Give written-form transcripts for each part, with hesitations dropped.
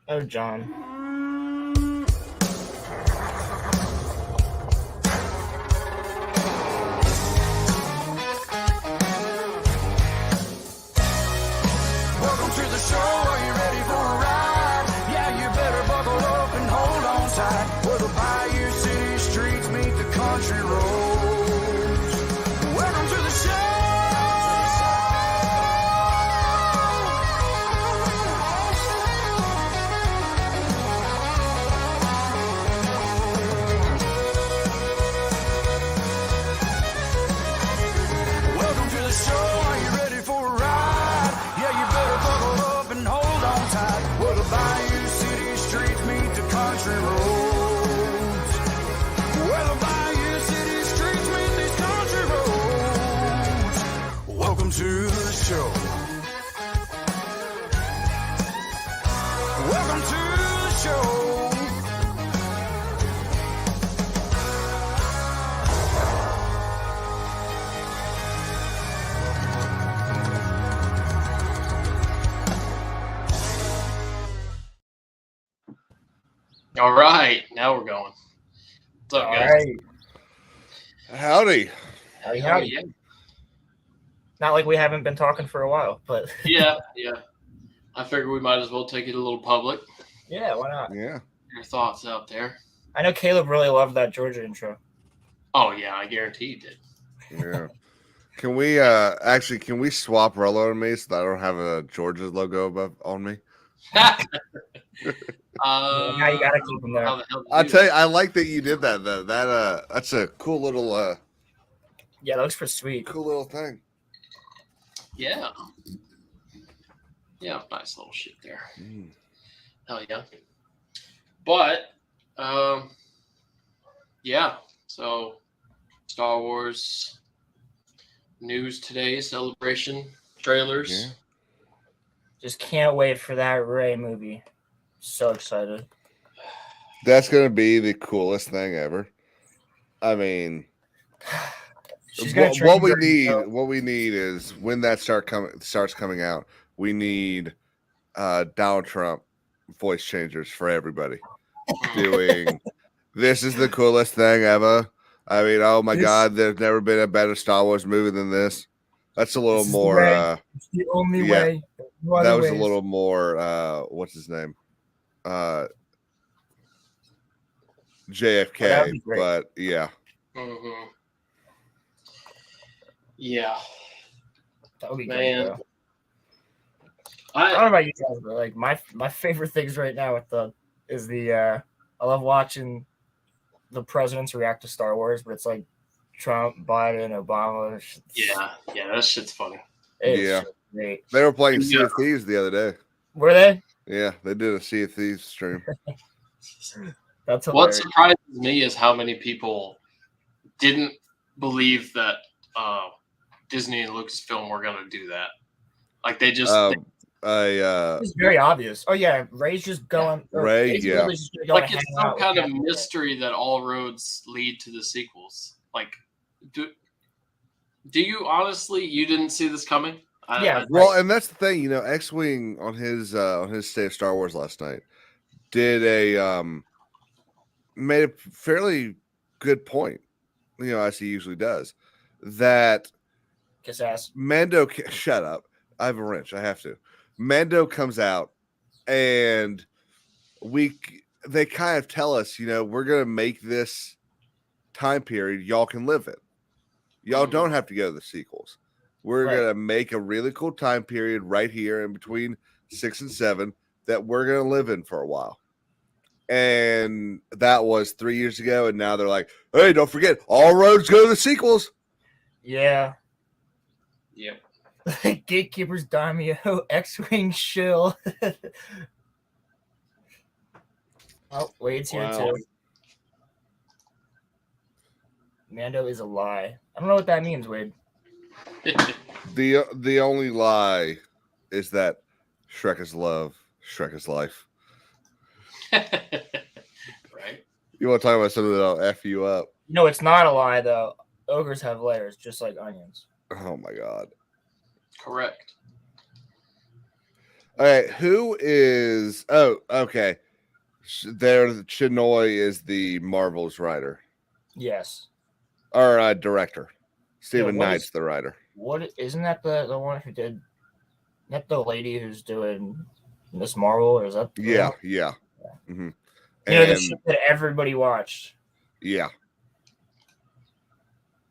Oh, John. Welcome to the show. Are you ready for a ride? Yeah, you better buckle up and hold on tight. Where the bayou city streets meet the country roads. Welcome to the show. Welcome to the show. Are you ready for a ride? Yeah, you better buckle up and hold on tight. Where the bayou city streets meet the country roads. Where the bayou city streets meet these country roads. Welcome to the show. Welcome to the show. All right, now we're going. What's up, All guys? right. Howdy. Howdy, Oh, howdy. yeah, Not like we haven't been talking for a while, but yeah. I figured we might as well take it a little public. yeah, why not? Yeah. Your thoughts out there? I know Caleb really loved that Georgia intro. Oh yeah, I guarantee you did. Yeah. Can we can we swap Rollo on me so that I don't have a Georgia logo above on me? Now you gotta keep him there. How the hell did I'll do tell you, that? I like that you did that though. That's a cool little Yeah, that looks pretty sweet. thing. Yeah, nice little shit there. Hell yeah. But, yeah. So, Star Wars news today, celebration trailers. Yeah. Just can't wait for that Ray movie. So excited. That's gonna be the coolest thing ever. I mean, She's gonna what we train need, her, what we need is when that starts coming out, we need Donald Trump voice changers for everybody doing. This is the coolest thing ever. I mean, oh my God, there's never been a better Star Wars movie than this. That's a little This is the more. way. It's the only yeah. way. That was a little more. What's his name? JFK, that'd be great. but yeah. Mm-hmm. Yeah, That would be man. great. Though. I don't know about you guys, but like my favorite things right now is I love watching the presidents react to Star Wars, but it's like Trump, Biden, Obama. Yeah, that shit's funny. It's Yeah. great. They were playing Sea Yeah. of Thieves the other day. Were they? Yeah, they did a Sea of Thieves stream. That's What hilarious. surprises me is how many people didn't believe that Disney and Lucasfilm were going to do that. Like they just It's very obvious. Oh yeah, Ray's just going. Ray, Ray's yeah. literally just gonna go like and it's hang some out kind with of Captain mystery that all roads lead to the sequels. Like, do you honestly you didn't see this coming? Yeah. Well, and that's the thing, X-Wing on his State of Star Wars last night did made a fairly good point, as he usually does, that Kiss ass. Mando shut up. I have a wrench. I have to. Mando comes out and they kind of tell us, we're going to make this time period y'all can live in. Y'all don't have to go to the sequels. We're Right. going to make a really cool time period right here in between 6 and 7 that we're going to live in for a while. And that was 3 years ago. And now they're like, hey, don't forget, all roads go to the sequels. Yeah. Yep. Gatekeepers Daimyo, X-Wing shill. Oh, Wade's here Wow. too. Mando is a lie. I don't know what that means, Wade. The only lie is that Shrek is love, Shrek is life. Right. You want to talk about something that'll F you up? No, it's not a lie though. Ogres have layers, just like onions. Oh my God. Correct. All right, who is? Oh, okay. There, Chinoy is the Marvel's writer Yes. or director. Stephen what Knight's is- the writer. What isn't that the one who did? Not the lady who's doing Miss Marvel, or is that? Yeah. Mm-hmm. You know, the And show that everybody watched. yeah.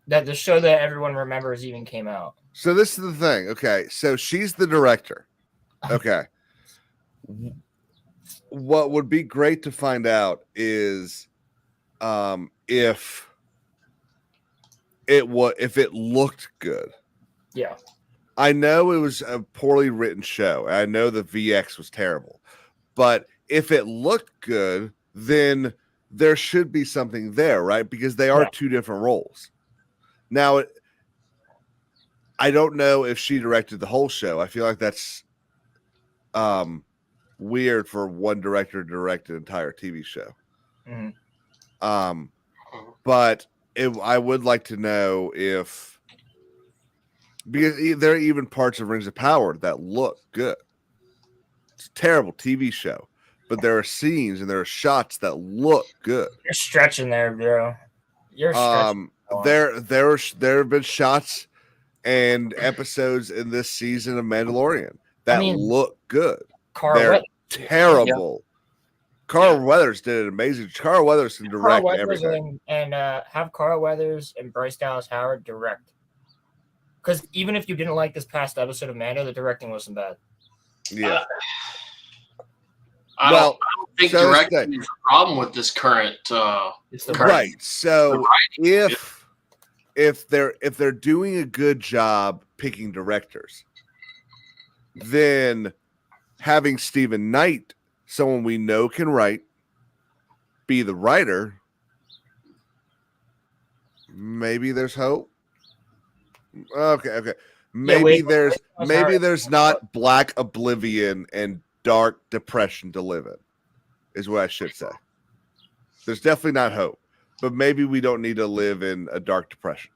That the show that everyone remembers even came out. So this is the thing. Okay, so she's the director. Okay. What would be great to find out is if it looked good. Yeah. I know it was a poorly written show. I know the VX was terrible. But if it looked good, then there should be something there, right? Because they are two different roles. Now, I don't know if she directed the whole show. I feel like that's weird for one director to direct an entire TV show. Mm-hmm. But I would like to know if, because there are even parts of Rings of Power that look good. It's a terrible TV show, but there are scenes and there are shots that look good. You're stretching there, bro. You're stretching. There have been shots and episodes in this season of Mandalorian that look good. They're terrible. Carl Weathers did an amazing. Carl Weathers can direct everything. And have Carl Weathers and Bryce Dallas Howard direct. Because even if you didn't like this past episode of Mando, the directing wasn't bad. Yeah. I don't think directing is a problem with this current. It's the right. So if they're doing a good job picking directors, then having Stephen Knight, someone we know can write, be the writer, maybe there's hope. Okay. Maybe there's not black oblivion and dark depression to live in, is what I should say. There's definitely not hope, but maybe we don't need to live in a dark depression.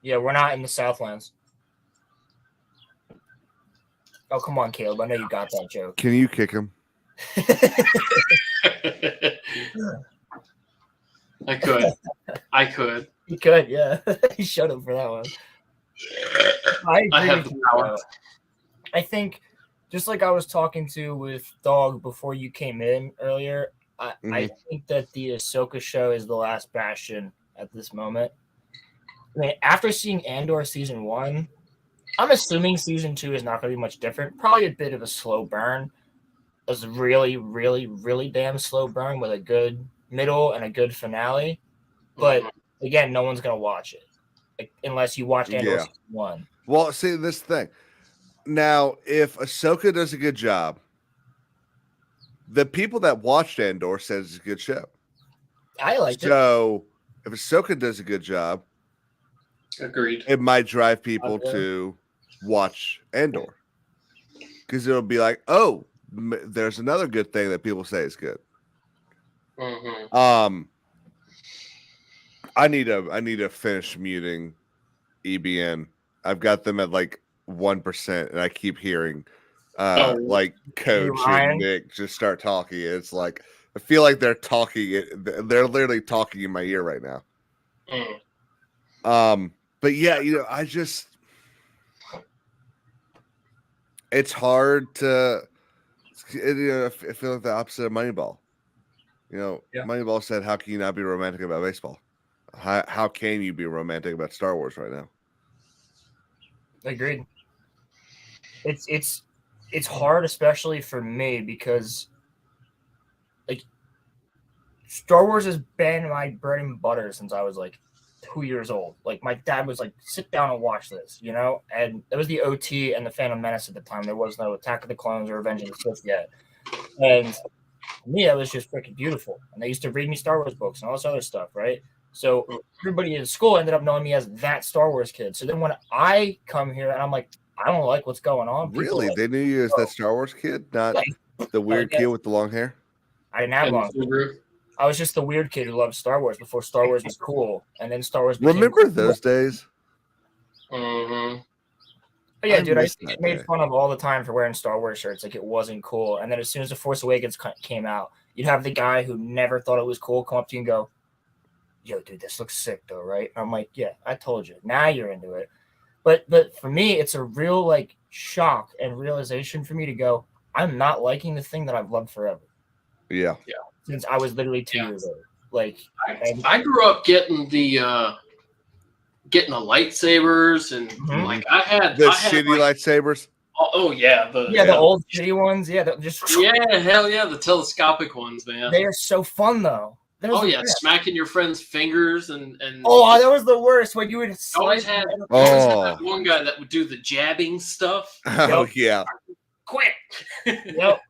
Yeah, we're not in the Southlands. Oh, come on, Caleb. I know you got that joke. Can you kick him? I could. You could, yeah. He showed up for that one. I have the power. I think, just like I was talking with Dog before you came in earlier, I think that the Ahsoka show is the last bastion at this moment. I mean, after seeing Andor season 1, I'm assuming season 2 is not going to be much different. Probably a bit of a slow burn. It was really, really, really damn slow burn with a good middle and a good finale. But again, no one's going to watch it unless you watch Andor season 1. Well, see, this thing. Now, if Ahsoka does a good job, the people that watched Andor said it's a good show. I liked it. So, if Ahsoka does a good job, agreed, it might drive people to watch Andor. Because it'll be like, oh, there's another good thing that people say is good. Mm-hmm. I need to finish muting EBN. I've got them at like 1%, and I keep hearing like Coach and Nick just start talking. It's like I feel like they're talking. They're literally talking in my ear right now. But yeah, I just it's hard to. I feel like the opposite of Moneyball. Moneyball said, "How can you not be romantic about baseball? How can you be romantic about Star Wars right now?" Agreed. It's hard, especially for me, because like Star Wars has been my bread and butter since I was like 2 years old. Like my dad was like, "Sit down and watch this," and it was the OT and the Phantom Menace at the time. There was no Attack of the Clones or Revenge of the Sith yet, and for me, that was just freaking beautiful. And they used to read me Star Wars books and all this other stuff, right? So everybody in school ended up knowing me as that Star Wars kid. So then when I come here and I'm like, I don't like what's going on. Really? They knew you as that Star Wars kid, not the weird kid with the long hair? I didn't have long hair. I was just the weird kid who loved Star Wars before Star Wars was cool. And then Star Wars became Remember cool. those days? Mm-hmm. But yeah, I dude, I miss used to that get made day. fun of all the time for wearing Star Wars shirts. Like, it wasn't cool. And then as soon as The Force Awakens came out, you'd have the guy who never thought it was cool come up to you and go, yo, dude, this looks sick though, right? And I'm like, yeah, I told you. Now you're into it. But for me, it's a real like shock and realization for me to go, I'm not liking the thing that I've loved forever Yeah. since I was literally 2 years old. Like, I grew up getting the lightsabers and Mhm. like I had The I had, shitty like, lightsabers. oh yeah, the old shitty ones, just yeah, hell yeah, the telescopic ones, man. they are so fun though. Those Oh are yeah, best. smacking your friend's fingers and Oh, that was the worst when you would always slice had, them. always had Oh. that one guy that would do the jabbing stuff. Oh yeah. Quick. Yep.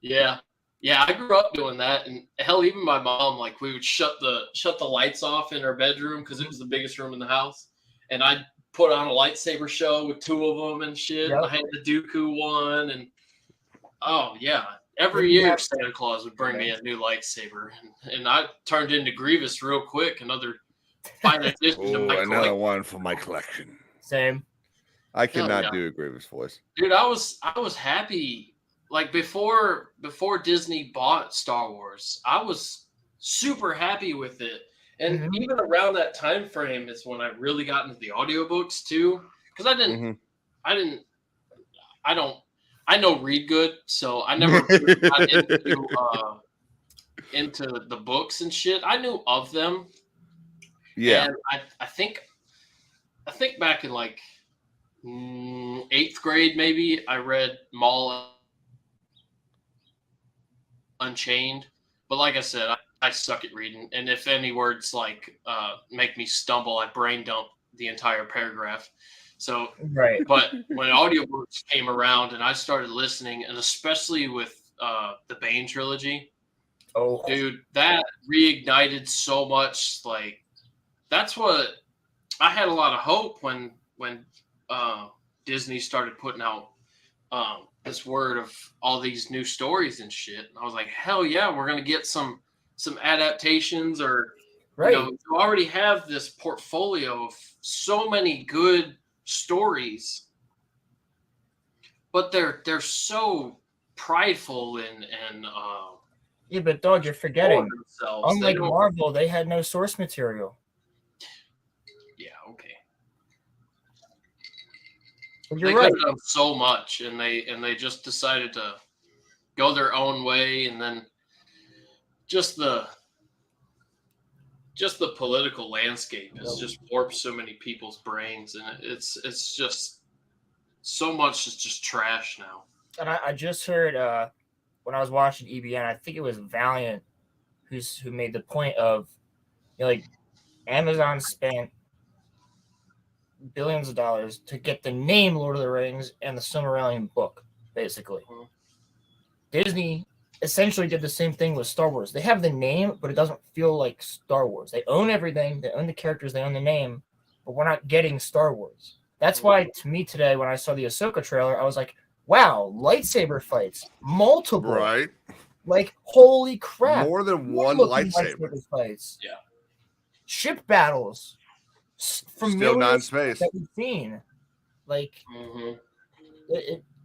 Yeah. Yeah, I grew up doing that, and hell, even my mom, like, we would shut the lights off in her bedroom because it was the biggest room in the house, and I'd put on a lightsaber show with 2 of them and shit. Yep. I had the Dooku one, and oh yeah, every Yeah. year Santa Claus would bring me a new lightsaber, and I turned into Grievous real quick. Another fine addition to Oh, my another collection. one for my collection. Same. I cannot yeah. do a Grievous voice. Dude, I was happy. Like before Disney bought Star Wars, I was super happy with it. And Mhm. even around that time frame is when I really got into the audiobooks too. Because Mhm. I know read good, so I never really got into the books and shit. I knew of them. Yeah. And I think back in like 8th grade, maybe, I read Maul Unchained. But like I said, I suck at reading. And if any words like make me stumble, I brain dump the entire paragraph. So, Right. but when audiobooks came around and I started listening, and especially with the Bane trilogy, Oh, dude, that reignited so much. Like, that's what I had a lot of hope when Disney started putting out this word of all these new stories and shit. And I was like, hell yeah, we're gonna get some adaptations, or right. you already have this portfolio of so many good stories, but they're so prideful and Yeah, but dog, you're forgetting. themselves. Unlike Marvel, they had no source material. Yeah, okay. But They you're right. could have done so much, and they just decided to go their own way, and then just the political landscape has just warped so many people's brains, and it's just so much is just trash now. And I just heard when I was watching EBN, I think it was Valiant who made the point of, like, Amazon spent billions of dollars to get the name Lord of the Rings and the Silmarillion book, basically. Mhm. Disney essentially did the same thing with Star Wars. They have the name, but it doesn't feel like Star Wars. They own everything. They own the characters. They own the name, but we're not getting Star Wars. That's why, to me today, when I saw the Ahsoka trailer, I was like, wow, lightsaber fights. Multiple. Right. Like, holy crap. More than one Good-looking lightsaber. fights. Yeah. Ship battles. Still non-space. that we've seen. Like, Mhm.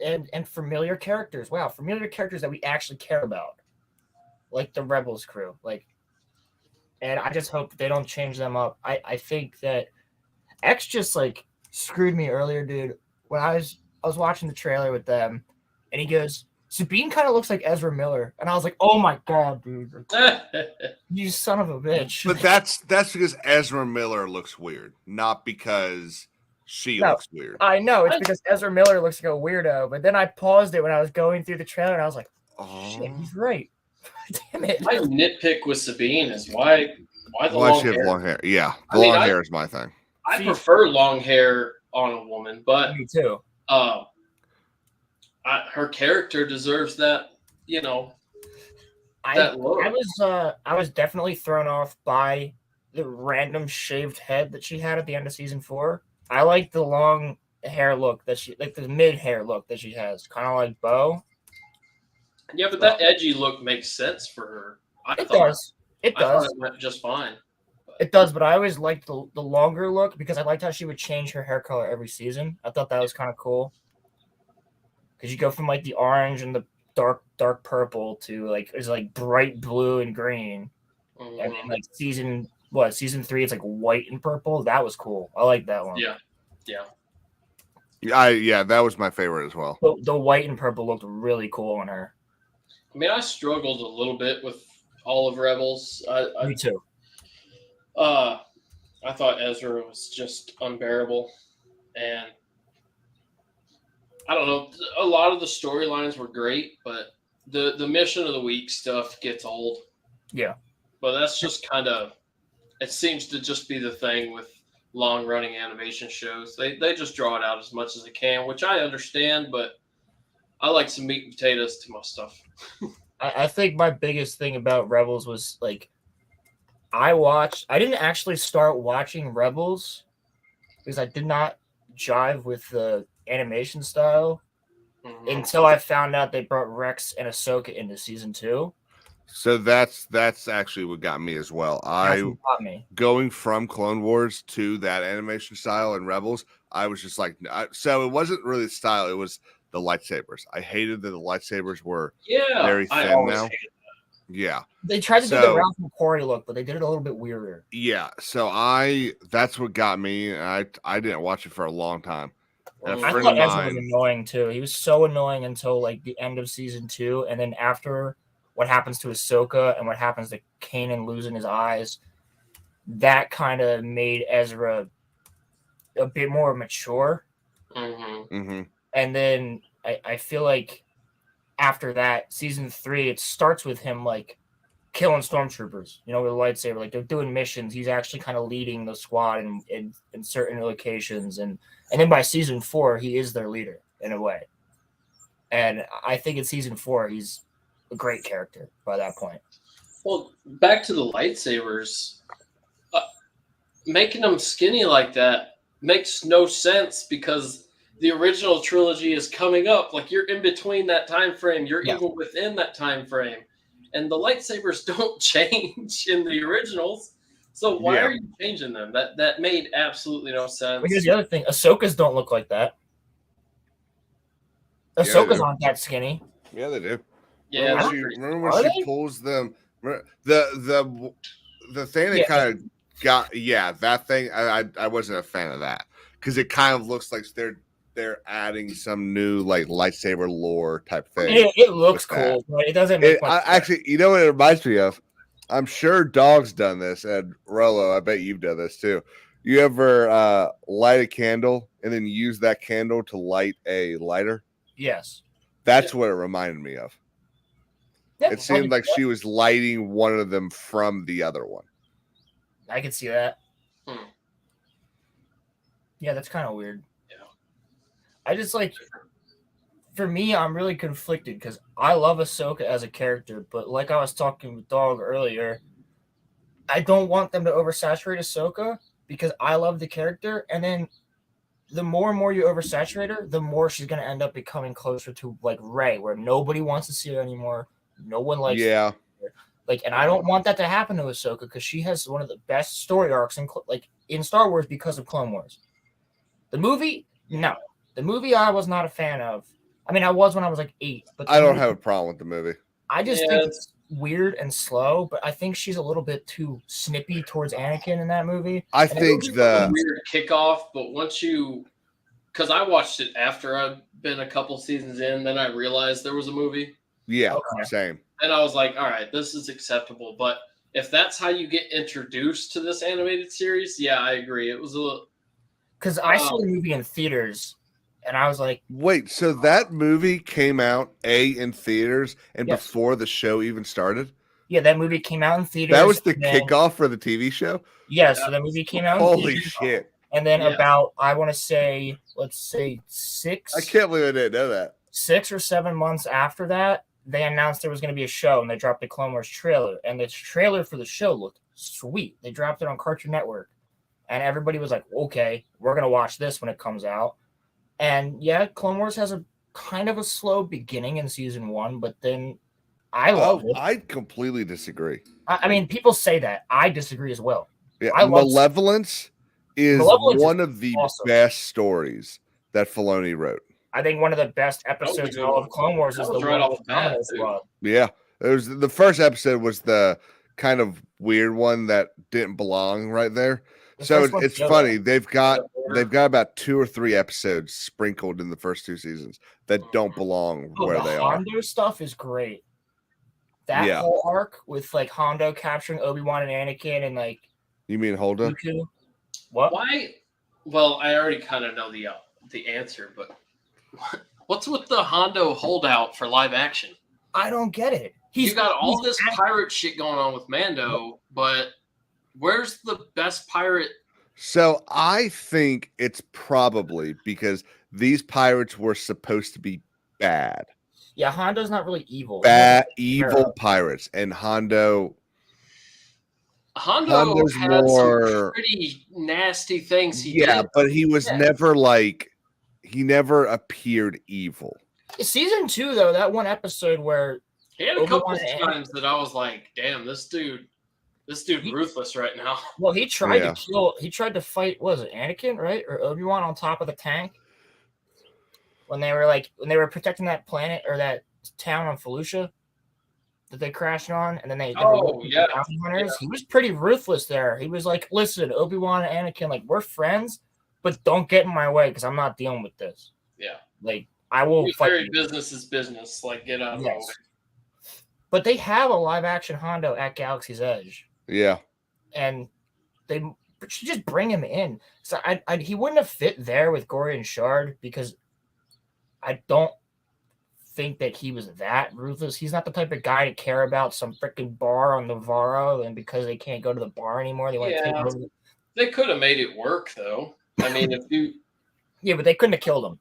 and familiar characters. Wow, familiar characters that we actually care about. Like the Rebels crew. Like, and I just hope they don't change them up. I think that X just, like, screwed me earlier, dude. When I was watching the trailer with them, and he goes, Sabine kind of looks like Ezra Miller. And I was like, oh my God, dude. You son of a bitch. But that's because Ezra Miller looks weird, not because she No. looks weird. I know, it's because Ezra Miller looks like a weirdo. But then I paused it when I was going through the trailer, and I was like, shit, Oh, he's right. Damn it. My nitpick with Sabine is why the why long she have hair? long hair? Yeah, I mean, long hair is my thing. I See- prefer long hair on a woman, but Me too. her character deserves that. I That look. I was definitely thrown off by the random shaved head that she had at the end of season 4. I like the long hair look like the mid hair look that she has, kind of like Bo. Yeah, but that edgy look makes sense for her. I It thought does. It I thought does. it went just fine. It does, but I always liked the longer look because I liked how she would change her hair color every season. I thought that was kind of cool. Because you go from like the orange and the dark purple to like it's like bright blue and green, and then like season 3 it's like white and purple. That was cool. I like that one. Yeah. Yeah, that was my favorite as well. The white and purple looked really cool on her. I mean, I struggled a little bit with all of Rebels. Me too. I thought Ezra was just unbearable, and I don't know. A lot of the storylines were great, but the mission of the week stuff gets old. Yeah, but that's just kind of. It seems to just be the thing with long-running animation shows. They just draw it out as much as they can, which I understand, but I like some meat and potatoes to my stuff. I think my biggest thing about Rebels was like I didn't actually start watching Rebels because I did not jive with the animation style until I found out they brought Rex and Ahsoka into season 2. So that's actually what got me as well. Going from Clone Wars to that animation style and Rebels, I was just like, so it wasn't really the style, it was the lightsabers. I hated that the lightsabers were very thin now. Yeah. They tried to do the Ralph McQuarrie look, but they did it a little bit weirder. Yeah. So that's what got me. I didn't watch it for a long time. And I thought Ezra was annoying too. He was so annoying until like the end of season 2. And then after what happens to Ahsoka and what happens to Kanan losing his eyes, that kind of made Ezra a bit more mature. And then I feel like after that, season 3, it starts with him like killing stormtroopers, with a lightsaber. Like they're doing missions. He's actually kind of leading the squad in certain locations. And then by season 4, he is their leader in a way. And I think in season 4, he's a great character by that point. Well, back to the lightsabers, making them skinny like that makes no sense because the original trilogy is coming up. Like you're in between that time frame. You're even within that time frame. And the lightsabers don't change in the originals. So why are you changing them? That made absolutely no sense. But here's the other thing. Ahsoka's don't look like that. Ahsoka's aren't that skinny. Yeah, they do. Yeah, remember when she pulls them? The thing that kind of got that thing. I wasn't a fan of that because it kind of looks like they're adding some new like lightsaber lore type thing. It looks cool, but it doesn't make much sense. Actually, you know what it reminds me of? I'm sure Dog's done this, and Rolo, I bet you've done this too. You ever light a candle and then use that candle to light a lighter? Yes. That's what it reminded me of. It seemed like she was lighting one of them from the other one. I could see that. Yeah, that's kind of weird. Yeah. I just like, for me, I'm really conflicted because I love Ahsoka as a character, but like I was talking with Dog earlier, I don't want them to oversaturate Ahsoka because I love the character, and then the more and more you oversaturate her, the more she's going to end up becoming closer to like Rey, where nobody wants to see her anymore. No one likes her. Like, and I don't want that to happen to Ahsoka because she has one of the best story arcs in Star Wars because of Clone Wars. The movie, no. The movie I was not a fan of. I mean, I was when I was like 8. But I don't have a problem with the movie. I just think it's weird and slow, but I think she's a little bit too snippy towards Anakin in that movie. I think the weird kickoff, but once you, because I watched it after I've been a couple seasons in, then I realized there was a movie. Yeah, same. And I was like, all right, this is acceptable. But if that's how you get introduced to this animated series, yeah, I agree. It was a little. Because I saw the movie in theaters, and I was like, wait, so that movie came out in theaters and before the show even started? Yeah, that movie came out in theaters. That was the kickoff for the TV show? Yeah, so that movie came out in Holy theaters. Shit. And then about, I want to say, let's say 6. I can't believe I didn't know that. 6 or 7 months after that, they announced there was going to be a show, and they dropped the Clone Wars trailer. And the trailer for the show looked sweet. They dropped it on Cartoon Network. And everybody was like, okay, we're going to watch this when it comes out. And yeah, Clone Wars has a kind of a slow beginning in season 1, but then I love it. I completely disagree. I mean, people say that. I disagree as well. Yeah, I love- Malevolence is Malevolence is one of the awesome. best stories that Filoni wrote. I think one of the best episodes in all of Clone Wars is That the was right one off with the bat, Domino too. Squad. Yeah, it was the first episode was the kind of weird one that didn't belong right there. The So first one's it's Yoda. funny they've got about 2 or 3 episodes sprinkled in the first 2 seasons that don't belong Oh, where the they are. Hondo stuff is great. That Yeah. whole arc with like Hondo capturing Obi-Wan and Anakin and like You mean Holda? Dooku. What? Why? Well, I already kind of know the answer, but what's with the Hondo holdout for live action? I don't get it. You got all he's this pirate shit going on with Mando, but where's the best pirate? So I think it's probably because these pirates were supposed to be bad. Yeah, Hondo's not really evil. Bad, He's evil Pharaoh. pirates. And Hondo's Hondo had more- some pretty nasty things he yeah, did. but he was Yeah. never like he never appeared evil. Season 2, though, that one episode where He had a couple Obi-Wan and times that I was like, damn, this dude ruthless right now. well he tried Yeah. he tried to fight, what was it, Anakin, right? Or Obi-Wan on top of the tank? When they were protecting that planet or that town on Felucia that they crashed on, and then they were Oh, looking for yeah. bounty hunters. He was pretty ruthless there. He was like, listen, Obi-Wan and Anakin, like, we're friends, but don't get in my way because I'm not dealing with this. Yeah. Like, I will We fight carry you. business is business. Like, get out of my Yes. way. But they have a live action Hondo at Galaxy's Edge, Yeah. and they should just bring him in. So he wouldn't have fit there with Gorian Shard because I don't think that he was that ruthless. He's not the type of guy to care about some freaking bar on Navarro, and because they can't go to the bar anymore, they want to take Yeah. over. They could have made it work, though. I mean, if you Yeah, but they couldn't have killed him.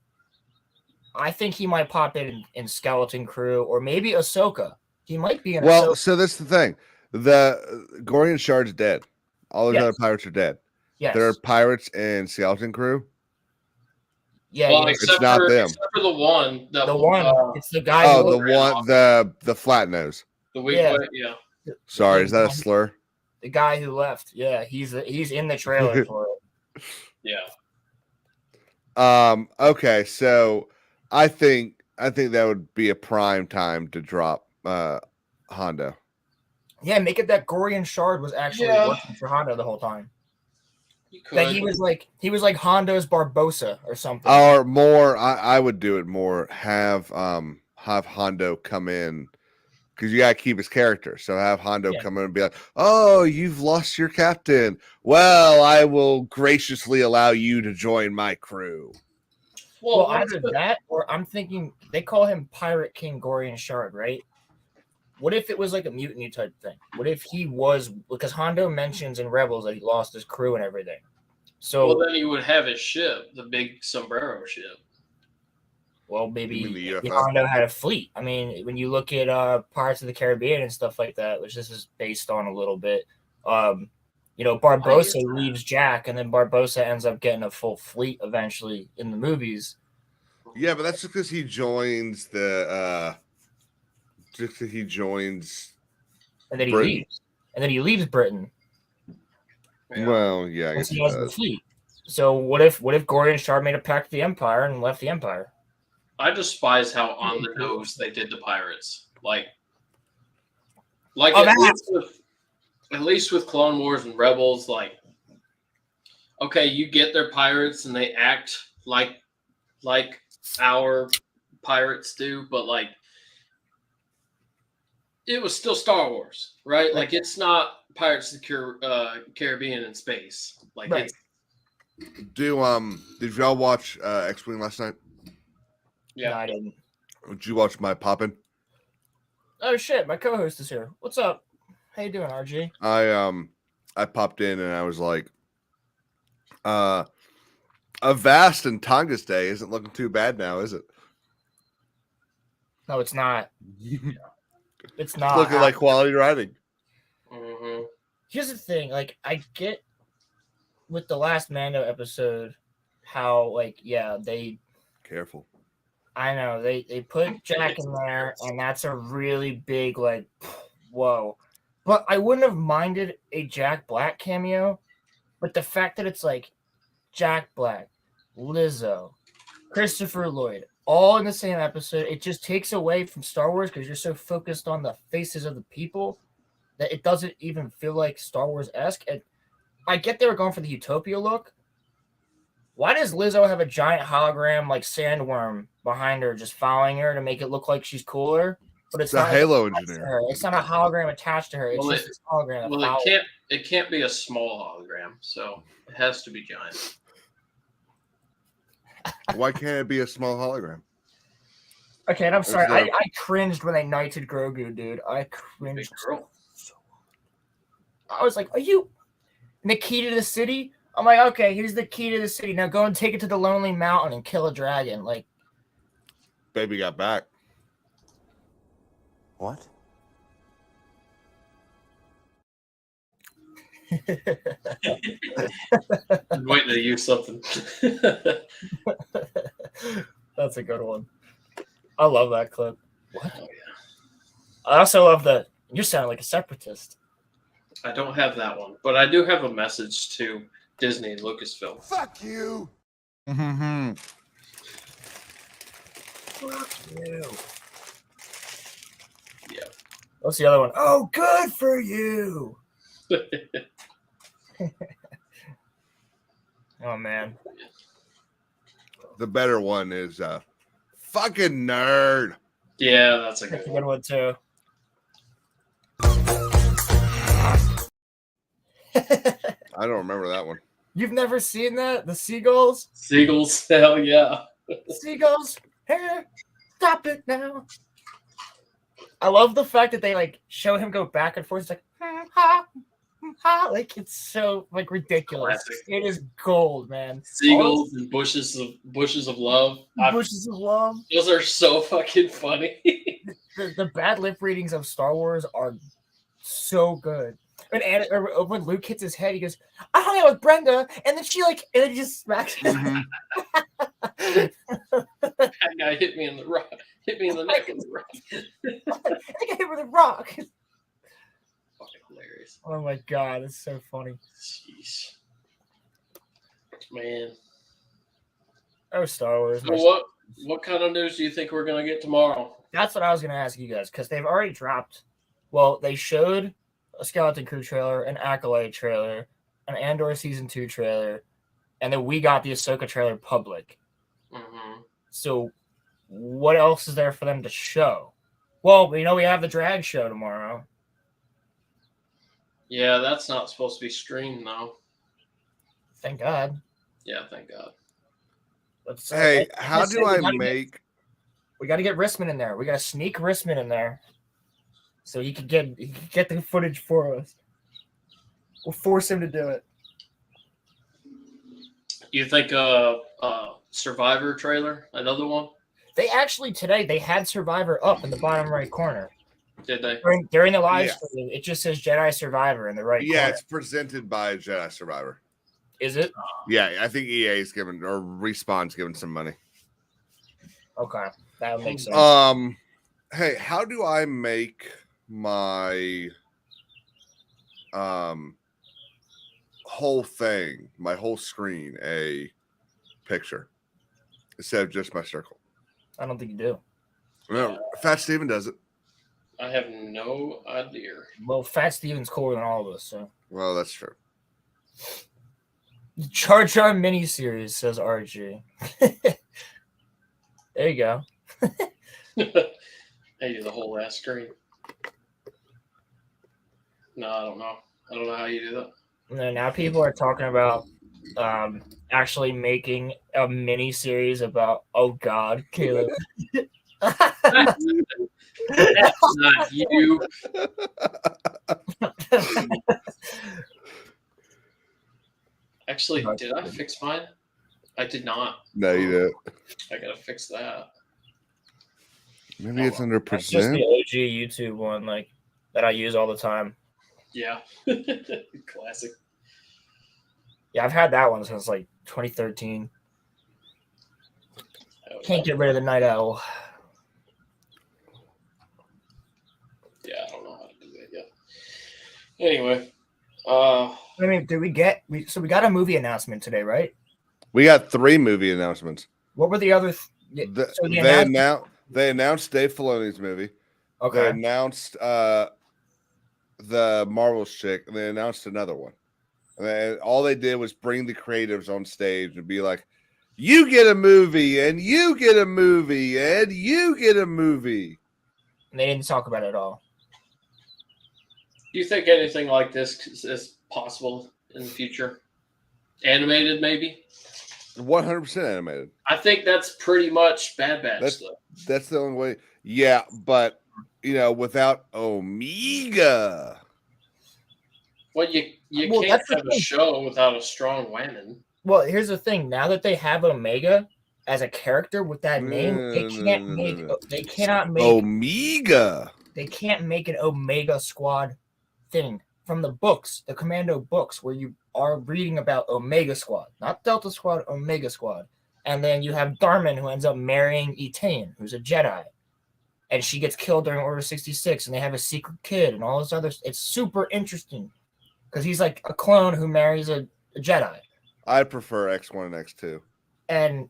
I think he might pop in Skeleton Crew or maybe Ahsoka. He might be in Well, Ahsoka. so that's the thing. The Gorian Shard's dead. All those Yes. other pirates are dead. Yes. There are pirates in Skeleton Crew. Yeah, well, yes. except not for them. except for the one, The one, it's the guy. Oh, who the one, the flat nose. the weak Yeah. way, yeah. Sorry, is that a slur? the guy who left. Yeah, he's in the trailer for it. Yeah. Okay, so I think that would be a prime time to drop Hondo. Yeah, make it that Gorian Shard was actually Yeah. working for Hondo the whole time. You could. That he was like Hondo's Barbosa or something. Or more, I would do it more. Have Hondo come in because you gotta keep his character. So have Hondo Yeah. come in and be like, "Oh, you've lost your captain. Well, I will graciously allow you to join my crew." well, what's either the- that or I'm thinking they call him Pirate King Gorian Shard, right? What if it was like a mutiny type thing? What if he was, because Hondo mentions in Rebels that he lost his crew and everything. So well, then he would have his ship, the big sombrero ship. maybe You mean the UFO? Hondo had a fleet. I mean, when you look at Pirates of the Caribbean and stuff like that, which this is based on a little bit, Barbosa leaves Jack, and then Barbosa ends up getting a full fleet eventually in the movies. Yeah, but that's just because he joins the. Just 'cause he joins. And then he Britain. leaves. And then he leaves Britain. Yeah. Well, yeah, I Once guess he he has the does. fleet. So what if Gorian Shard made a pact with the Empire and left the Empire? I despise how on the nose they did the pirates. Like Oh, at least with Clone Wars and Rebels, like, okay, you get their pirates and they act like our pirates do, but like it was still Star Wars, right? Like it's not Pirates of the Caribbean in space. Like Right. it's Did y'all watch X-Wing last night? yeah. No, I didn't. Did you watch My Poppin'? Oh shit, my co-host is here. What's up? How you doing, RG? I popped in and I was like, Avast and Tongass Day isn't looking too bad now, is it? No, it's not. It's not. Looking like quality writing. Mhm. Here's the thing, like I get with the last Mando episode how they Careful. I know they put Jack in there and that's a really big like whoa. But I wouldn't have minded a Jack Black cameo But the fact that it's like Jack Black, Lizzo, Christopher Lloyd, all in the same episode, it just takes away from Star Wars because you're so focused on the faces of the people that it doesn't even feel like Star Wars-esque. And I get they were going for the Utopia look. Why does Lizzo have a giant hologram like sandworm behind her, just following her to make it look like she's cooler? But it's It's a not Halo attached to engineer. her. It's not a hologram attached to her. It's Well, just this hologram. that Well, follows. it can't be a small hologram, so it has to be giant. Why can't it be a small hologram? Okay, and I'm sorry. There's I cringed when they knighted Grogu, dude. I Big cringed. girl. I was like, are you and the key to the city? I'm like, okay, here's the key to the city. Now go and take it to the Lonely Mountain and kill a dragon. Like, Baby got back. What? I'm waiting to use something. that's a good one. I love that clip. What? Oh, I also love that you sound like a separatist. I don't have that one, but I do have a message to Disney and Lucasfilm. Fuck you. Mm-hmm. Fuck you. Yeah. What's the other one? Oh, good for you. Oh man. The better one is fucking nerd. Yeah, that's a That's good a one. good one too. I don't remember that one. You've never seen that? The seagulls? Seagulls, hell yeah. Seagulls, hey, stop it now. I love the fact that they like show him go back and forth. It's like, ha, ha, like it's so like ridiculous. Classic. It is gold, man. Seagulls and bushes of love. Bushes of love. Those are so fucking funny. The bad lip readings of Star Wars are so good. When Luke hits his head, he goes, "I hung out with Brenda," and then she like, and then he just smacks. Mhm. That guy hit me in the rock. Hit me in the neck with the rock. I think I hit her with a rock. Fucking hilarious. Oh my god, it's so funny. Jeez. Man. Oh, Star Wars. So what kind of news do you think we're gonna get tomorrow? That's what I was going to ask you guys because they've already dropped. Well, they showed a Skeleton Crew trailer, an Acolyte trailer, an Andor Season 2 trailer, and then we got the Ahsoka trailer public. Mm-hmm. So what else is there for them to show? Well, we know we have the drag show tomorrow. Yeah, that's not supposed to be streamed though. Thank God. Yeah, thank God. Let's, Hey, like how said, do I make? We got to get Rissman in there. We got to sneak Rissman in there, so he could get the footage for us. We'll force him to do it. You think Survivor trailer, another one? They actually today they had Survivor up in the bottom right corner Did they? during the live Yeah. stream. It just says Jedi Survivor in the right Yeah, corner. it's presented by Jedi Survivor. Is it? Yeah, I think EA's given or Respawn's given some money. Okay, that would make sense. Hey, how do I make my whole thing, my whole screen, a picture instead of just my circle? I don't think you do. No, Fat Steven does it. I have no idea. Well, Fat Steven's cooler than all of us. So Well, that's true. Jar Jar miniseries says RG. There you go. Hey, the whole ass screen. No, I don't know. I don't know how you do that. And now people are talking about actually making a mini series about. Oh God, Caleb. That's not you. Actually, did I fix mine? I did not. No, you did. I gotta fix that. Maybe it's under That's just present. the OG YouTube one, like that I use all the time. Yeah. Classic. Yeah, I've had that one since like 2013. Can't get rid of the Night Owl. Yeah, I don't know how to do that yet. Anyway, I did we get? So we got a movie announcement today, right? We got 3 movie announcements. What were the other? They announced Dave Filoni's movie. They Okay. announced the Marvel's chick, and they announced another one. And all they did was bring the creatives on stage and be like, "You get a movie, and you get a movie, and you get a movie." And they didn't talk about it at all. Do you think anything like this is possible in the future? Animated, maybe? 100% animated. I think that's pretty much Bad Batch stuff. That's the only way. Yeah, but without Omega. Well, you Well, can't that's the have a thing. show without a strong Whammon. Well, here's the thing. Now that they have Omega as a character with that name, they cannot make Omega. They can't make an Omega Squad thing from the books, the Commando books, where you are reading about Omega Squad, not Delta Squad, Omega Squad. And then you have Darman, who ends up marrying Etain, who's a Jedi. And she gets killed during Order 66, and they have a secret kid and all this other. It's super interesting because he's like a clone who marries a Jedi. I prefer X1 and X2. And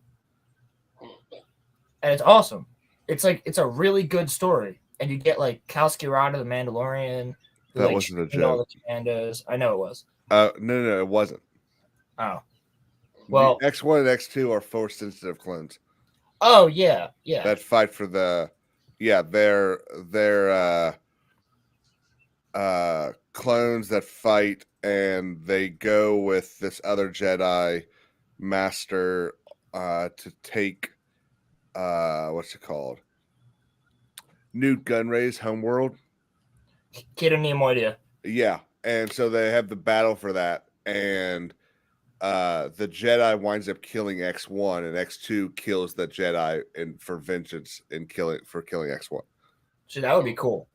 it's awesome. It's a really good story. And you get like Kal Skirata, the Mandalorian. Who, That wasn't a trained all joke. the commandos. I know it was. No, it wasn't. Oh. Well, The X1 and X2 are force sensitive clones oh yeah. that fight for they're clones that fight, and they go with this other Jedi master to take what's it called? Newt Gunray's homeworld. Kid of Neimoidia. Yeah, and so they have the battle for that, and the Jedi winds up killing X1, and X2 kills the Jedi for vengeance and killing X1. So that would be cool.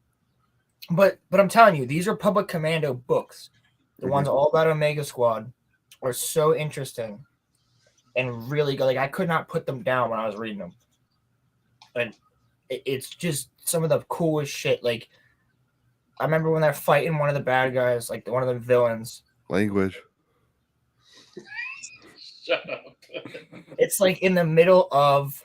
But I'm telling you, these are Public Commando books. The ones all about Omega Squad are so interesting and really good. Like I could not put them down when I was reading them. And it's just some of the coolest shit. Like I remember when they're fighting one of the bad guys, like one of the villains. Language. Shut up. It's like in the middle of,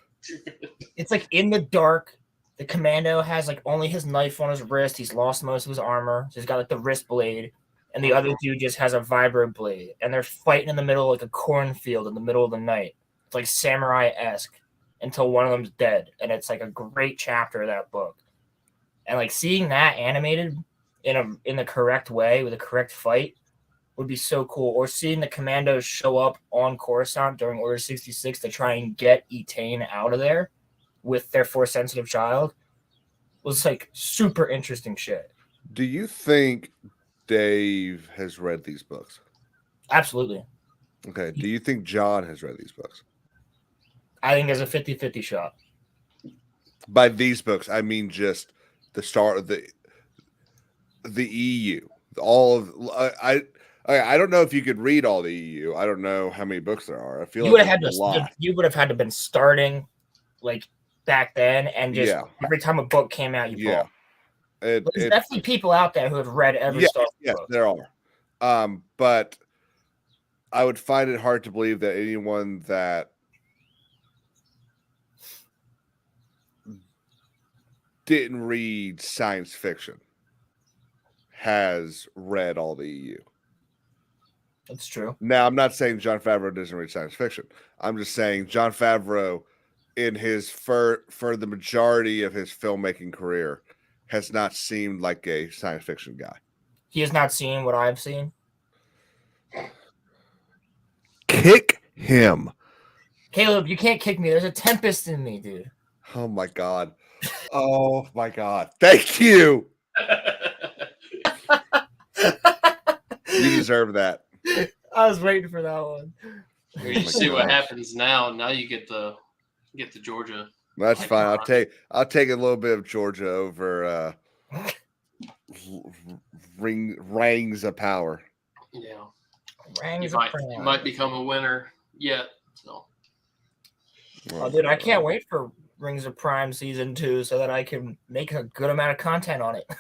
it's like in the dark. The commando has like only his knife on his wrist. He's lost most of his armor. So he's got like the wrist blade. And the other dude just has a vibro blade. And they're fighting in the middle of like a cornfield in the middle of the night. It's like samurai-esque until one of them's dead. And it's like a great chapter of that book. And like seeing that animated in the correct way with a correct fight would be so cool. Or seeing the commandos show up on Coruscant during Order 66 to try and get Etain out of there with their force sensitive child was like super interesting shit. Do you think Dave has read these books? Absolutely. Okay. Do you think John has read these books? I think there's a 50-50 shot. By these books, I mean just the start of the EU. All of I don't know if you could read all the EU. I don't know how many books there are. I feel You would like have there's had a lot. you would have had to been starting like back then and just every time a book came out you bought. There's definitely people out there who have read every Star Wars yes, book. there are. But I would find it hard to believe that anyone that didn't read science fiction has read all the EU. That's true. Now, I'm not saying Jon Favreau doesn't read science fiction. I'm just saying Jon Favreau, in his for the majority of his filmmaking career, has not seemed like a science fiction guy. He has not seen what I've seen. Kick him. Caleb, you can't kick me. There's a tempest in me, dude. Oh my god. Oh my god. Thank you. You deserve that. I was waiting for that one. You see what happens now. Now you get the Georgia. That's fine. I'll take a little bit of Georgia over rings of power. Yeah. You might become a winner yet. So. Oh, dude, I can't wait for Rings of Prime Season 2 so that I can make a good amount of content on it.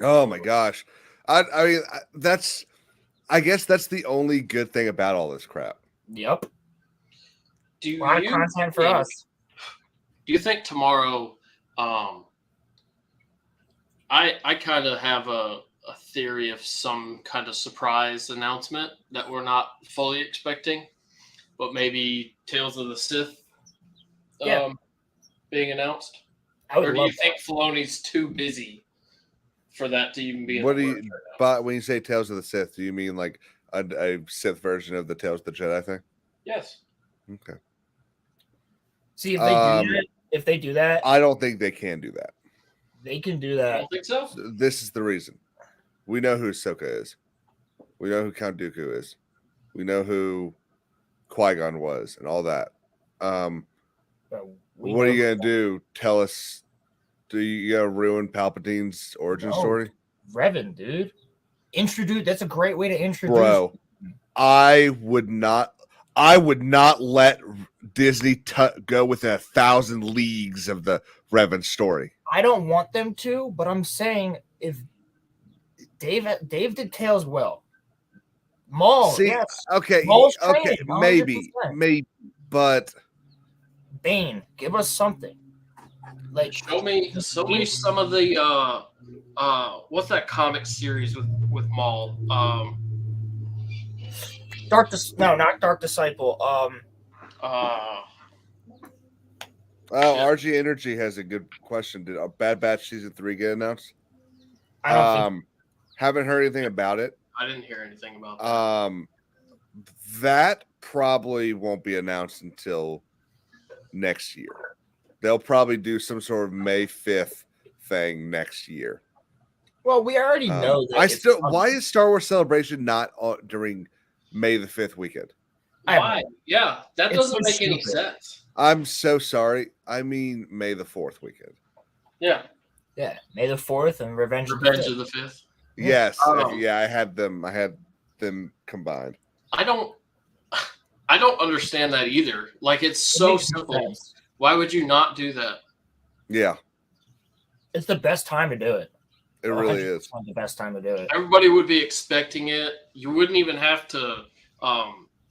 Oh my gosh. I mean, that's I guess that's the only good thing about all this crap. Yep. Do A lot of you content for think- us. Do you think tomorrow? I kind of have a theory of some kind of surprise announcement that we're not fully expecting, but maybe Tales of the Sith Yeah. being announced. I Or would do love you think Filoni's too busy for that to even be in What the do works you? right now? But when you say Tales of the Sith, do you mean like a Sith version of the Tales of the Jedi thing? Yes. Okay. See if they do that, I don't think they can do that. they can do I that. don't think so. This is the reason. We know who Ahsoka is. We know who Count Dooku is. We know who Qui-Gon was and all that. But we What are know you gonna do? Tell us? Do you gonna ruin Palpatine's origin No. story, Revan, dude. Introduce. That's a great way to introduce. bro? I would not let Disney go within 1,000 leagues of the Revan story. I don't want them to, but I'm saying if Dave did Tales well. Maul, See, yes. okay, Maul's okay, training, maybe, 100%. but Bane, give us something. Like Show me some of the what's that comic series with Maul? not Dark Disciple. RG Energy has a good question. Did Bad Batch season 3 get announced? I don't think Haven't heard anything about it. I didn't hear anything about that. That probably won't be announced until next year. They'll probably do some sort of May 5th thing next year. well, we already know that. Why is Star Wars Celebration not during May the 5th weekend? Why? Yeah, that It's doesn't so make any stupid. sense. I'm so sorry. I mean May the 4th weekend. Yeah, Yeah, May the 4th and Revenge of the Revenge 5th. of the Fifth. Yes. Oh. Yeah, I had them combined. I don't understand that either. Like it's so makes no simple. sense. Why would you not do that? Yeah, It's the best time to do it. it really is. 100% the best time to do it. Everybody would be expecting it. You wouldn't even have to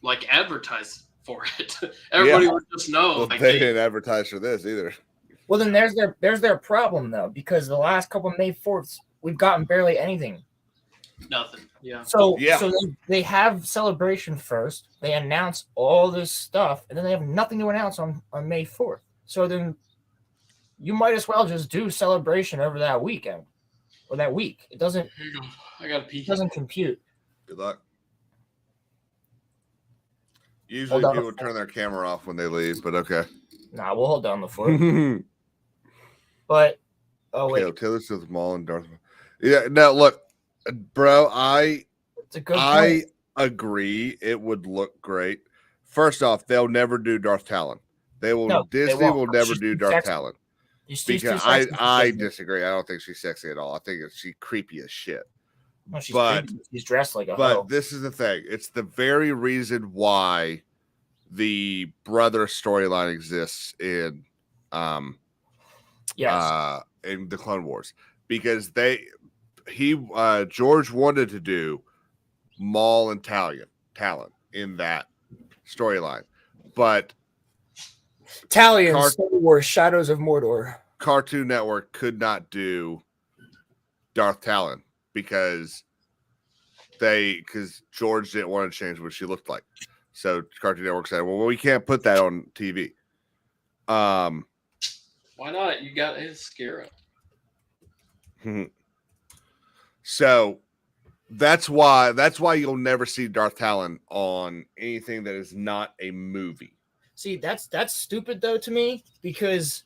like advertise for it. Everybody would just know. Well, like, they hey, didn't advertise for this either. Well, then there's their problem though, because the last couple of May 4ths we've gotten barely anything. nothing. Yeah. So Yeah. so they have Celebration first. They announce all this stuff, and then they have nothing to announce on May 4th. So then you might as well just do Celebration over that weekend or that week. It doesn't Here you go. I got to pee. compute. Good luck. Usually Hold on. people turn their camera off when they leave, but okay. Nah, we'll hold down the fort. But oh wait, Taylor Swift, Maul, and Darth. Yeah, no, look, bro, it's a good I point. agree. It would look great. First off, they'll never do Darth Talon. They will. No, they Disney won't. will never She's do too Darth sexy. Talon She's too because sexy for I Disney. disagree. I don't think she's sexy at all. I think she's creepy as shit. No, she's but- creepy. She's dressed like a But hoe. this is the thing. It's the very reason why the brother storyline exists in Yes. in the Clone Wars, because George wanted to do Maul and Talon in that storyline, but Talion, Car- Star Wars, Shadows of Mordor. Cartoon Network could not do Darth Talon because George didn't want to change what she looked like. So Cartoon Network said, "Well, we can't put that on TV." Why not? You got his Scarab. So that's why you'll never see Darth Talon on anything that is not a movie. See, that's stupid though to me, because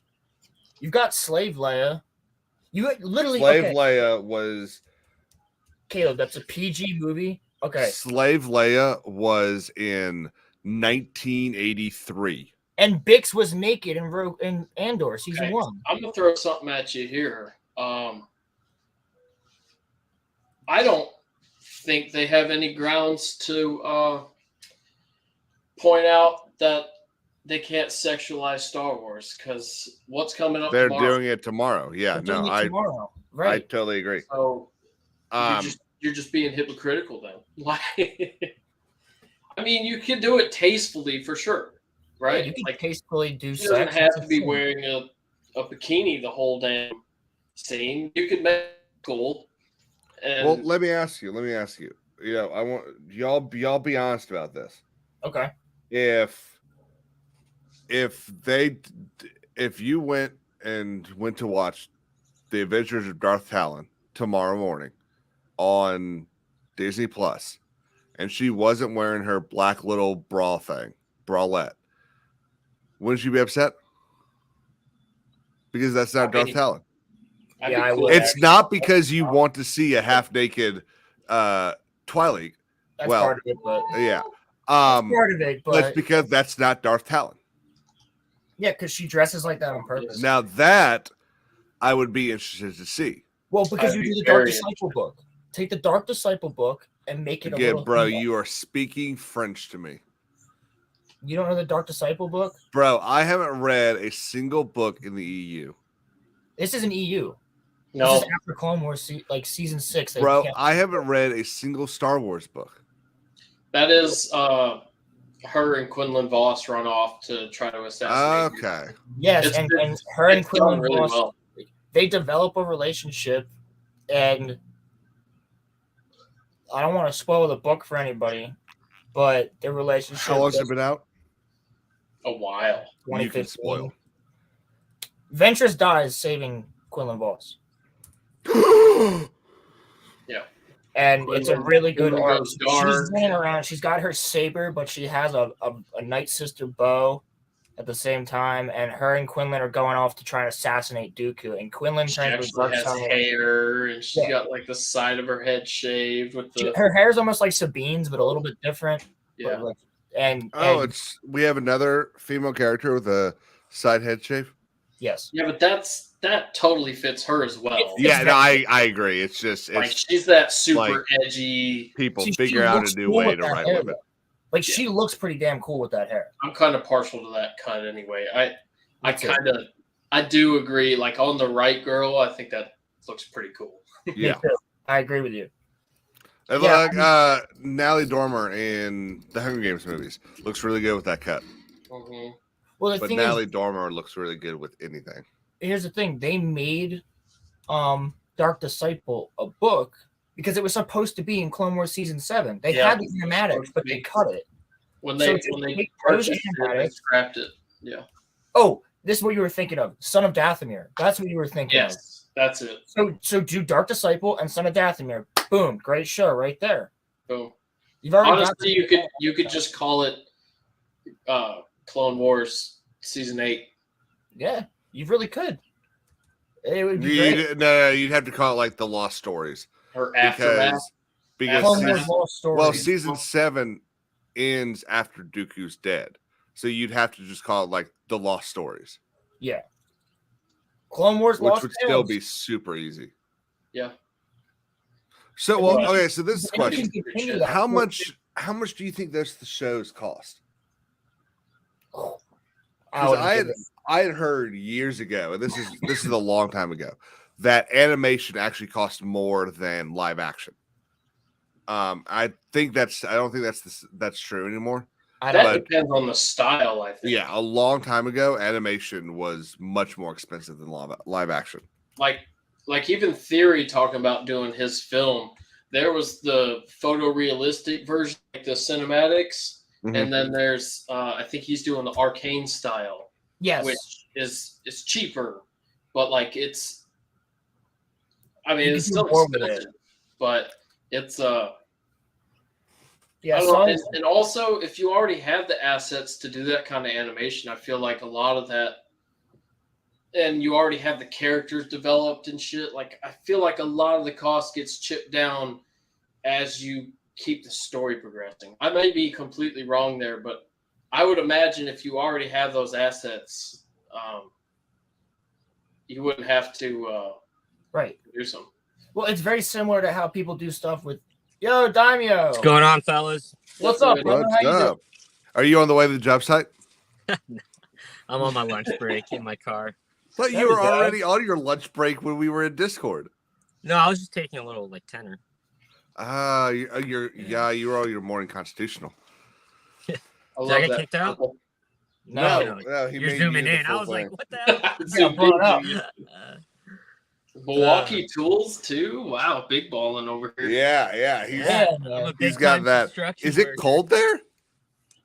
you've got Slave Leia. You literally Slave okay, Leia was Caleb. That's a PG movie. Okay, Slave Leia was in 1983. and Bix was naked in Andor season Okay. 1. I'm gonna throw something at you here. I don't think they have any grounds to point out that they can't sexualize Star Wars, because what's coming up They're tomorrow? doing it tomorrow. Yeah, They're doing no, it I tomorrow. I Right? totally agree. So you're just being hypocritical then. Like, I mean, you can do it tastefully for sure, right? Yeah, you can like, tastefully do she doesn't sex. have It's to a be thing. wearing a bikini the whole damn scene. You can make it cool. And Well, let me ask you. You know, I want y'all be honest about this. Okay. If you went to watch The Adventures of Darth Talon tomorrow morning on Disney Plus, and she wasn't wearing her black little bralette, wouldn't you be upset? Because that's not Darth Talon. I'd Yeah, be I cool. would. It's not because you want to see a half-naked Twilight. That's Well, part of it, but yeah. that's part of it, That's but because that's not Darth Talon. yeah, because she dresses like that on purpose. Now that I would be interested to see. Well, because I'd you be do the Dark very Disciple book. Take the Dark Disciple book and make it a Again, little bro, female. you are speaking French to me. You don't know the Dark Disciple book? Bro, I haven't read a single book in the EU. This is an EU. No, This is after Clone Wars, season 6. They Bro, can't- I haven't read a single Star Wars book. that is her and Quinlan Voss run off to try to assassinate. Okay. Yes, It's and been- her and It's done Quinlan really Voss, well. they develop a relationship, and I don't want to spoil the book for anybody, but their relationship. How long's it been out? A while. You can 2015. spoil. Ventress dies saving Quinlan Voss, and it's a really good Quinlan arc. goes She's dark. running around. She's got her saber, but she has a Night Sister bow at the same time, and her and Quinlan are going off to try and assassinate Dooku. And Quinlan She turns to the actually dark has side. hair, and she's Yeah. got like the side of her head shaved with the Her hair is almost like Sabine's, but a little bit different. yeah. But like, and We have another female character with a side head shave. yes, Yeah, but that totally fits her as well. It's- Yeah, no, I agree. It's just like it's she's that super like- edgy. people She figure out looks a new cool way with to that write hair, women. though. Like she looks pretty damn cool with that hair. I'm kind of partial to that cut anyway. I Me too. I do agree. Like on the right girl, I think that looks pretty cool. Yeah. Me too. I agree with you. And Yeah, like Natalie Dormer in the Hunger Games movies looks really good with that cut. Mhm. Well, the But thing Natalie is, Dormer looks really good with anything. here's the thing: they made Dark Disciple a book because it was supposed to be in Clone Wars season 7. They Yeah. had the animatics, but they cut it. When So they just when they take those purchased it, they animatics- scrapped it. Yeah. Oh, this is what you were thinking of: Son of Dathomir. That's what you were thinking of. Yes, that's it. So do Dark Disciple and Son of Dathomir. Boom, great show right there. Boom. You've already got Honestly, you could just call it Clone Wars season 8. yeah, you really could. It would be great. You'd have to call it like the Lost Stories Or aftermath. because Clone season- Wars Lost Stories. well, season 7 ends after Dooku's dead, so you'd have to just call it like the Lost Stories, yeah. Clone Wars which Lost would still Tales. be super easy. Yeah. So, And well, then- okay. So this is the And you question: can continue that. How much do you think the shows cost? I would I give had it- I had heard years ago, and this is a long time ago, that animation actually cost more than live action. I don't think that's true anymore. I That don't, But- depends on the style, I think. Yeah, a long time ago, animation was much more expensive than live action. Like even Theory talking about doing his film, there was the photorealistic version, like the cinematics, Mhm. and then there's I think he's doing the arcane style, yes. which is cheaper, but like it's I mean You it's can do still more with it. expensive, but it's yeah, I don't know, some- and also if you already have the assets to do that kind of animation, I feel like a lot of that, and you already have the characters developed and shit. Like I feel like a lot of the cost gets chipped down as you keep the story progressing. I may be completely wrong there, but I would imagine if you already have those assets, you wouldn't have to right. do some. Well, it's very similar to how people do stuff with Yo Daimyo. What's going on, fellas? What's up, brother? What's How you doing? up? Are you on the way to the job site? I'm on my lunch break in my car. But There you we were go. already on your lunch break when we were in Discord. No, I was just taking a little like tenor. You're all your morning constitutional. I Did love I get that kicked out? purple. No, He You're made zooming you the in. I full was like, thing. what the hell? Yeah, blow it up. Milwaukee Tools too. Wow, big balling over here. Yeah. Yeah, I'm a man. He's big got time that. construction Is it worker. cold there?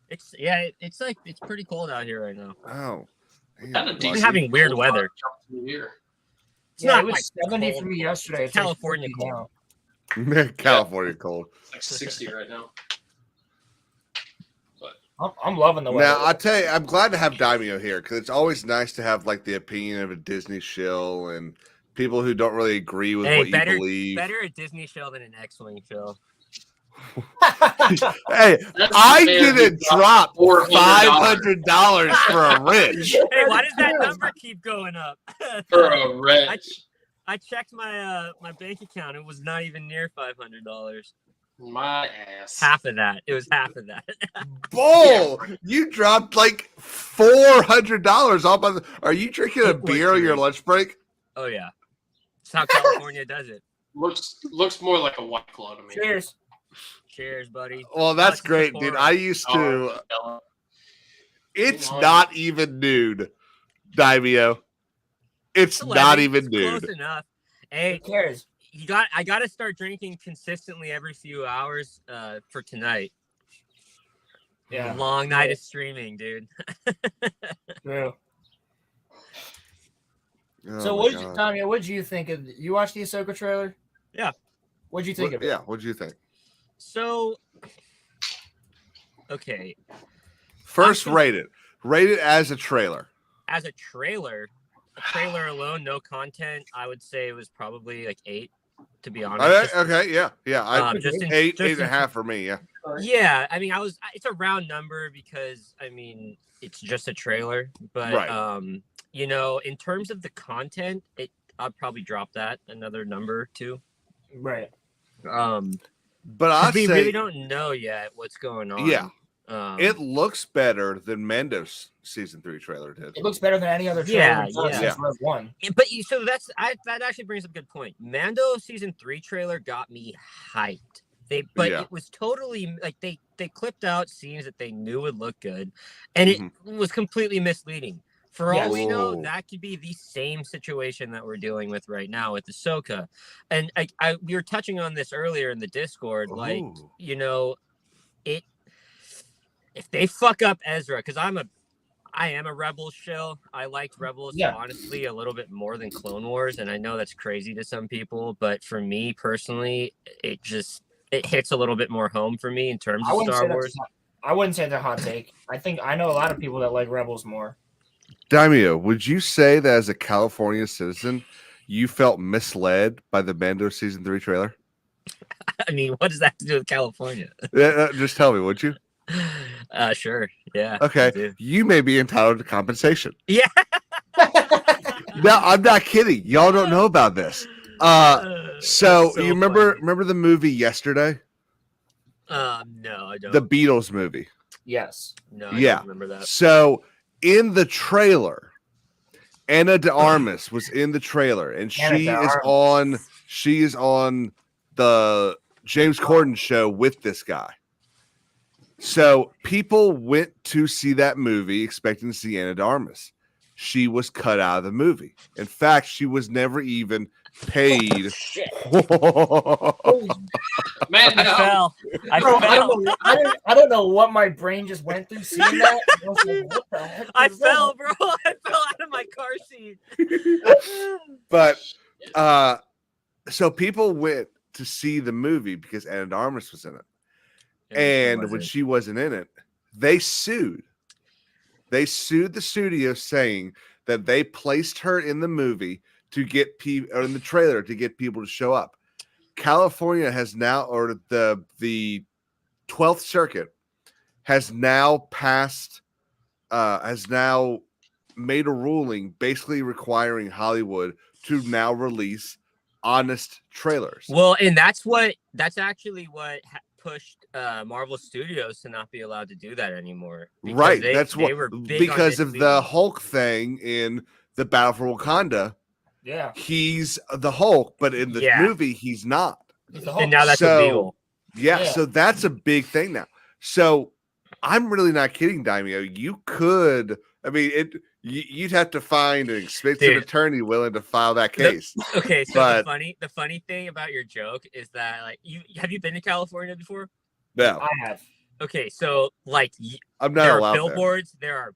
It's it's pretty cold out here right now. Oh, Kind damn, of We're decent. having weird cold weather. front here. It's Yeah, not it was like 70 cold, for me cold. yesterday. It's It's like California 50 cold. now. California cold. It's like 60 right now. I'm loving the weather. Now I tell you, I'm glad to have Daimyo here because it's always nice to have like the opinion of a Disney shill and people who don't really agree with Hey, what better you believe. better a Disney show than an X-wing show. Hey, That's I the man didn't who drop $400 $500 for a Ridge. Hey, why does that number keep going up? for a wrench. I checked my my bank account. It was not even near $500. My ass. Half of that. It was half of that. Bull! You dropped like $400 off on. Are you drinking a It was beer on your great. lunch break? Oh yeah, that's how California does it. Looks more like a White Claw to me. Cheers. Cheers, buddy. Well, that's Lots of great, dude. support. I used to. Oh, It's Come on. not even nude, Daimyo. It's It's not 11. even It's nude. close enough. Hey, Who cares? I got to start drinking consistently every few hours for tonight. Yeah. Long night of streaming, dude. True. Oh So, my God. Tommy, what did you think of? You watched the Ahsoka trailer? Yeah. What did you think of it? Yeah, what'd you think? So, okay, First, I'm rate it. Rate it as a trailer. as a trailer alone, no content, I would say it was probably like 8, to be honest. Okay, yeah. Just in- Eight just and a in- half for me. Yeah. Yeah, I mean, it's a round number because I mean, it's just a trailer, but Right. you know, in terms of the content, I'd probably drop that another number or two. Right. But I We say really don't know yet what's going on. Yeah. It Um, looks better than Mando's season 3 trailer did. It looks better than any other trailer Yeah, we've done yeah. since Rogue One. but so that actually brings up a good point. Mando season 3 trailer got me hyped. Yeah. It was totally like they clipped out scenes that they knew would look good, and it was completely misleading. For all we know, Whoa. that could be the same situation that we're dealing with right now with Ahsoka. And we were touching on this earlier in the Discord, like, Ooh. you know, if they fuck up Ezra, because I am a Rebels shill. I liked Rebels honestly a little bit more than Clone Wars, and I know that's crazy to some people, but for me personally, it hits a little bit more home for me in terms of Star Wars. I wouldn't say that's a hot take. I know a lot of people that like Rebels more. Daimyo, would you say that as a California citizen, you felt misled by the Mando season 3 trailer? I mean, what does that have to do with California? Just tell me, would you? Sure. Yeah. I Okay. do. You may be entitled to compensation. Yeah. No, I'm not kidding. Y'all don't know about this. So you remember the movie Yesterday? No, I don't. The Beatles movie. Yes. No, I Yeah. don't remember that. So in the trailer, Anna de Armas was in the trailer, and Anna she de is on the James Corden show with this guy. So people went to see that movie expecting to see Anna de Armas. She was cut out of the movie. In fact, she was never even paid. Shit. Man, I no. fell. I Bro, fell. I don't know what my brain just went through seeing that. I was like, what the heck I was that? fell, bro. I fell out of my car seat. But so people went to see the movie because Anna de Armas was in it. And when she wasn't in it, they sued. They sued the studio saying that they placed her in the movie to get people, or in the trailer to get people to show up. California has now, or the 12th Circuit has now passed, has now made a ruling basically requiring Hollywood to now release honest trailers. Well, and that's actually what pushed Marvel Studios to not be allowed to do that anymore. Because Right. they were big on because of the misleading. Hulk thing in the Battle for Wakanda. Yeah. He's the Hulk, but in the Yeah. movie, he's not. And now that's So- illegal. Yeah, Yeah. so that's a big thing now. So I'm really not kidding, Daimyo. You could, I mean, you'd have to find an expensive Dude. attorney willing to file that The- case. Okay, so But- the funny thing about your joke is that like have you been to California before? No, I have. Okay, so like I'm not there are allowed there. billboards, there are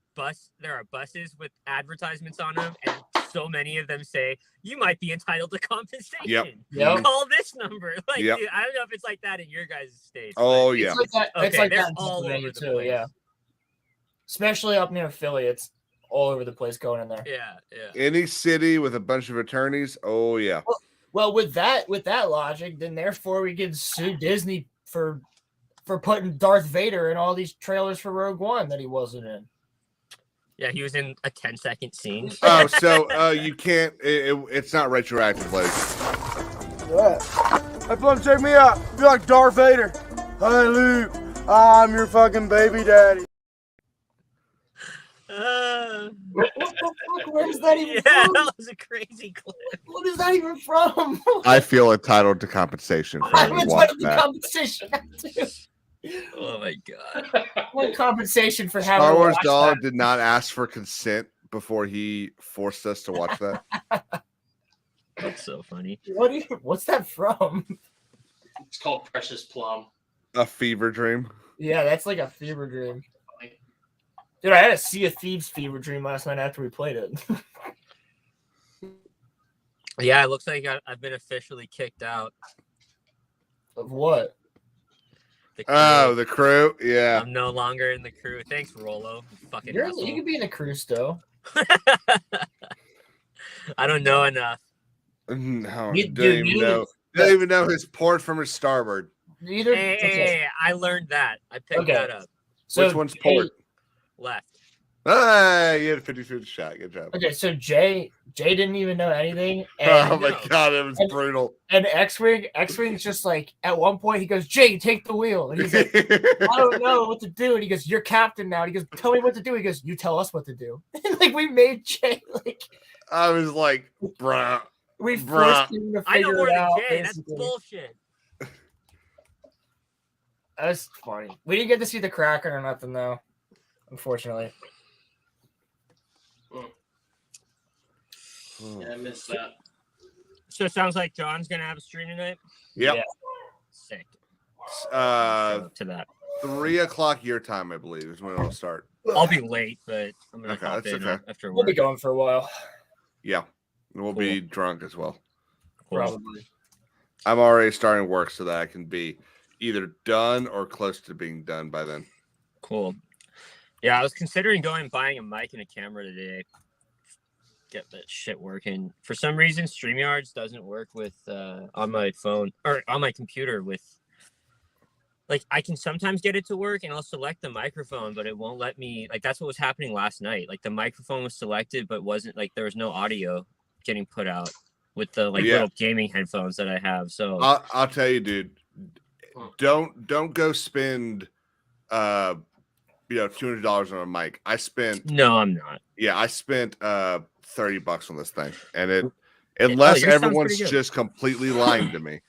buses with advertisements on them, and so many of them say you might be entitled to compensation. Yep. Call this number. Like, Yep. dude, I don't know if it's like that in your guys' states. Oh but- yeah. It's like that. It's Okay, like they're that in all over Pennsylvania the too. place. Yeah. Especially up near Philly, it's all over the place going in there. Yeah. Any city with a bunch of attorneys. Oh yeah. Well, with that logic, then therefore we can sue Disney for putting Darth Vader in all these trailers for Rogue One that he wasn't in. Yeah, he was in a 10-second scene. Oh, so you can't. It's not retroactive, like. What? Hey, Plum, check me out. Be like Darth Vader. Hey, Luke, I'm your fucking baby daddy. What the fuck? Where's that even Yeah, from? that was a crazy clip. What is that even from? I feel entitled to compensation for I'm having entitled watched to that. compensation. Oh my god. What compensation for having Star Wars watched Dog that? did not ask for consent before he forced us to watch that. That's so funny. What's that from? It's called Precious Plum. A fever dream. Yeah, that's like a fever dream. Dude, I had a Sea of Thieves fever dream last night after we played it. Yeah, it looks like I've been officially kicked out. Of what? The crew. Oh, the crew. Yeah. I'm no longer in the crew. Thanks, Rolo. You fucking asshole. You could be in the crew still. I don't know enough. No, You- don't you even need know. it. Don't even know his port from his starboard. Either. Hey, I learned that. I picked Okay. that up. So Which one's Jay- port? Left. Ah, you had a 50-50 shot. Good job. Okay, so Jay didn't even know anything, and, Oh my No. god, it was And- brutal. and X-Wing's just like at one point he goes, Jay, take the wheel, and he's like, I don't know what to do, and he goes, you're captain now, and he goes, tell me what to do. He goes, you tell us what to do. And like we made Jay like I was like, bruh. we Bruh. forced him to I know figure more it than out. Jay. That's basically. bullshit. That's funny. We didn't get to see the Kraken or nothing though, unfortunately. Yeah, I missed that. So it sounds like John's gonna have a stream tonight. Yep. Yeah. Sick. To that. 3 o'clock your time, I believe, is when it'll start. I'll be late, but I'm gonna Okay, hop that's in okay. after We'll work. be going for a while, Yeah. And we'll be drunk as well. Cool. probably. I'm already starting work so that I can be either done or close to being done by then. Cool. Yeah, I was considering going and buying a mic and a camera today. Get that shit working. For some reason, StreamYards doesn't work with on my phone or on my computer with like I can sometimes get it to work and I'll select the microphone, but it won't let me like that's what was happening last night. Like the microphone was selected, but wasn't like there was no audio getting put out with the like Yeah. little gaming headphones that I have. So I'll tell you, dude. Don't go spend $200 on a mic. I spent no, I'm not. I spent $30 on this thing, and it unless yours sounds everyone's pretty good. just completely lying to me,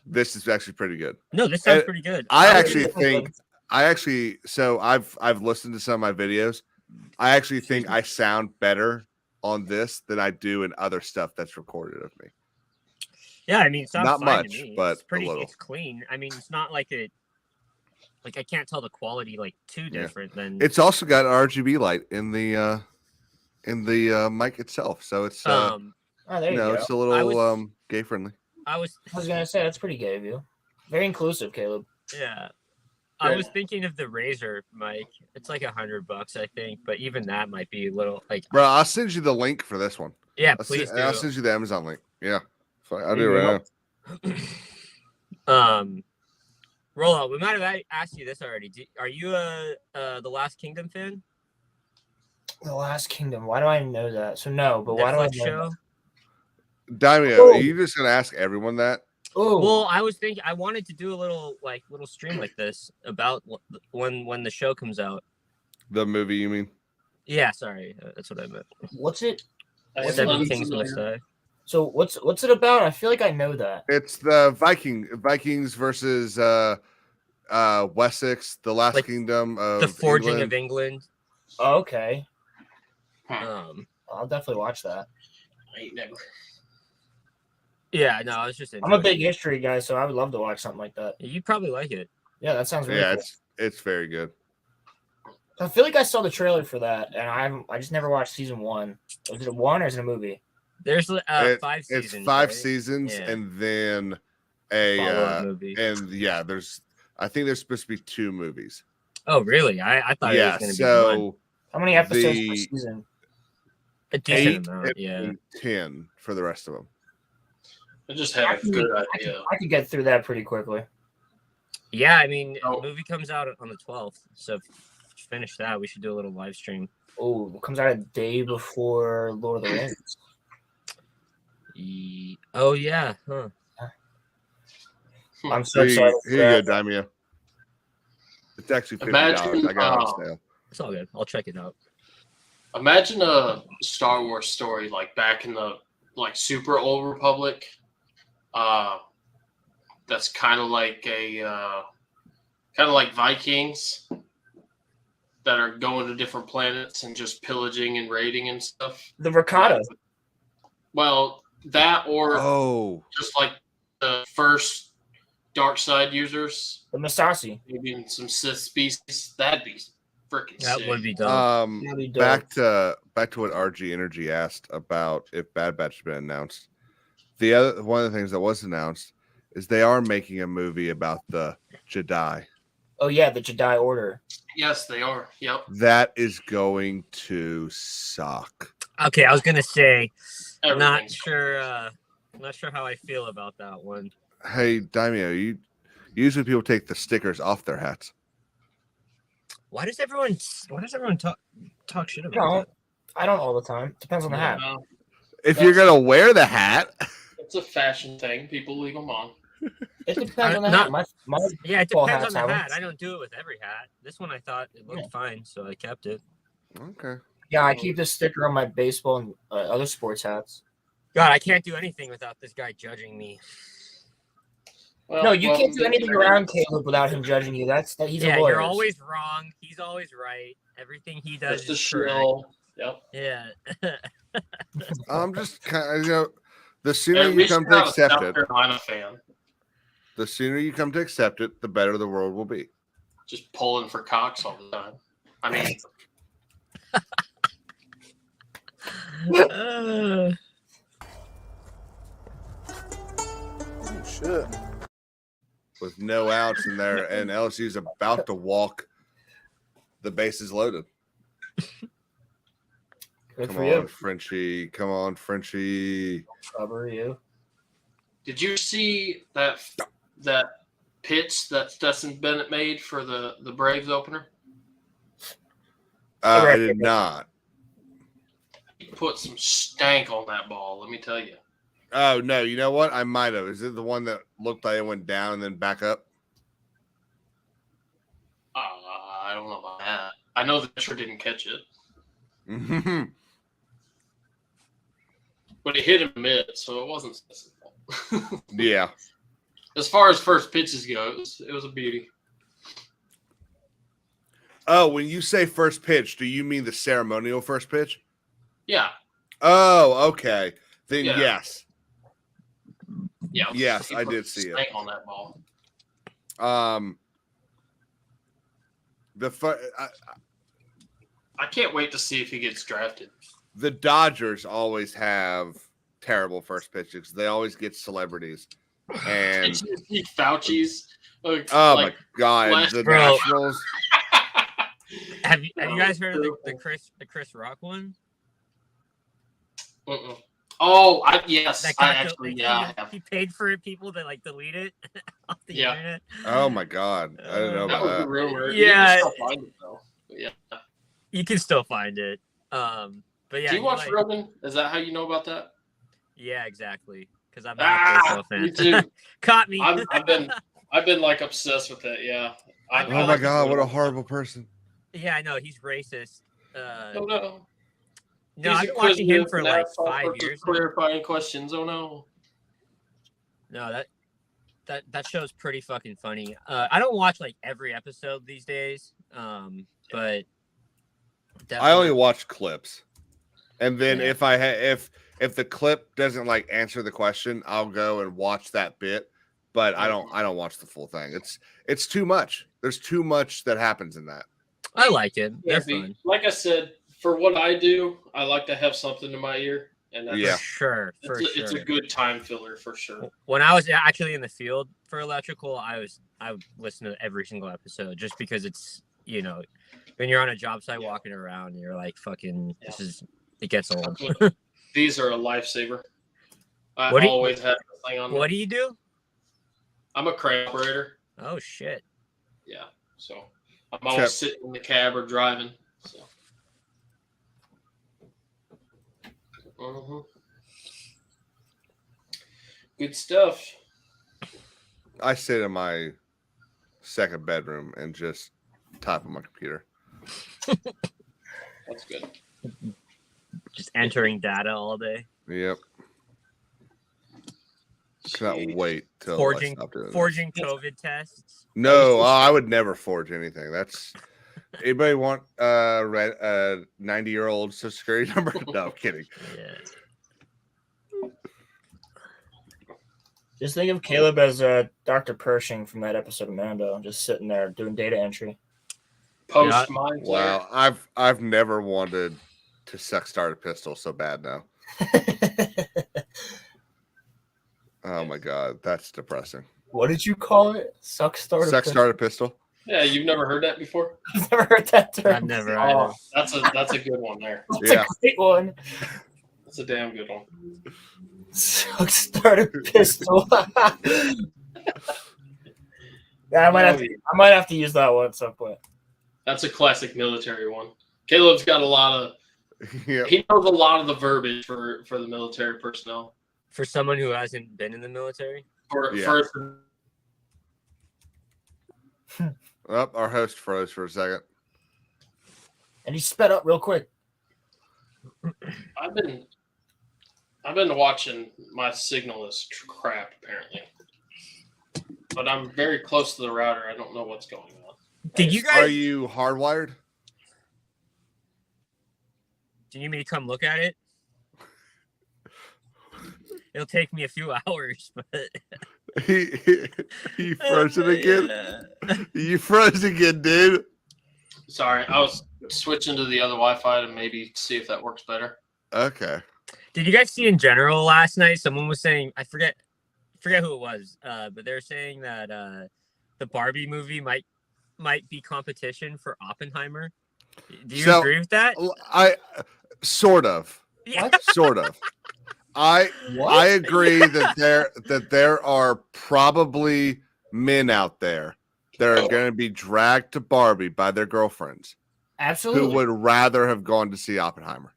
this is actually pretty good. No, this sounds And pretty good. I actually think so I've listened to some of my videos. I actually think I sound better on this than I do in other stuff that's recorded of me. Yeah, I mean, it sounds Not fine much, to me. but it's pretty. a little. It's clean. I mean, it's not like it. Like I can't tell the quality like too Yeah. different than. It's also got an RGB light in the mic itself, so it's Oh, there you go. it's a little was- gay friendly. I was. I was gonna say that's pretty gay of you. Very inclusive, Caleb. Yeah. I was thinking of the Razer mic. It's like $100, I think, but even that might be a little like. Bro, I'll send you the link for this one. Yeah, I'll please I'll do. send you the Amazon link. Yeah, fine. I'll There do you it right go. now. Rolo, we might have asked you this already. Are you a The Last Kingdom fan? The Last Kingdom. Why do I know that? So no, but why do I Netflix know show? Daimyo, Oh. are you just gonna ask everyone that? Oh, Well, I was thinking I wanted to do a little stream like this about when the show comes out. The movie, you mean? Yeah, sorry, that's what I meant. what's it? I What's sound 7 Kings familiar. Must Die. So what's it about? I feel like I know that. It's the Vikings versus Wessex, the last Like kingdom of the forging England. of England. Oh, okay, Um, I'll definitely watch that. I ain't never. yeah, no, I was just. I'm a big history guy, so I would love to watch something like that. You probably like it. Yeah, that sounds really Yeah, cool. it's very good. I feel like I saw the trailer for that, and I just never watched season 1. Is it a 1 or is it a movie? There's 5 It's seasons. 5 right? seasons, Yeah. and then Follow-up movie. and yeah, I think there's supposed to be 2 movies. Oh, really? I thought Yeah, it was going to be one. so How many episodes per The- season? A decent 8 amount, yeah. and 10 for the rest of them. I just had a good idea. I could get through that pretty quickly. Yeah, I mean, Oh. the movie comes out on the 12th, so finish that. We should do a little live stream. Oh, it comes out a day before Lord of the Rings. Oh yeah, huh? I'm so Here excited. you go, Daimio. It's actually $50. Imagine, I got it on sale. It's all good. I'll check it out. Imagine a Star Wars story like back in the super old Republic. That's kind of like Vikings that are going to different planets and just pillaging and raiding and stuff. The Ricotta. Well, that or Oh, just like the first dark side users, The Masasi. maybe in some Sith species. That'd be freaking That sick. would be dope. That'd be dope. back to what RG Energy asked about if Bad Batch has been announced. One of the things that was announced is they are making a movie about the Jedi. Oh yeah, the Jedi Order. Yes, they are. Yep. That is going to suck. Okay, I was gonna say, not Everything's- sure how I feel about that one. Hey, Daimio, usually people take the stickers off their hats. Why does everyone talk shit about No, that? I don't all the time. Depends on the hat. Uh, If you're gonna wear the hat, It's a fashion thing. People leave them on. It depends on the Not- hat. My Yeah, it Ball depends hats on the have hat. them. I don't do it with every hat. This one I thought it looked fine, so I kept it. okay. yeah, I keep this sticker on my baseball and other sports hats. God, I can't do anything without this guy judging me. Well, No, you well, can't do anything around Caleb without him judging you. He's Yeah, a lawyer. you're always wrong. He's always right. Everything he does Just a is correct. shill. Yep. Yeah. I'm just kind of, the sooner And you we come should to have a accept South it, Carolina fan the sooner you come to accept it, the better the world will be. just pulling for Cox all the time. I mean, Uh, Oh, shit. With no outs in there, and LSU's about to walk the bases loaded. Good Come for on, you. Frenchie. Come on, Frenchie. Cover you. did you see that pitch that Stetson Bennett made for the Braves opener? I did not. He put some stank on that ball. Let me tell you. Oh, no. You know what? I might have. Is it the one that looked like it went down and then back up? I don't know about that. I know the pitcher didn't catch it, Mhm. but it hit him mid, so it wasn't Stetson's fault. Yeah. As far as first pitches go, it was a beauty. Oh, when you say first pitch, do you mean the ceremonial first pitch? Yeah. Oh, okay. Then Yeah. yes. Yeah. Yes, he I put did see it. stank on that ball. I can't wait to see if he gets drafted. The Dodgers always have terrible first pitches. They always get celebrities. And Did you see Fauci's? oh like, my god, last- the Bro. Nationals. have you guys heard of the Chris Rock one? Mm-mm. Oh, yes, That I got actually, he, yeah. I have. he paid for people to delete it off the Yeah. internet. Oh my god. I didn't know That about was a that. rumor. Yeah. You can still find it, though. But yeah. You can still find it. But yeah. Do you watch like, Rogan? Is that how you know about that? Yeah, exactly. Because I'm not a baseball fan. Me too. Caught me. I've been like obsessed with it. Yeah. I Oh my like god, it. what a horrible person. Yeah, I know he's racist. No. No, I've been watching him for like Now, 5 years. now. Clarifying questions. Oh no. No, that show's pretty fucking funny. I don't watch like every episode these days, but I only definitely- watch clips, and then Yeah. if the clip doesn't like answer the question, I'll go and watch that bit. But I don't watch the full thing. It's too much. There's too much that happens in that. I like it. Yeah, They're fun. like I said, for what I do, I like to have something in my ear, and that's, Yeah. For sure. it's a good time filler for sure. When I was actually in the field for electrical, I would listen to every single episode just because it's, you know, when you're on a job site walking around, you're like, fucking, it gets old. These are a lifesaver. I What do you- always have the thing on. What do you do? I'm a crane operator. Oh shit. Yeah, so I'm always sitting in the cab or driving. So. Good stuff. I sit in my second bedroom and just type on my computer. That's good. Just entering data all day. Yep. Cannot wait till Forging I stop doing forging COVID tests. No, I would never forge anything. That's anybody want 90-year-old social security number? No, I'm kidding. Yeah. Just think of Caleb as Dr. Pershing from that episode of Mando, just sitting there doing data entry. Post mind. Wow, I've never wanted to sex start a pistol so bad now. Oh my god, that's depressing. What did you call it? Sex starter pistol? Yeah, you've never heard that before? I've never heard that term. I've never Oh, that's a good one there. That's a great one. That's a damn good one. Sex starter pistol. Yeah, I might have to use that one at some point. That's a classic military one. Caleb's got a lot of he knows a lot of the verbiage for the military personnel. For someone who hasn't been in the military? Our host froze for a second. And he sped up real quick. I've been watching. My signal is crap apparently, but I'm very close to the router. I don't know what's going on. Did you guys? Are you hardwired? Do you need me to come look at it? It'll take me a few hours, but you froze it again. You froze again, dude. Sorry, I was switching to the other Wi-Fi to maybe see if that works better. Okay. Did you guys see in general last night? Someone was saying, I forget who it was, but they're saying that the Barbie movie might be competition for Oppenheimer. Do you agree with that? I sort of. Yeah. Sort of. I agree that there are probably men out there that are going to be dragged to Barbie by their girlfriends. Absolutely. Who would rather have gone to see Oppenheimer.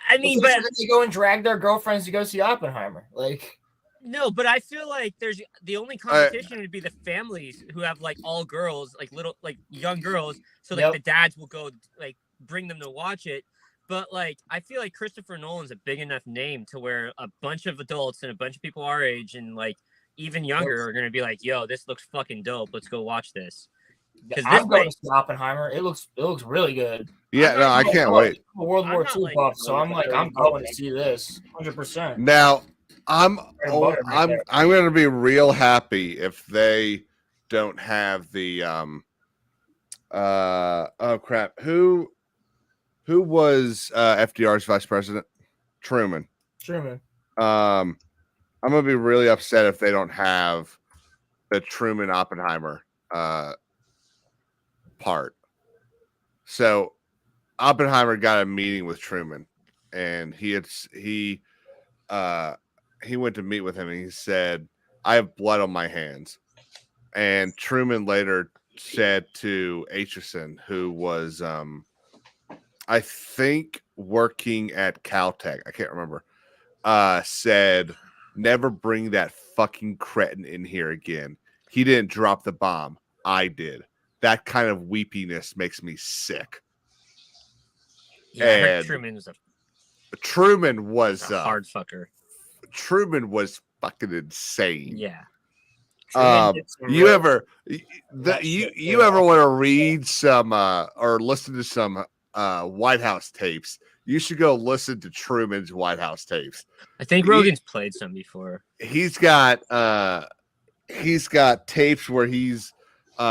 I mean, but they go and drag their girlfriends to go see Oppenheimer. Like, no, but I feel like there's the only competition would be the families who have like all girls, like little, like young girls. So like the dads will go like bring them to watch it. But like, I feel like Christopher Nolan's a big enough name to where a bunch of adults and a bunch of people our age and like even younger are going to be like, yo, this looks fucking dope. Let's go watch this. I'm going to see Oppenheimer. It looks really good. Yeah, no, I can't wait. World War II buff, so I'm going to see this 100%. Now, I'm going to be real happy if they don't have the oh crap, who was FDR's vice president? Truman. I'm gonna be really upset if they don't have the Truman Oppenheimer part. So Oppenheimer got a meeting with Truman, and he went to meet with him, and he said, "I have blood on my hands." And Truman later said to Aitchison, who was I think working at Caltech, I can't remember, said, "Never bring that fucking cretin in here again. He didn't drop the bomb. I did." That kind of weepiness makes me sick. Yeah, I heard And Truman was a Truman was hard fucker. Truman was fucking insane. Yeah. Truman did some You real- ever that you shit, you yeah. ever want to read some or listen to some White House tapes? You should go listen to Truman's White House tapes. I think Rogan's played some before. He's got tapes where he's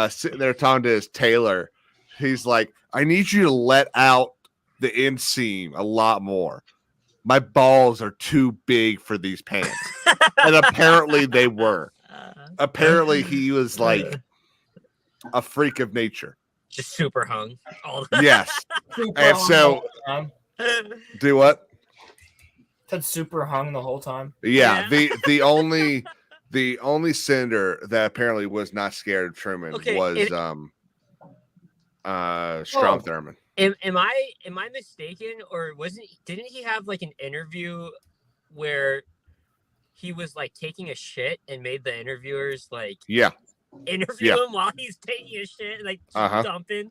sitting there talking to his tailor. He's like, I need you to let out the inseam a lot more. My balls are too big for these pants. And apparently they were. Apparently he was like a freak of nature. Just super hung. All Yes. Super And hung so- the whole time. Do what? Said super hung the whole time. Yeah. Yeah. The only senator that apparently was not scared of Truman Okay, was it- Strom Oh. Thurmond. Am I mistaken, or didn't he have like an interview where he was like taking a shit and made the interviewers like Yeah. interview Yeah. him while he's taking a shit, like just Uh-huh. dumping?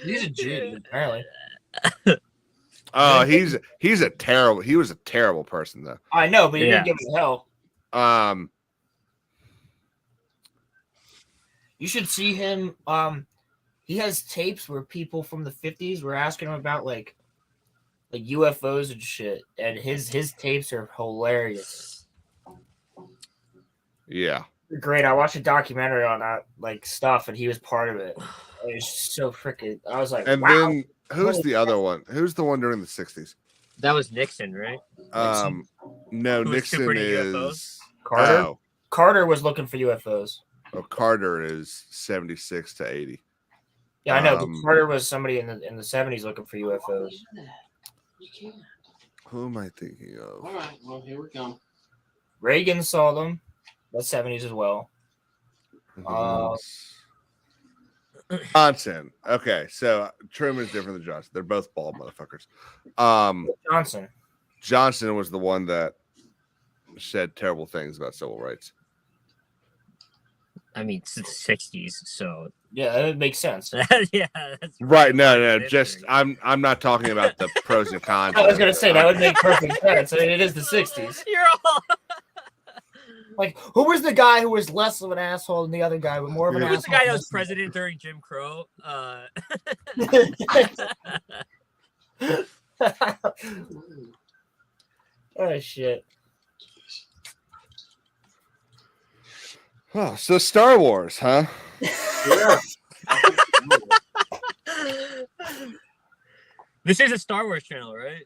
He's a G, apparently. Oh, he was a terrible person though. I know, but he Yeah. didn't give him hell. You should see him. He has tapes where people from the 50s were asking him about like UFOs and shit, and his tapes are hilarious. Yeah. They're great. I watched a documentary on that like stuff, and he was part of it. It's so freaking. I was like, And wow. then who's the other one? Who's the one during the 60s? That was Nixon, right? No, Who was Nixon super into is UFOs? Carter. Oh, Carter was looking for UFOs. Carter is 76 to 80. Yeah, I know. But Um, Carter was somebody in the 70s looking for UFOs. You can't. Who am I thinking of? All right. Well, here we go. Reagan saw them. That's 70s as well. Johnson. Okay, so Truman's different than Johnson. They're both bald motherfuckers. Johnson. Johnson was the one that said terrible things about civil rights. I mean, it's the 60s, so Yeah, that would make sense. yeah. That's Right? No, History. just I'm not talking about the pros and cons. I was gonna say that would make perfect sense. I mean, it is the 60s. You're all. Like, who was the guy who was less of an asshole than the other guy, but more of an Who asshole? was the guy that was president during Jim Crow? Oh shit! Oh, so Star Wars, huh? This is a Star Wars channel, right?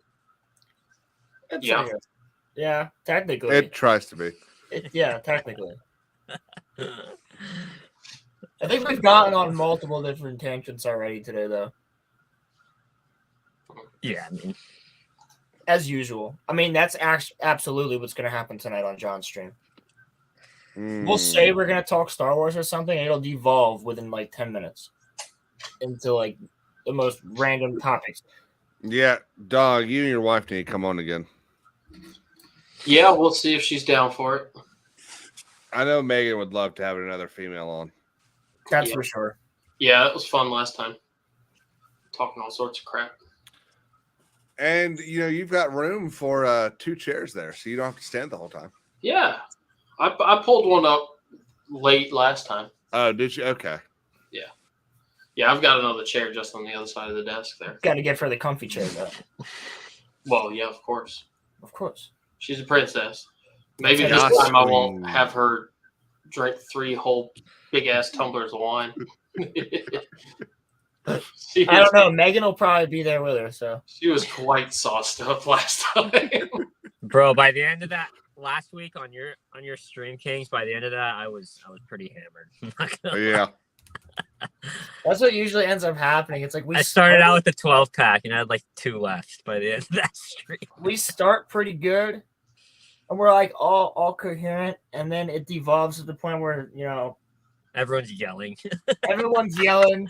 Yeah. Yeah, technically. It tries to be. Yeah, technically. I think we've gotten on multiple different tangents already today, though. Yeah, I mean, As usual. I mean, that's absolutely what's going to happen tonight on John's stream. We'll say we're going to talk Star Wars or something, and it'll devolve within like 10 minutes into like the most random topics. Yeah, dog, you and your wife need to come on again. Yeah, we'll see if she's down for it. I know Megan would love to have another female on. That's Yeah. for sure. Yeah, it was fun last time. Talking all sorts of crap. And you've got room for 2 chairs there, so you don't have to stand the whole time. Yeah, I pulled one up late last time. Oh, did you? Okay. Yeah, I've got another chair just on the other side of the desk there. Got to get for the comfy chair, though. Well, yeah, of course. Of course. She's a princess. Maybe That's this how- time I won't have her drink 3 whole big ass tumblers of wine. I don't know. Megan will probably be there with her, so. She was quite sauced up last time. bro. By the end of that last week on your stream, Kings, by the end of that, I was pretty hammered. I'm not gonna lie. Yeah. That's what usually ends up happening. It's like I started out with the 12 pack and I had like 2 left by the end of that stream. we start pretty good, and we're like all coherent, and then it devolves to the point where Everyone's yelling. everyone's yelling.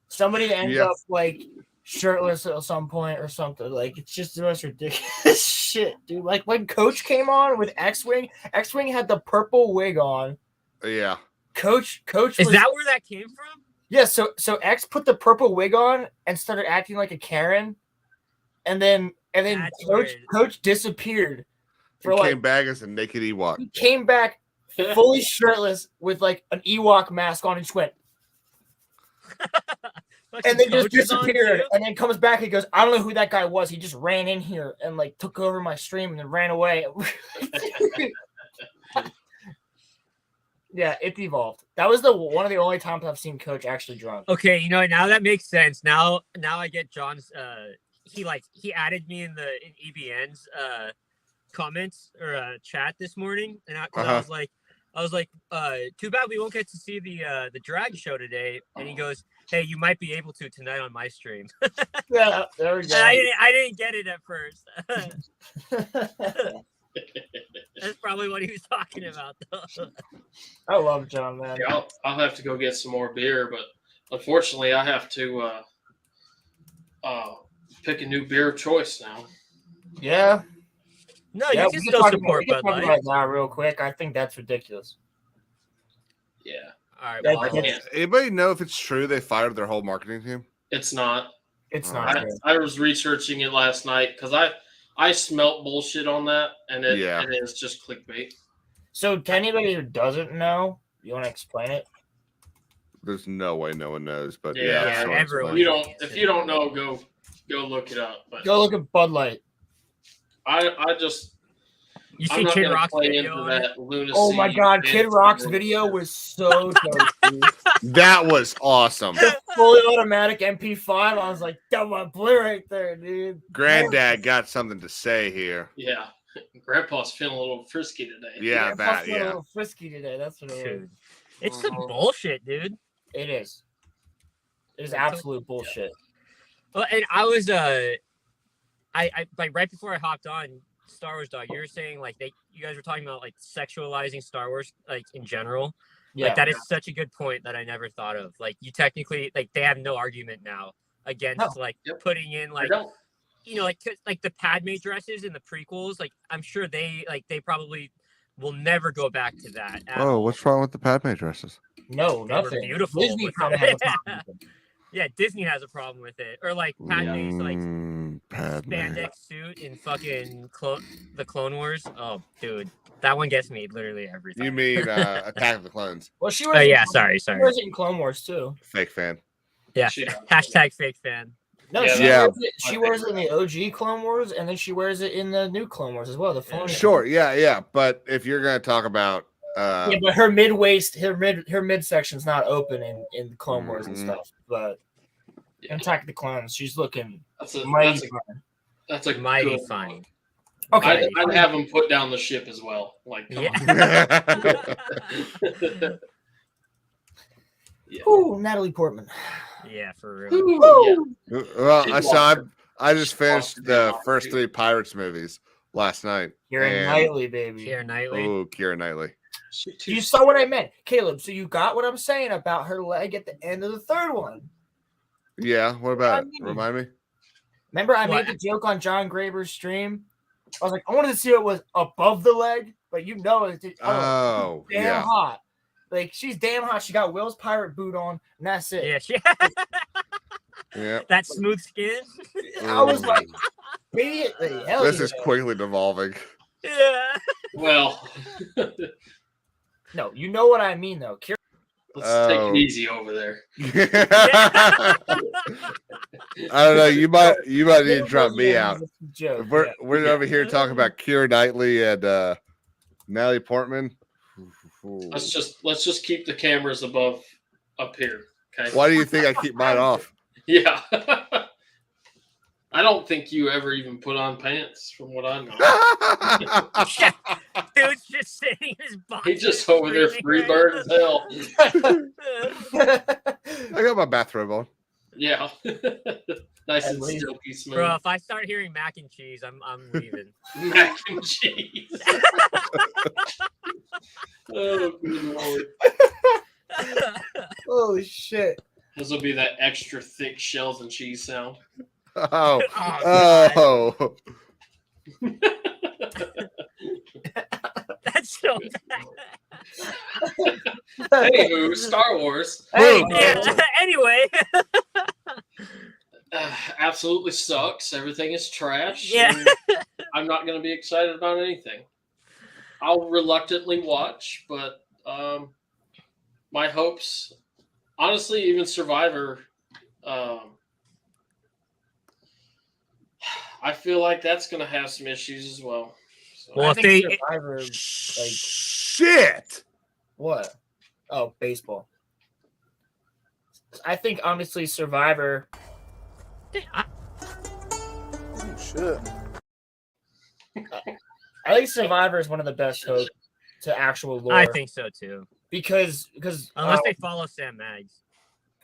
Somebody ends Yeah. up like shirtless at some point or something. Like it's just the most ridiculous shit, dude. Like when Coach came on with X-Wing had the purple wig on. Yeah. Coach Is was, that where that came from? Yeah, so X put the purple wig on and started acting like a Karen, and then That's Coach weird. Coach disappeared He came back as a naked Ewok. he came back fully shirtless with like an Ewok mask on and just went, Fucking and then just Coach is on, disappeared, too? and then comes back and goes, I don't know who that guy was. He just ran in here and like took over my stream and then ran away. Yeah, it evolved. That was one of the only times I've seen Coach actually drunk. Okay, now that makes sense. Now I get John's. He added me in EBN's comments or chat this morning, and I was like, too bad we won't get to see the drag show today. And he goes, hey, you might be able to tonight on my stream. Yeah, there we go. I didn't get it at first. That's probably what he was talking about, though. I love John, man. Yeah, I'll have to go get some more beer, but unfortunately, I have to pick a new beer of choice now. Yeah. No, Yeah, you can still support Bud Light. About that real quick. I think that's ridiculous. Yeah. All right. That- Well, can't. Anybody know if it's true they fired their whole marketing team? It's not. It's not true. I was researching it last night because I smelt bullshit on that, and it is just clickbait. So to anybody who doesn't know, you want to explain it? There's no way no one knows, but Yeah, yeah, someone everyone. explain. If you don't know, go look it up. But Go look at Bud Light. I just you I'm see not Kid gonna Rock's play video into on it? that lunacy. Oh my God, Kid and- Rock's video was so dope, dude. That was awesome. Fully automatic MP5. I was like, that my boy right there, dude. Granddad got something to say here. Yeah, Grandpa's feeling a little frisky today. Yeah, I'm that, feeling a yeah. little frisky today. That's what it was. Dude, it's some bullshit, dude. It is. It is absolute bullshit. Well, and I was I like right before I hopped on Star Wars Dog, you were saying like you guys were talking about like sexualizing Star Wars like in general. Yeah. Like that is such a good point that I never thought of. Like you technically like they have no argument now against like putting in like don't. like the Padme dresses in the prequels. Like I'm sure they probably will never go back to that. at Oh, all. what's wrong with the Padme dresses? No, They were nothing. beautiful Disney with probably it. has a problem with it. Yeah, Disney has a problem with it. Or like Padme's like Padme. spandex suit in fucking the Clone Wars. Oh, dude, that one gets me literally every time. You mean Attack of the Clones? Well, she Oh wears yeah, it- sorry. She wears it in Clone Wars too. Fake fan. Yeah, Yeah. hashtag fake fan. No, Yeah, she, Yeah. wears it, she wears it in the OG Clone Wars, and then she wears it in the new Clone Wars as well. The phone. Sure, yeah. But if you're gonna talk about Yeah, but her mid waist, her midsection's not open in the Clone Wars and Mhm. stuff. But in Attack of the Clones, she's looking That's a mighty fine. that's a Mighty good fine. one. Okay, I'd have him put down the ship as well. Like, come on. Yeah. Yeah. Ooh, Natalie Portman. Yeah, for real. Ooh, yeah. well, I just finished the first 3 Pirates movies last night. You're in And- Knightley, baby. Keira Knightley. Oh, Keira Knightley. You saw what I meant, Caleb. So you got what I'm saying about her leg at the end of the third one. Yeah, what about it? I mean- Remind me. Remember, I What? made the joke on John Graber's stream. I was like, I wanted to see what was above the leg, but it's Oh, damn yeah. hot. Like she's damn hot. She got Will's pirate boot on, and that's it. Yeah, Yeah. that smooth skin. I was like, immediately, hell This yeah. is quickly devolving. Yeah. Well, No, you know what I mean though. let's take Oh. it easy over there. I don't know. You might need to drop me out. Joke. We're over here talking about Keira Knightley and Natalie Portman. Let's just keep the cameras up here. Okay. Why do you think I keep mine off? Yeah. I don't think you ever even put on pants, from what I know. Dude's just sitting in his box. He's just over there free bird as hell. I got my bathrobe on. Yeah. Nice At and least- silky smooth. Bro, if I start hearing mac and cheese, I'm leaving. Mac and cheese. Oh, good Lord. Holy shit. This will be that extra thick shells and cheese sound. Oh, God. oh. That's so bad. Anywho, Star Wars Hey, Yeah. Anyway. absolutely sucks. Everything is trash. Yeah. and I'm not going to be excited about anything. I'll reluctantly watch, but my hopes, honestly, even Survivor, I feel like that's going to have some issues as well. So, Well, I if think they Survivor, like Shit. what? Oh, baseball. I think honestly, Survivor. I- Shit. I think Survivor is one of the best hooks to actual lore. I think so too. because Unless they follow Sam Maggs.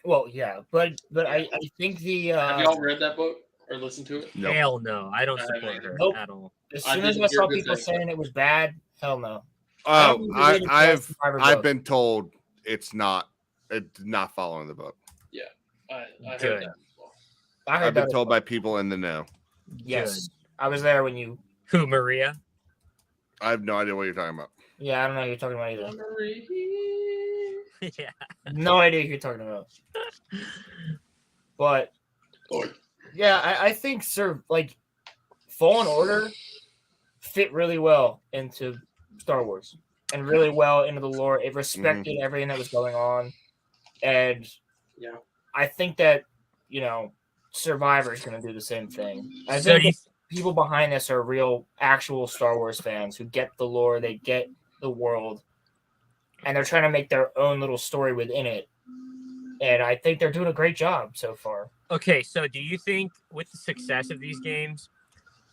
well, yeah, but I think the have y'all read that book or listened to it? Nope. Hell no. I don't I support haven't. her Nope. at all. as I soon as didn't I saw hear good people things. saying it was bad, hell no. Oh, I've Survivor book. been told it's not following the book. I heard Good. that. as well. I heard I've been that. told by people in the know. Yes, I was there when you. Who, Maria? I have no idea what you're talking about. Yeah, I don't know what you're talking about either. Yeah. No idea who you're talking about. But Or- yeah, I think like Fallen Order fit really well into Star Wars and really well into the lore. It respected everything that was going on, and Yeah. I think that Survivor is going to do the same thing. I So think do you, the people behind this are real, actual Star Wars fans who get the lore, they get the world, and they're trying to make their own little story within it. And I think they're doing a great job so far. okay, so do you think with the success of these games,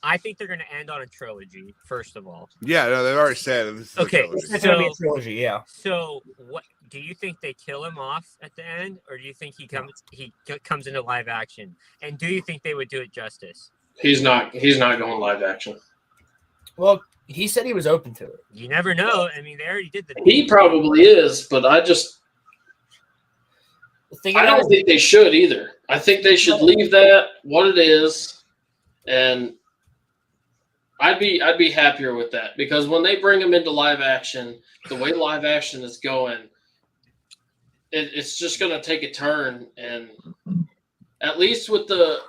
I think they're going to end on a trilogy, first of all. Yeah, no, they've already said this is a Okay, trilogy. It's going to be a So- trilogy, yeah. So, what do you think they kill him off at the end, or do you think he comes into live action? And do you think they would do it justice? He's not going live action. Well, he said he was open to it. You never know. I mean, they already did the. He probably is, but I don't think they should either. I think they should leave that what it is, and I'd be happier with that, because when they bring him into live action, the way live action is going, it's just going to take a turn. And at least with the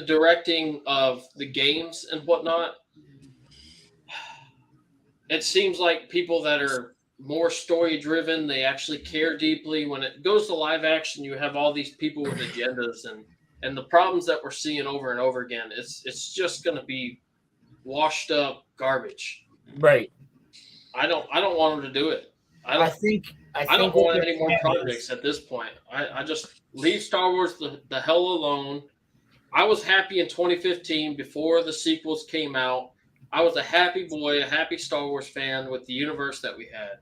directing of the games and whatnot, it seems like people that are more story driven, they actually care deeply. When it goes to live action, you have all these people with agendas, and the problems that we're seeing over and over again, it's just going to be washed up garbage. Right. I don't want them to do it. I don't what want their any more plan is- projects at this point. I just leave Star Wars the hell alone. I was happy in 2015 before the sequels came out. I was a happy boy, a happy Star Wars fan with the universe that we had.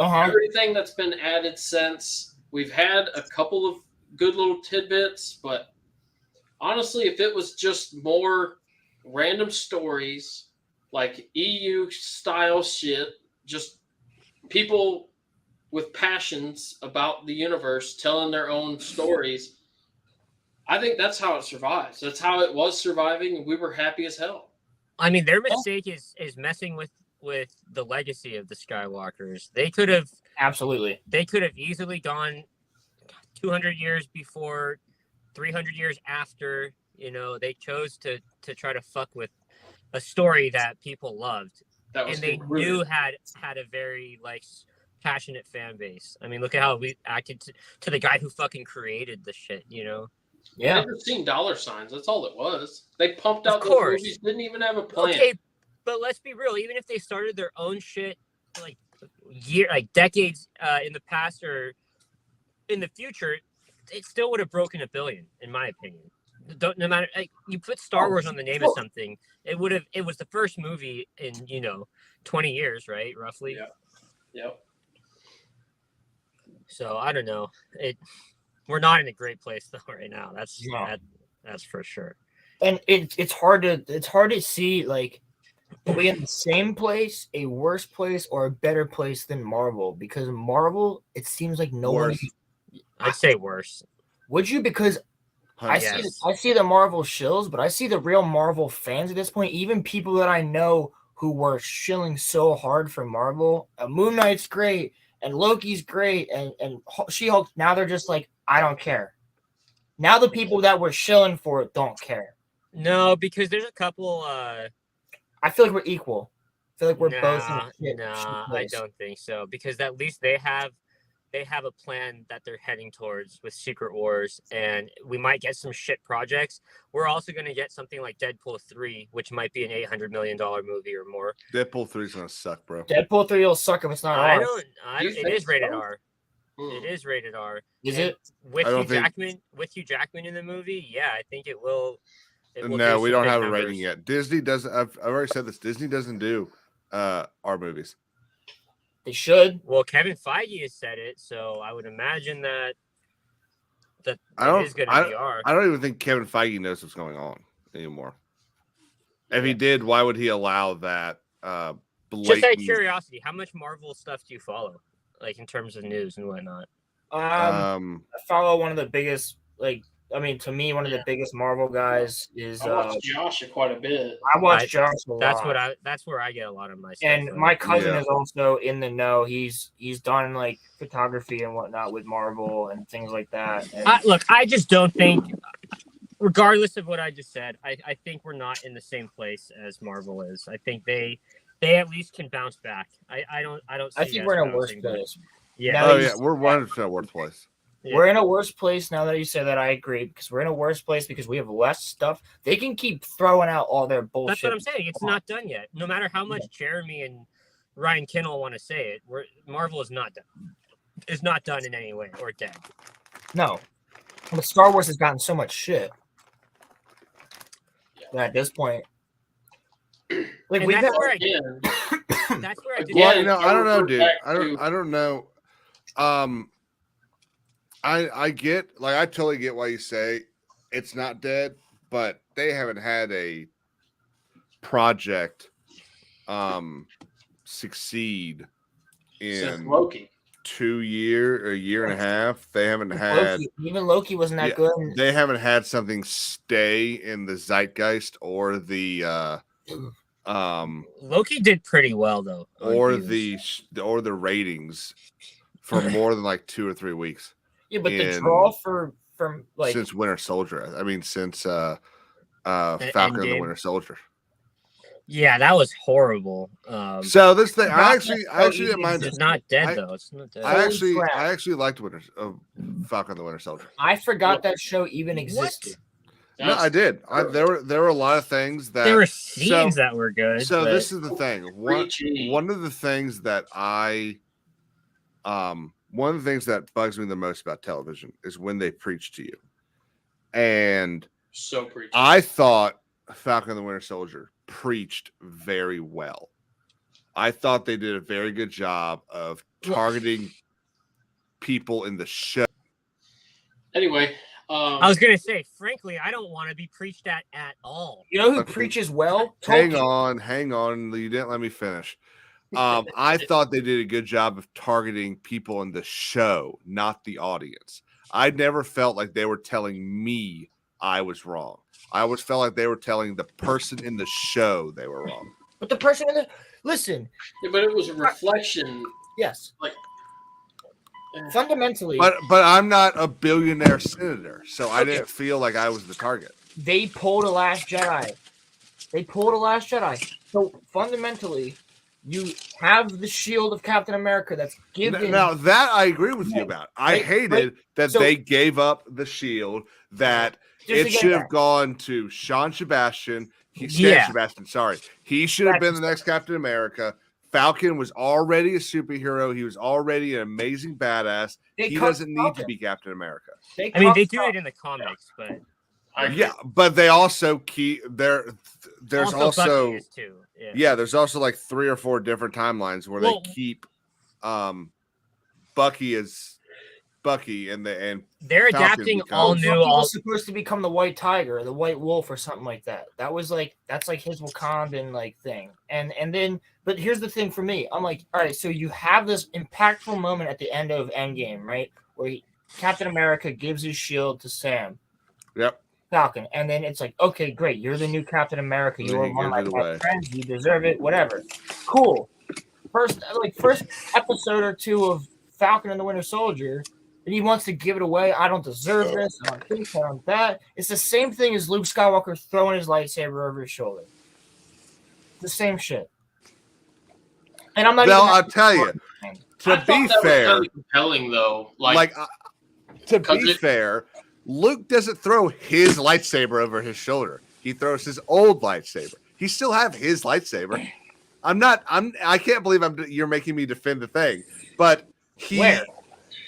Everything that's been added since, we've had a couple of good little tidbits, but honestly, if it was just more random stories, like EU style shit, just people with passions about the universe telling their own stories, I think that's how it survives. That's how it was surviving, and we were happy as hell. I mean, their mistake is messing with the legacy of the Skywalkers. They could have easily gone 200 years before, 300 years after. They chose to try to fuck with a story that people loved, That was and they rude. knew had a very passionate fan base. I mean, look at how we acted to the guy who fucking created the shit. Yeah. I've never seen dollar signs. That's all it was. They pumped out Of those course. movies, didn't even have a plan. Okay, but let's be real. Even if they started their own shit, decades in the past or in the future, it still would have broken $1 billion, in my opinion. No matter, you put Star Wars on the name of something, it would have. It was the first movie in 20 years, right? Roughly. Yeah. Yep. So I don't know. We're not in a great place though right now. That's for sure. And it's hard to see, like, are we in the same place, a worse place, or a better place than Marvel? Because Marvel, it seems like no one. Worse. I'd say worse. Would you? Because I see the Marvel shills, but I see the real Marvel fans at this point. Even people that I know who were shilling so hard for Marvel. Moon Knight's great, and Loki's great, and She-Hulk. Now they're just like, I don't care. Now the people that were shilling for it don't care. No, because there's a couple. I feel like we're equal. I feel like we're both. I don't think so, because at least they have a plan that they're heading towards with Secret Wars, and we might get some shit projects. We're also going to get something like Deadpool 3, which might be an $800 million movie or more. Deadpool 3 is gonna suck, bro. Deadpool 3 will suck if it's not ours. It is rated R. It is rated R. Is it? With Hugh Jackman in the movie? Yeah, I think it will. No, we don't have a rating yet. Disney doesn't. I've already said this. Disney doesn't do R movies. They should. Well, Kevin Feige has said it, so I would imagine that it is going to be R. I don't even think Kevin Feige knows what's going on anymore. If he did, why would he allow that? Just out of curiosity, how much Marvel stuff do you follow, like in terms of news and whatnot? I follow one of the biggest, to me, one of the biggest Marvel guys is. I watch Josh quite a bit. I watch Josh a lot. That's where I get a lot of my stuff. And my cousin is also in the know. He's done like photography and whatnot with Marvel and things like that. And I just don't think, regardless of what I just said, I think we're not in the same place as Marvel is. I think they at least can bounce back. I don't. I think we're in a worse place. Yeah. Oh yeah, we're 100% worse place. Yeah. We're in a worse place now that you say that. I agree, because we're in a worse place because we have less stuff. They can keep throwing out all their bullshit. That's what I'm saying. It's not done yet. No matter how much Jeremy and Ryan Kinnell want to say it, Marvel is not done. Is not done in any way or dead. No, but Star Wars has gotten so much shit. Yeah, at this point, that's where I did. Well, I don't know, dude. I don't know. I get, I totally get why you say it's not dead, but they haven't had a project succeed in Loki. 2 year or a year and a half. They haven't had Loki wasn't that good. They haven't had something stay in the zeitgeist or the Loki did pretty well though, or the ratings for more than 2 or 3 weeks. Yeah, but the draw from since Winter Soldier. I mean, since Falcon and the Winter Soldier. Yeah, that was horrible. So this thing, I actually didn't mind. It's not dead though. It's not dead. I actually liked Falcon the Winter Soldier. I forgot that show even existed. No, I did. There were a lot of things that there were scenes that were good. So this is the thing. One of the things that one of the things that bugs me the most about television is when they preach to you. And so preachy. I thought Falcon the Winter Soldier preached very well. I thought they did a very good job of targeting people in the show. Anyway, I was going to say, frankly, I don't want to be preached at all. You know who preaches well? Hang on. You didn't let me finish. I thought they did a good job of targeting people in the show, not the audience. I never felt like they were telling me I was wrong. I always felt like they were telling the person in the show they were wrong. But the person in the listen. Yeah, but it was a reflection. Yes. Fundamentally. But I'm not a billionaire senator, so I didn't feel like I was the target. They pulled a Last Jedi. So fundamentally, you have the shield of Captain America that's given. Now that I agree with you about. I hated that they gave up the shield. That it should have gone to Stan Sebastian. He should have been the next Captain America. Falcon was already a superhero. He was already an amazing badass. He doesn't need to be Captain America. They do it in the comics, but but they also keep there's also too. Yeah, there's also 3 or 4 different timelines where they keep Bucky as Bucky and they're Falcon adapting all new. Bucky was supposed to become the White Tiger, the White Wolf, or something like that. That was that's his Wakandan thing. And then, but here's the thing for me. I'm like, all right, so you have this impactful moment at the end of Endgame, right, where Captain America gives his shield to Sam. Yep. Falcon, and then it's like, okay, great, you're the new Captain America. You are one of my best friends. You deserve it. Whatever. Cool. First episode or 2 of Falcon and the Winter Soldier, and he wants to give it away. I don't deserve this. I don't think I don't that. It's the same thing as Luke Skywalker throwing his lightsaber over his shoulder. The same shit. And I'm not. Well, even I'll tell you. To be fair, really compelling though. To be fair, Luke doesn't throw his lightsaber over his shoulder. He throws his old lightsaber. He still have his lightsaber. I can't believe you're making me defend the thing. But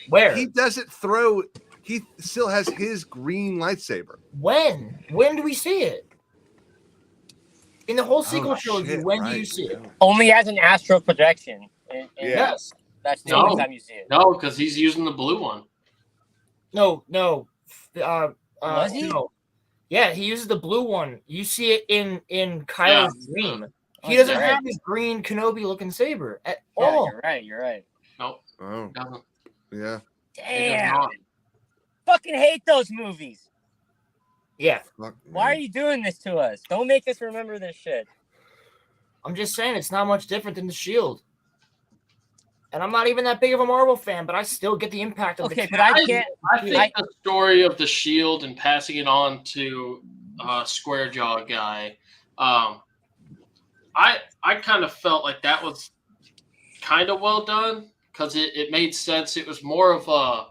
Where? He doesn't throw. He still has his green lightsaber. When? When do we see it? In the whole sequel trilogy, shit, when do you see it? Only as an astral projection. Yes. That's the only time you see it. No, because he's using the blue one. No. Was he? No. Yeah, he uses the blue one. You see it in Kylo's dream. He Oh, doesn't you're have right. his green Kenobi-looking saber at Yeah, all. You're right. Nope. Oh, Doesn't. yeah. He does Damn. not. Fucking hate those movies. Yeah, Fuck Why are me. you doing this to us? Don't make us remember this shit. I'm just saying it's not much different than the Shield. And I'm not even that big of a Marvel fan, but I still get the impact of Okay, the but I can't. I think the story of the Shield and passing it on to Square Jaw guy, I kind of felt like that was kind of well done because it made sense. It was more of a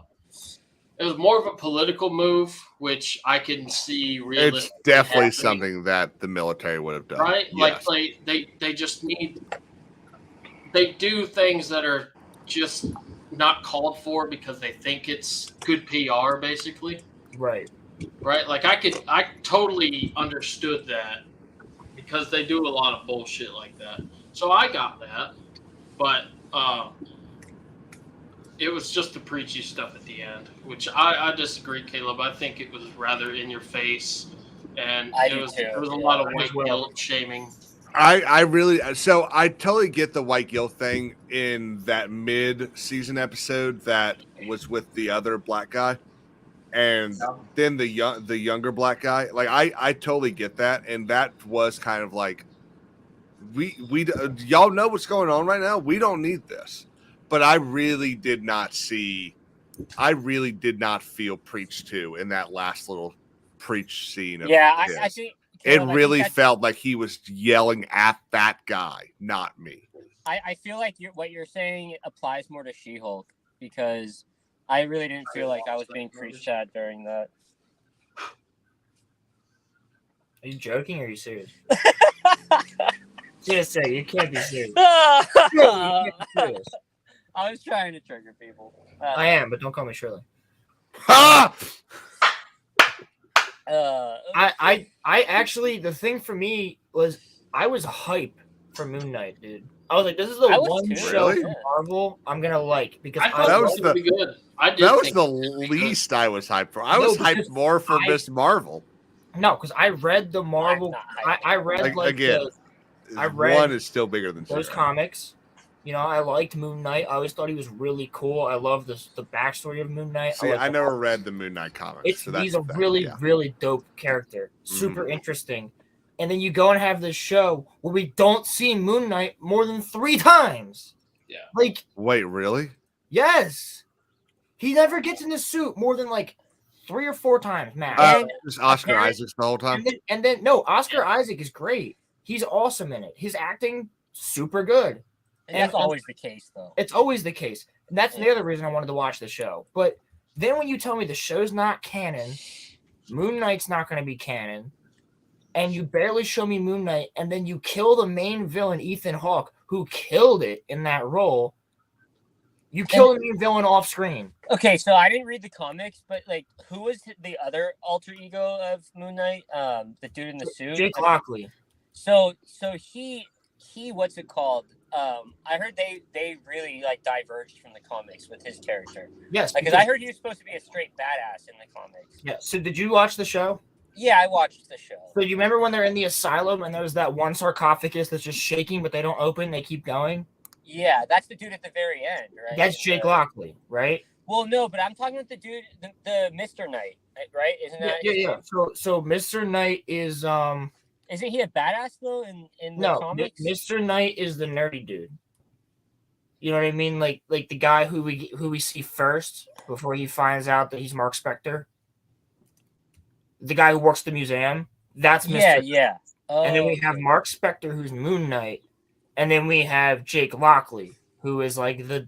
political move, which I can see It's realistically definitely happening, something that the military would have done. right? Yes. Like they just they do things that are just not called for because they think it's good PR, basically. right. Right? Like I totally understood that because they do a lot of bullshit like that. So I got that, but it was just the preachy stuff at the end, which I disagree, Caleb. I think it was rather in your face, and I it do was too. there was a lot of I white as well. guilt shaming. I totally get the white guilt thing in that mid-season episode that was with the other black guy, and then the younger black guy. Like I totally get that, and that was kind of like we y'all know what's going on right now. We don't need this, but I really did not feel preached to in that last little preach scene. Of Yeah, his. I think It Caleb, I really think felt like he was yelling at that guy, not me. I feel like what you're saying applies more to She-Hulk because I really didn't feel like I was being preached at during that. Are you joking or are you serious? Just say you can't be serious. I You can't be serious. was trying to trigger people. I am, but don't call me Shirley. Ha! I actually, the thing for me was I was hype for Moon Knight, dude. I was like, this is the I was one too. show Really? from Marvel I'm gonna like because I thought That that was was the- pretty good. I did. That was think the it was pretty good. least I was hyped for. I No, was because hyped more for I- Miss Marvel. no, because I read the Marvel. I'm not hyped. I read Like, like again, I read one is still bigger than those zero. comics. You know, I liked Moon Knight. I always thought he was really cool. I love the backstory of Moon Knight. See, like I the- never read the Moon Knight comics. It's so that's he's a the thing, really yeah. really dope character, super interesting. And then you go and have this show where we don't see Moon Knight more than 3 times. Yeah. Like Wait, really? yes, he never gets in the suit more than like 3 or 4 times, max. Just Oscar apparent- Isaacs the whole time. And then no, Oscar Isaac is great. He's awesome in it. His acting super good. And that's and- always the case, though. It's always the case. And that's the other reason I wanted to watch the show. But then when you tell me the show's not canon, Moon Knight's not going to be canon, and you barely show me Moon Knight, and then you kill the main villain, Ethan Hawke, who killed it in that role. You kill the main villain off screen. Okay, so I didn't read the comics, but like, who was the other alter ego of Moon Knight? The dude in the suit. Jake Lockley. So he what's it called? I heard they really like diverged from the comics with his character. Yes. Because I heard he was supposed to be a straight badass in the comics. Yeah. So did you watch the show? Yeah, I watched the show. So you remember when they're in the asylum and there's that one sarcophagus that's just shaking, but they don't open, they keep going? Yeah, that's the dude at the very end, right? That's Jake Lockley, right? Well, no, but I'm talking about the dude, the Mr. Knight, right? Isn't that? Yeah. So Mr. Knight is Isn't he a badass though in the no, comics? Mr. Knight is the nerdy dude. You know what I mean? Like the guy who we see first before he finds out that he's Mark Spector. The guy who works the museum. That's Mr. Yeah. And then we have Mark Spector, who's Moon Knight, and then we have Jake Lockley, who is like the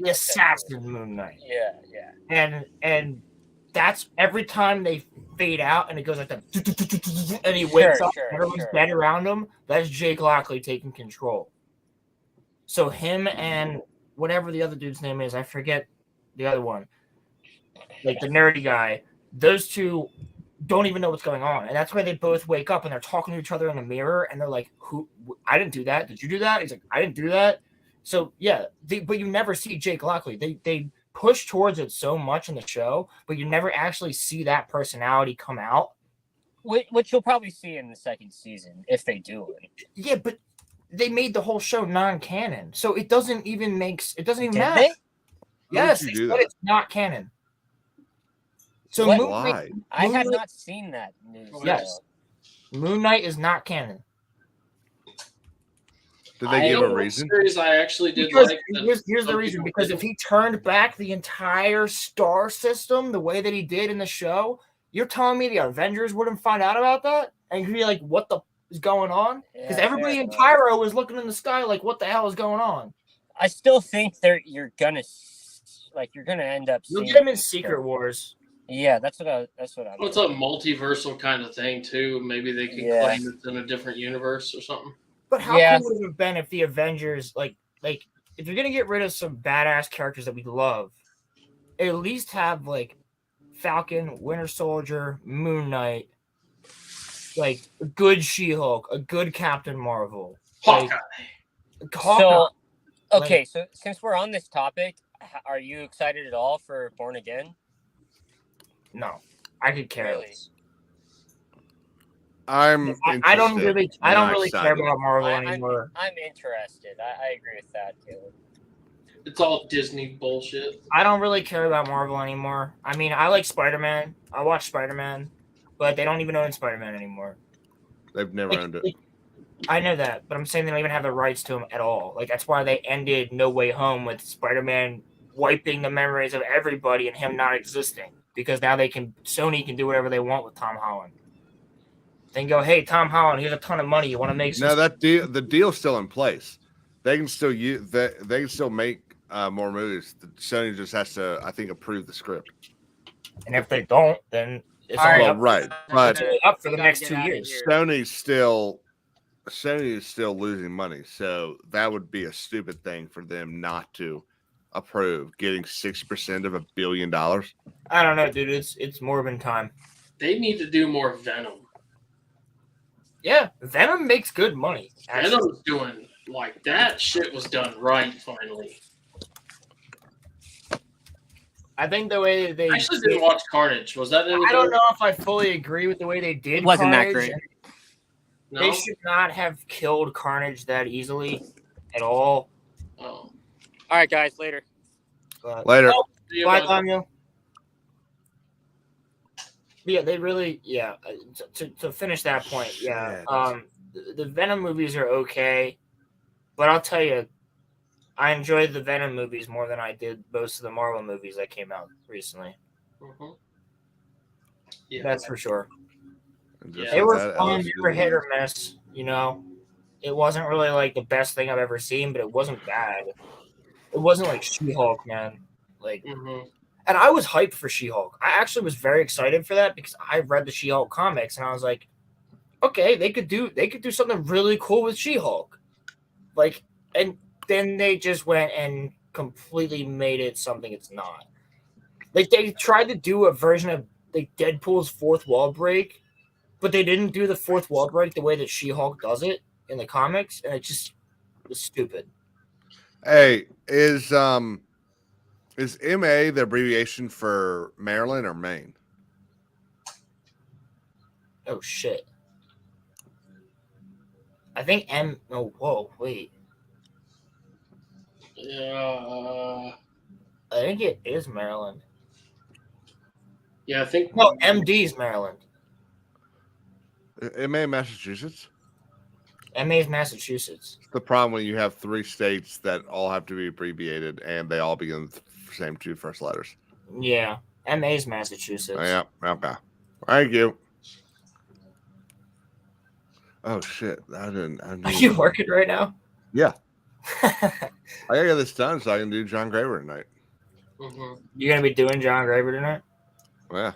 assassin Moon Knight. Yeah. And that's every time they fade out and it goes like that, and he wakes up, everyone's dead around him. That's Jake Lockley taking control. So him and whatever the other dude's name is, I forget the other one, like the nerdy guy. Those two don't even know what's going on, and that's why they both wake up and they're talking to each other in the mirror, and they're like, "Who? I didn't do that. Did you do that?" He's like, "I didn't do that." So yeah, but you never see Jake Lockley. They push towards it so much in the show, but you never actually see that personality come out. Which you'll probably see in the second season if they do it. Yeah, but they made the whole show non-canon, so it doesn't even matter. They? Yes, Why would you do but that? it's not canon. So What? Why? I had not seen that news. Yes. Moon Knight is not canon. Did they give You a know what reason? series I actually did Because like. that here's the some reason. people Because didn't? if he turned back the entire star system the way that he did in the show, you're telling me the Avengers wouldn't find out about that and you'd be like, "What the is going on?" Because Yeah, everybody fair in enough. Tyro was looking in the sky like, "What the hell is going on?" I still think you're gonna end up. You'll seeing get him in it. Secret Wars. Yeah, that's what I'm. Well, it's a multiversal kind of thing too. Maybe they can Yeah. claim it's in a different universe or something. But how Yeah. cool would it have been if the Avengers, like if you're gonna get rid of some badass characters that we love, at least have like Falcon, Winter Soldier, Moon Knight, like a good She-Hulk, a good Captain Marvel, Hawkeye. Hawkeye. So, okay, so since we're on this topic, are you excited at all for Born Again? No, I could care Really? less. I don't interested, really not care excited. about Marvel I'm anymore. interested. I agree with that, Caleb. It's all Disney bullshit. I don't really care about Marvel anymore. I mean, I like Spider-Man. I watch Spider-Man, but they don't even own Spider-Man anymore. They've never owned it. I know that, but I'm saying they don't even have the rights to him at all. Like that's why they ended No Way Home with Spider-Man wiping the memories of everybody and him not existing. Because now Sony can do whatever they want with Tom Holland. They can go, "Hey, Tom Holland, here's a ton of money. You want to make some?" No, the deal's still in place. They can still they can still make more movies. Sony just has to, I think, approve the script. And if they don't, then it's All only Well, up, right, but up for the Gotta next get 2 outta years. here. Sony is still losing money, so that would be a stupid thing for them not to approve getting 60% of $1 billion. I don't know, dude. It's Morbin time. They need to do more Venom. Yeah, Venom makes good money. Actually. Venom's doing like that shit was done right finally. I think the way they I actually didn't watch Carnage. Was that any I don't good? know if I fully agree with the way they did. Wasn't that Carnage. great. No. They should not have killed Carnage that easily at all. Oh. All right, guys, later. But, Later. Oh, See you, bye, bud. Daniel. Yeah, they really. Yeah, to finish that point. Yeah. The Venom movies are okay, but I'll tell you, I enjoyed the Venom movies more than I did most of the Marvel movies that came out recently. Mhm. Yeah. That's for sure. And Yeah. just They like were that, fun. LSU They were hit or loses. miss. You know, it wasn't really like the best thing I've ever seen, but it wasn't bad. It wasn't like She-Hulk, man. Like, Mhm. and I was hyped for She-Hulk. I actually was very excited for that because I read the She-Hulk comics and I was like, okay, they could do something really cool with She-Hulk. Like, and then they just went and completely made it something it's not. Like they tried to do a version of like Deadpool's fourth wall break, but they didn't do the fourth wall break the way that She-Hulk does it in the comics, and it just was stupid. Hey, is MA the abbreviation for Maryland or Maine? Oh shit. I think whoa, wait. Yeah. I think it is Maryland. Yeah, I think. No, MD's Maryland. MA Massachusetts? MA is Massachusetts. It's the problem when you have 3 states that all have to be abbreviated and they all begin with the same 2 first letters. Yeah, MA is Massachusetts. Yeah, okay. Thank you. Oh shit! I didn't. Are you working right now? Yeah. I gotta get this done so I can do John Graver tonight. Mm-hmm. You're gonna be doing John Graver tonight? Yeah.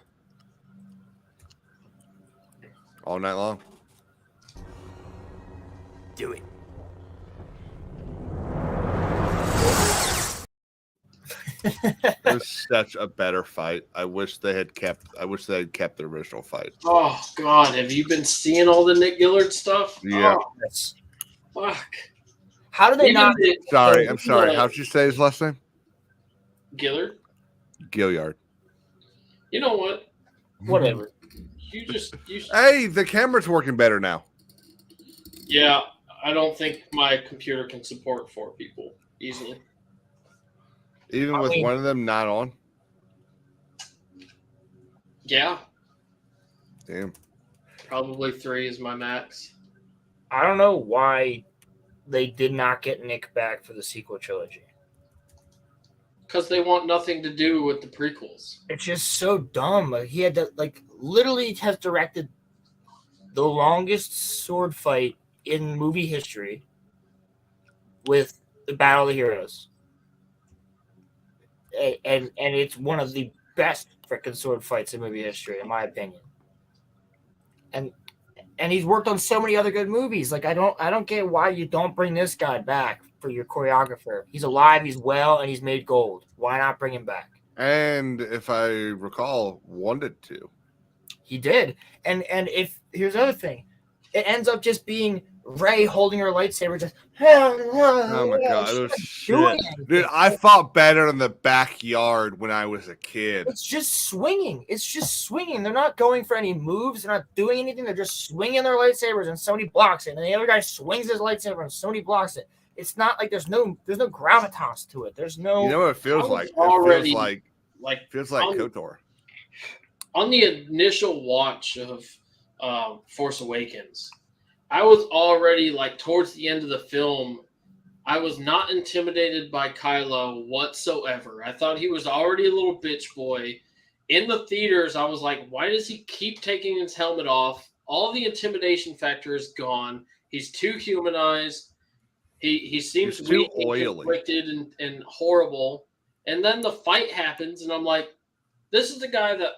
All night long. Do it. It was such a better fight. I wish they had kept the original fight. Oh God, have you been seeing all the Nick Gillard stuff? Yeah. Oh, fuck. How do they Even not? Sorry, I'm sorry. How'd you say his last name? Gillard? Gilliard. You know what? Whatever. You Hey, the camera's working better now. Yeah, I don't think my computer can support 4 people easily. Even with one of them not on. Yeah, Damn. probably 3 is my max. I don't know why they did not get Nick back for the sequel trilogy. Because they want nothing to do with the prequels. It's just so dumb. Like, he had to literally has directed the longest sword fight in movie history with the Battle of the Heroes. And it's one of the best freaking sword fights in movie history, in my opinion. And he's worked on so many other good movies. Like I don't get why you don't bring this guy back for your choreographer. He's alive, he's well, and he's made gold. Why not bring him back? And if I recall, wanted to. He did. And if here's the other thing, it ends up just being Rey holding her lightsaber, just Oh my god, it was shit. Dude, I fought better in the backyard when I was a kid. It's just swinging. It's just swinging. They're not going for any moves. They're not doing anything. They're just swinging their lightsabers, and somebody blocks it. And the other guy swings his lightsaber, and somebody blocks it. It's not like there's no gravitas to it. There's no. You know what it feels like? Already, it feels like KOTOR. On the initial watch of Force Awakens, I was already towards the end of the film, I was not intimidated by Kylo whatsoever. I thought he was already a little bitch boy. In the theaters, I was like, why does he keep taking his helmet off? All the intimidation factor is gone. He's too humanized. He seems He's too weak and oily. conflicted and horrible. And then the fight happens, and I'm like, this is the guy that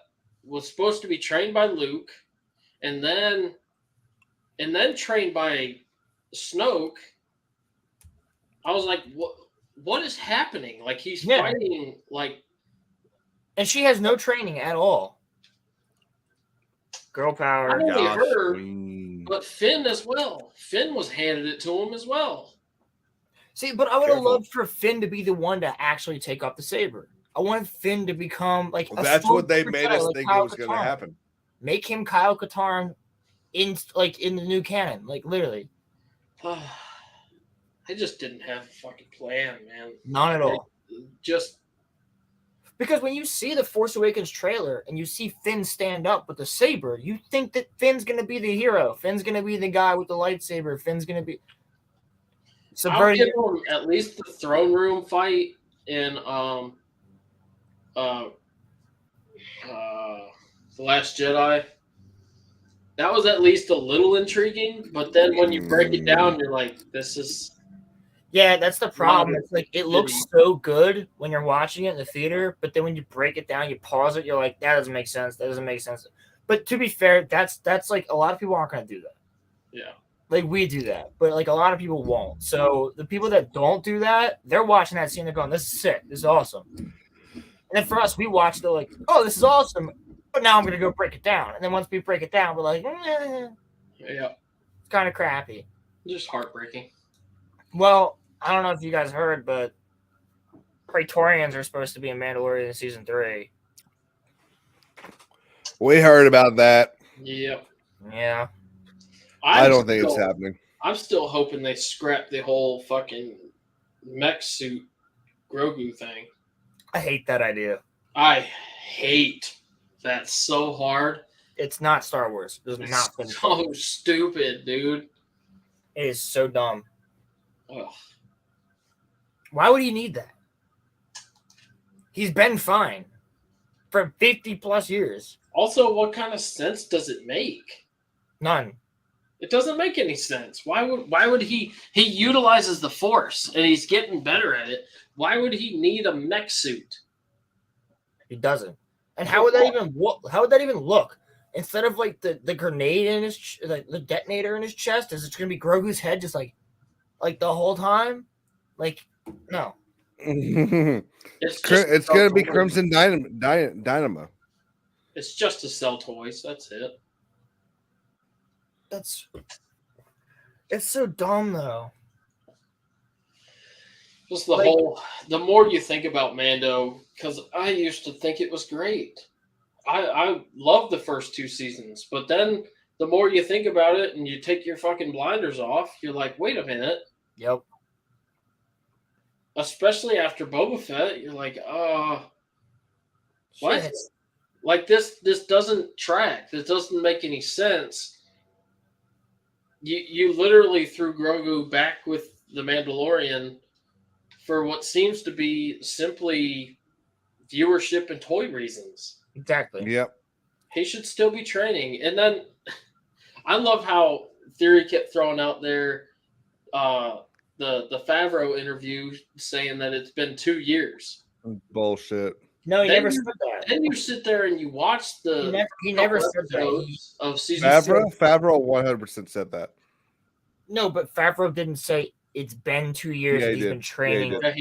was supposed to be trained by Luke, and then trained by Snoke. I was like, what is happening? Like he's fighting and she has no training at all. Girl power. I only heard, but Finn as well. Finn was handed it to him as well. See, but I would have loved for Finn to be the one to actually take up the saber. I wanted Finn to become that's what they made us think it was going to happen. Make him Kyle Katarn in the new canon, literally. I just didn't have a fucking plan, man. Not at all. Just because when you see the Force Awakens trailer and you see Finn stand up with the saber, you think that Finn's going to be the hero. Finn's going to be the guy with the lightsaber. Finn's going to be I'll give him at least the throne room fight in The Last Jedi. That was at least a little intriguing, but then when you break it down, you're like, this is... Yeah, that's the problem. It's it looks so good when you're watching it in the theater, but then when you break it down, you pause it, you're like, that doesn't make sense. That doesn't make sense. But to be fair, that's a lot of people aren't going to do that. Yeah. We do that, but a lot of people won't. So the people that don't do that, they're watching that scene, they're going, this is sick. This is awesome. And then for us, we watch, they're like, oh, this is awesome. But now I'm going to go break it down. And then once we break it down, we're like, yeah, it's kind of crappy. Just heartbreaking. Well, I don't know if you guys heard, but Praetorians are supposed to be in Mandalorian season 3. We heard about that. Yep. Yeah. I don't think it's happening. I'm still hoping they scrap the whole fucking mech suit Grogu thing. I hate that idea. I hate that so hard. It's not Star Wars. It's not so stupid, dude. It is so dumb. Ugh. Why would he need that? He's been fine for 50 plus years. Also, what kind of sense does it make? None. It doesn't make any sense. Why would he utilizes the Force and he's getting better at it? Why would he need a mech suit? He doesn't. And how would that even look? Instead of like the grenade in his the detonator in his chest, is it going to be Grogu's head just like the whole time? Like no. It's going to be Crimson Dynamo. It's just to sell toys. That's it. It's so dumb though. Just the more you think about Mando, because I used to think it was great. I loved the first 2 seasons, but then the more you think about it and you take your fucking blinders off, you're like, wait a minute. Yep. Especially after Boba Fett, you're like, what? Shit. Like this doesn't track. This doesn't make any sense. You literally threw Grogu back with the Mandalorian for what seems to be simply viewership and toy reasons. Exactly. Yep. He should still be training. And then I love how Theory kept throwing out there the Favreau interview saying that it's been 2 years. Bullshit. No, he Then never you- said that. Then you sit there and you watch the He never said that. episodes of season 6. Favreau 100% said that. No, but Favreau didn't say it's been 2 years Yeah, and he he's did. been training. Yeah,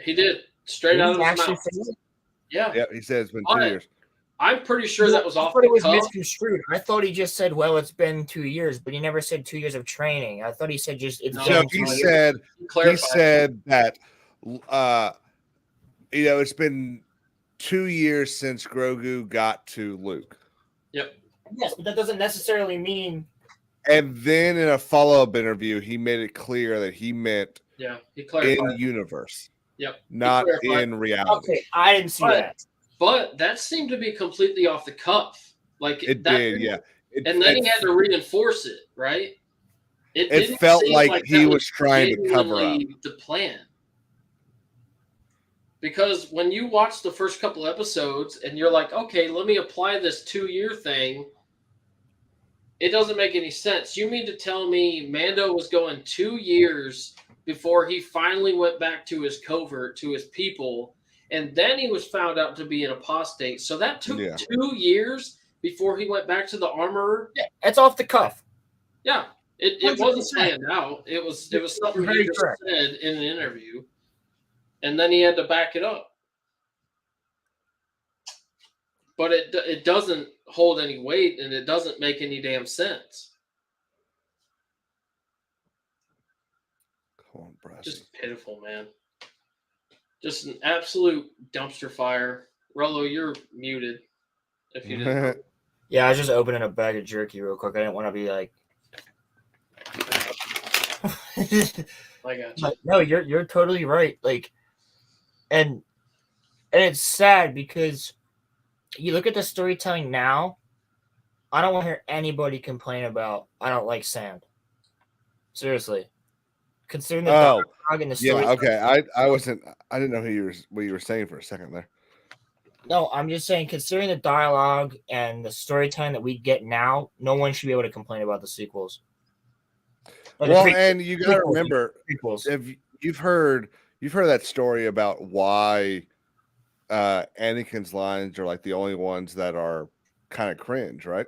He did. Straight Did out he of his actually mouth. say that? Yeah. Yeah, he said it's been But 2 years. I'm pretty sure that was I off thought the it was cuff. misconstrued. I thought he just said, "Well, it's been 2 years," but he never said 2 years of training. I thought he said just it's No, So been 2 he years. said Clarified. that it's been 2 years since Grogu got to Luke. Yep. Yes, but that doesn't necessarily mean. And then in a follow-up interview, he made it clear that he meant Yeah. He in clarified. universe, Yep. not clarified. in reality. Okay, I didn't see But- that. But that seemed to be completely off the cuff. Like It that did, yeah. It, And then it, he had to reinforce it, right? it didn't felt seem like he that was trying to cover up. genuinely the plan. Because when you watch the first couple episodes and you're like, okay, let me apply this 2-year thing, it doesn't make any sense. You mean to tell me Mando was going 2 years before he finally went back to his covert, to his people, and then he was found out to be an apostate. So that took Yeah. 2 years before he went back to the armorer. Yeah, it's off the cuff. Yeah, it 100%. wasn't planned out. It was something he Very just correct. said in an interview, and then he had to back it up. But it doesn't hold any weight, and it doesn't make any damn sense. Come on, Brassy. Just pitiful, man. Just an absolute dumpster fire. Rolo, you're muted. If you didn't. know. Yeah, I was just opening a bag of jerky real quick. I didn't want to be like. I got you. But no, you're totally right. Like, and it's sad because you look at the storytelling now. I don't want to hear anybody complain about I don't like sand. Seriously, considering the dialogue and the story. Yeah, okay. I didn't know what you were saying for a second there. No, I'm just saying, considering the dialogue and the storytelling that we get now, no one should be able to complain about the sequels. Or the Well, and you got to prequels. remember, prequels. if you've heard that story about why Anakin's lines are like the only ones that are kind of cringe, right?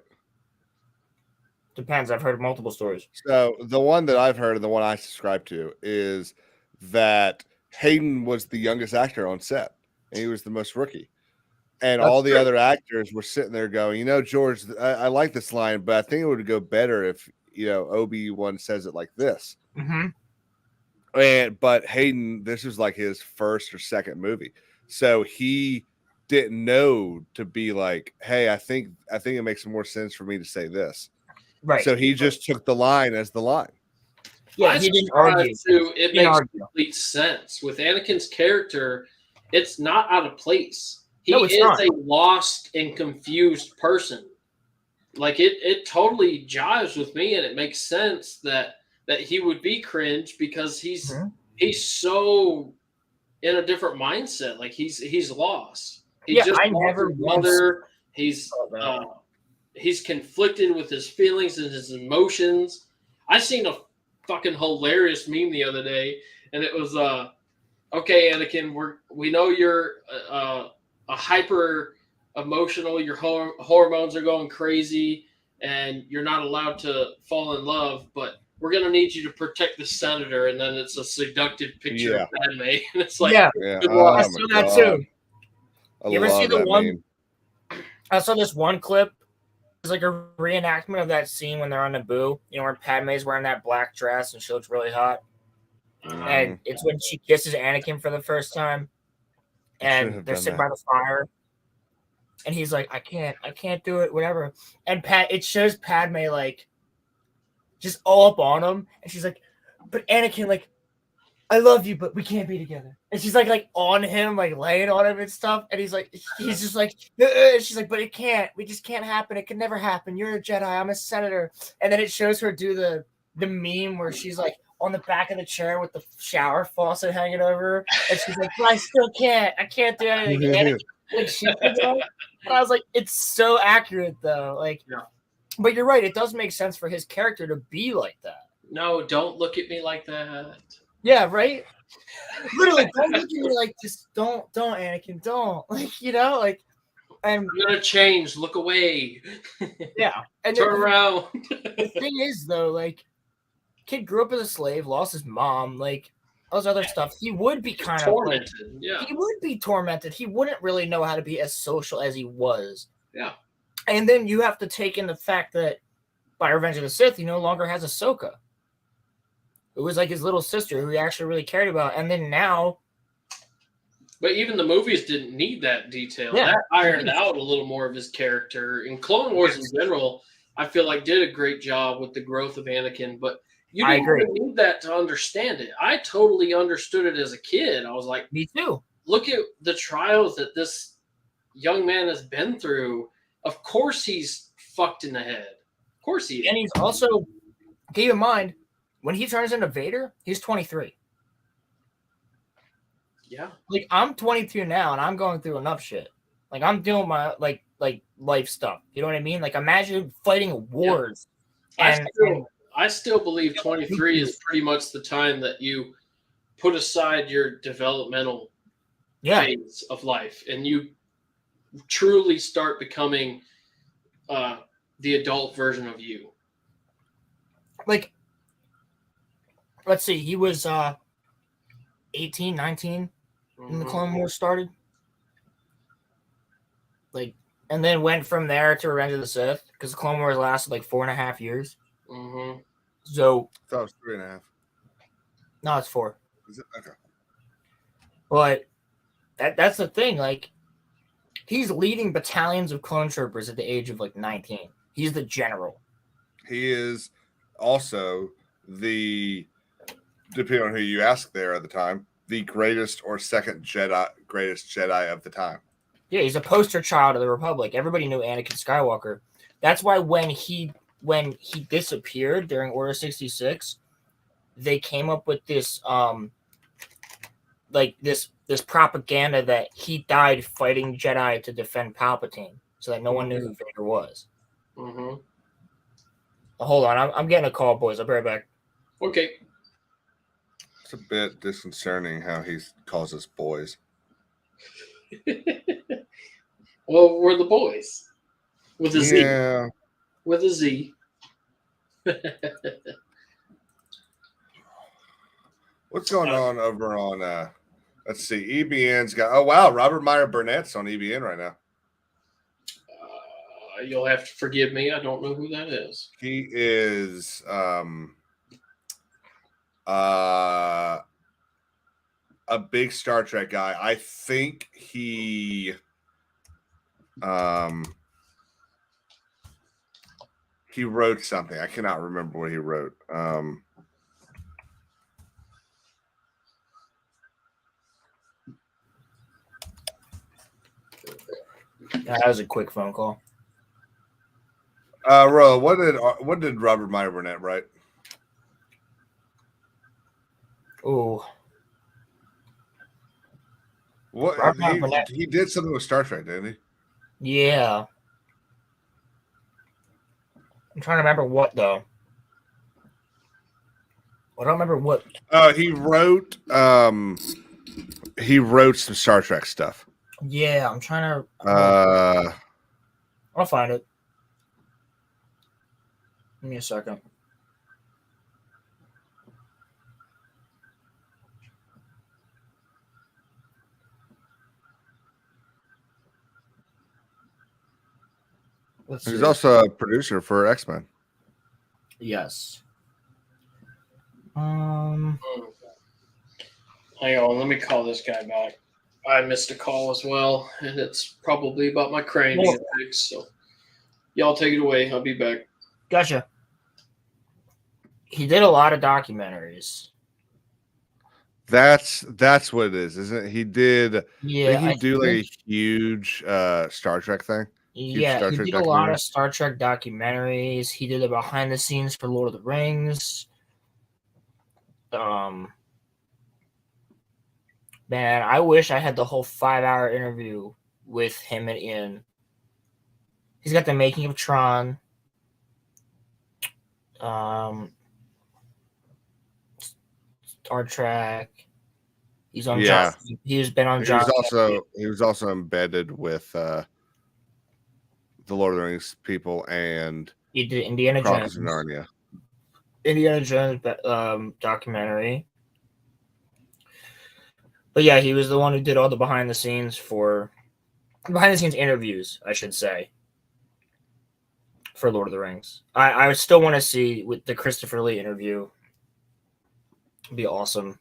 Depends. I've heard multiple stories. So the one that I've heard and the one I subscribe to is that Hayden was the youngest actor on set and he was the most rookie. And That's all the true. other actors were sitting there going, George, I like this line, but I think it would go better if, Obi-Wan says it like this. Mm-hmm. But Hayden, this was like his first or second movie. So he didn't know to be like, hey, I think it makes more sense for me to say this. Right. So he just took the line as the line. yeah, I he didn't subscribe argue. to it He didn't makes argue. complete sense. With Anakin's character, it's not out of place. He No, it's is not. a lost and confused person. Like it totally jives with me, and it makes sense that that he would be cringe because he's Mhm. he's so in a different mindset. Like he's lost. He Yeah, just I lost never his once mother. He's thought that. he's conflicted with his feelings and his emotions. I seen a fucking hilarious meme the other day, and it was okay, Anakin, we know you're a hyper emotional. Your hormones are going crazy, and you're not allowed to fall in love. But we're gonna need you to protect the senator. And then it's a seductive picture of Padme, and it's like, Yeah, Yeah. good Oh luck. I my saw that God. too. I You ever see love the that one? meme. I saw this one clip. It's like a reenactment of that scene when they're on Naboo. You know, where Padme's wearing that black dress and she looks really hot. Mhm. And it's when she kisses Anakin for the first time, You should and have they're done sitting that. by the fire, and he's like, I can't do it, whatever. And it shows Padme like just all up on him, and she's like, but Anakin, like, I love you, but we can't be together. And she's like on him, like laying on him and stuff. And he's just like, and she's like, but it can't. We just can't happen. It can never happen. You're a Jedi. I'm a senator. And then it shows her do the meme where she's like on the back of the chair with the shower faucet hanging over her. And she's like, but I still can't. I can't do anything. And like shit comes out. And I was like, it's so accurate though. Like, Yeah. But you're right. It does make sense for his character to be like that. No, don't look at me like that. Yeah, right. Literally, don't look at me like this. Don't, Anakin, don't. Like, you know, like, and I'm gonna change. Look away. yeah, and Turn around. the thing is, though, like, kid grew up as a slave, lost his mom, like, all this other stuff. He would be kind of like, Tormented. Yeah. he would be tormented. He wouldn't really know how to be as social as he was. Yeah. And then you have to take in the fact that by Revenge of the Sith, he no longer has Ahsoka. It was like his little sister who he actually really cared about. And then now, But even the movies didn't need that detail. Yeah. That ironed out a little more of his character. In Clone Wars in general, I feel like did a great job with the growth of Anakin, but you I didn't agree. even need that to understand it. I totally understood it as a kid. I was like, me too. look at the trials that this young man has been through. Of course he's fucked in the head. Of course he is. And he's also, keep in mind, when he turns into Vader, he's 23. Yeah. Like, I'm 22 now, and I'm going through enough shit. Like, I'm doing my, like life stuff. You know what I mean? Like, imagine fighting wars. Yeah. And I still believe 23 is pretty much the time that you put aside your developmental yeah, phase of life and you truly start becoming the adult version of you. like, let's see, he was 18, 19 when the Clone Wars started. Like, and then went from there to Revenge of the Sith, because the Clone Wars lasted like 4.5 years. Mm-hmm. So, I thought it was 3.5. no, it's 4. Is it? Okay. But that's the thing. Like, he's leading battalions of clone troopers at the age of like 19. He's the general. He is also the, depending on who you ask there at the time, the greatest or second greatest Jedi of the time. Yeah, he's a poster child of the Republic. Everybody knew Anakin Skywalker. That's why when he disappeared during Order 66, they came up with this this propaganda that he died fighting Jedi to defend Palpatine, so that no one knew who Vader was. Mm-hmm. Hold on, I'm getting a call, boys. I'll be right back. Okay. It's a bit disconcerting how he calls us boys. Well, we're the boys. With a Z. Yeah. With a Z. What's going on over on let's see, EBN's got, oh wow, Robert Meyer Burnett's on EBN right now. You'll have to forgive me. I don't know who that is. He is a big Star Trek guy. I think he wrote something. I cannot remember what he wrote. That was a quick phone call. Ro, what did Robert Meyer Burnett write? Ooh. What Robert Burnett. he did something with Star Trek, didn't he? Yeah. I'm trying to remember what though. I don't remember what. He wrote some Star Trek stuff. Yeah, I'm trying to. I'll find it. Give me a second. Let's He's see. also a producer for X-Men. Yes. Hang on, let me call this guy back. I missed a call as well, and it's probably about my crane being fixed. So, y'all take it away. I'll be back. Gotcha. He did a lot of documentaries. That's what it is, isn't it? He did. Yeah, Did he do like a huge Star Trek thing? Yeah, Star he Trek did a lot of Star Trek documentaries. He did the behind the scenes for Lord of the Rings. Man, I wish I had the whole 5-hour interview with him and Ian. He's got the making of Tron. Star Trek. He's on. Yeah. He's been on. He was also embedded with the Lord of the Rings people, and he did Indiana Chronicles Jones. of Narnia. Indiana Jones documentary. But yeah, he was the one who did all the behind the scenes interviews, I should say, for Lord of the Rings. I would still want to see with the Christopher Lee interview. It'd be awesome.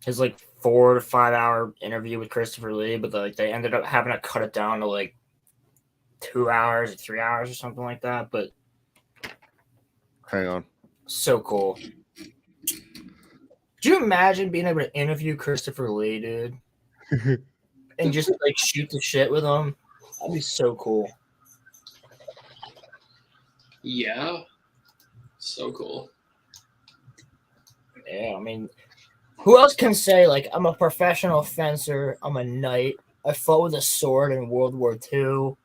His 4 to 5 hour interview with Christopher Lee, but they ended up having to cut it down to 2 hours or 3 hours or something like that. But hang on, so cool. Could you imagine being able to interview Christopher Lee, dude, and just shoot the shit with him? That'd be so cool. Yeah, so cool. Yeah, I mean, who else can say I'm a professional fencer? I'm a knight. I fought with a sword in World War II.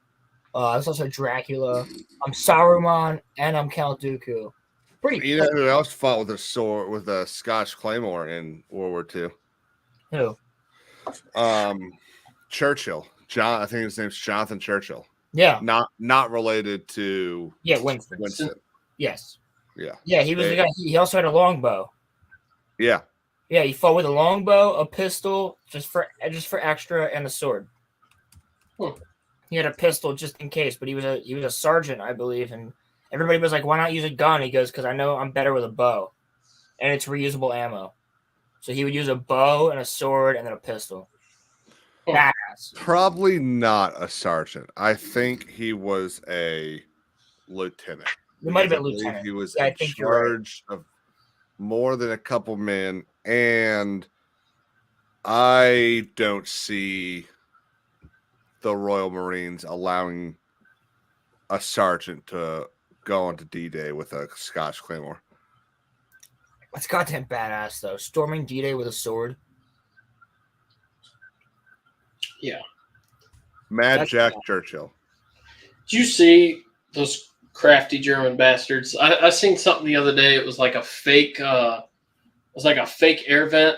I was also Dracula. I'm Saruman, and I'm Count Dooku. You know who else fought with a sword with a Scotch claymore in World War II? Who? Churchill. I think his name's Jonathan Churchill. Yeah. Not related to Winston. Yes. Yeah. Yeah, he was the guy. He also had a longbow. Yeah. Yeah, he fought with a longbow, a pistol, just for extra, and a sword. He had a pistol just in case, but he was a sergeant, I believe, and everybody was like, "Why not use a gun?" He goes, "Because I know I'm better with a bow, and it's reusable ammo." So he would use a bow and a sword and then a pistol. Badass. Probably not a sergeant. I think he was a lieutenant. He might have been lieutenant. He was in charge of more than a couple men, and I don't see the Royal Marines allowing a sergeant to go onto D-Day with a Scotch claymore. That's goddamn badass, though. Storming D-Day with a sword. Yeah. That's Jack Churchill. Did you see those crafty German bastards? I seen something the other day. It was like a fake. It was like a fake air vent.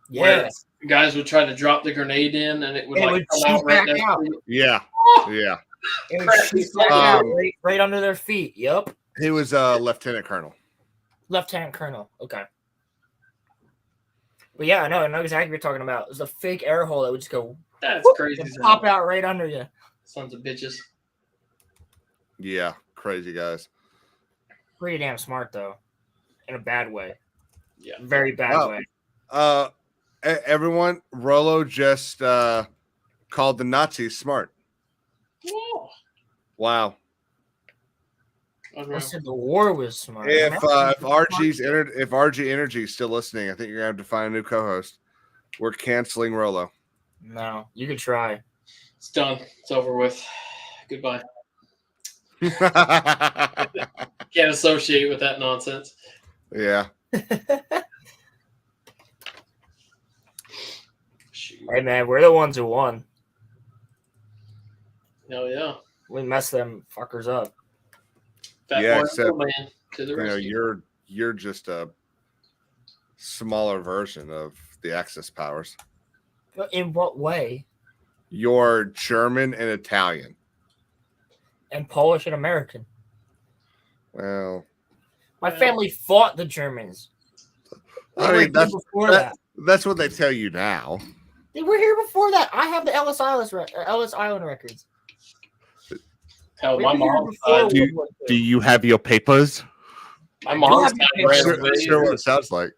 Yeah. Guys would try to drop the grenade in, and it would come out right next to you. Yeah. Yeah. It would shoot back out right under their feet. Yep. He was a lieutenant colonel. Lieutenant colonel. Okay. But yeah, I know exactly what you're talking about. It was a fake air hole that would just go. That's crazy. Pop out right under you. Sons of bitches. Yeah, crazy guys. Pretty damn smart though, in a bad way. Yeah, very bad way. Everyone, Rollo just called the Nazis smart. Whoa. Wow. I said the war was smart. If RG Energy is still listening, I think you're gonna have to find a new co-host. We're canceling Rollo. No, you could try. It's done. It's over with. Goodbye. Can't associate with that nonsense. Yeah. Shoot. Hey man, we're the ones who won. Oh yeah. We messed them fuckers up. Fat Yeah, Boy except, Man to the rescue. you're just a smaller version of the Axis powers. But in what way? You're German and Italian. And Polish and American. Well, My family fought the Germans. They I were mean, here that's before that. that's what they tell you now. They were here before that. I have the Ellis Island records. Hell, We my were here mom. before World do- War Do II. you have your papers? My mom's have side your ran picture. away. Sure what it sounds like.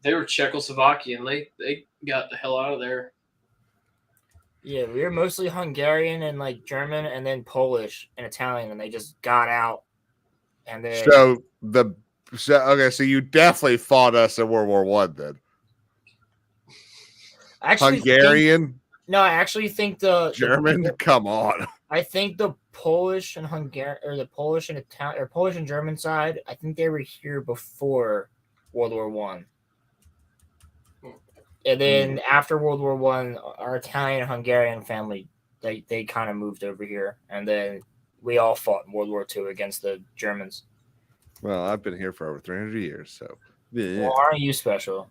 They were Czechoslovakian. They got the hell out of there. Yeah, we were mostly Hungarian and like German and then Polish and Italian, and they just got out. And then So you definitely fought us in World War One then. I actually Hungarian, I actually think German, come on. I think the Polish and Hungarian, or the Polish and Italian, or Polish and German side, I think they were here before World War One. And then after World War One, our Italian and Hungarian family, they kind of moved over here, and then we all fought in World War II against the Germans. Well, I've been here for over 300 years, so. Well, aren't you special?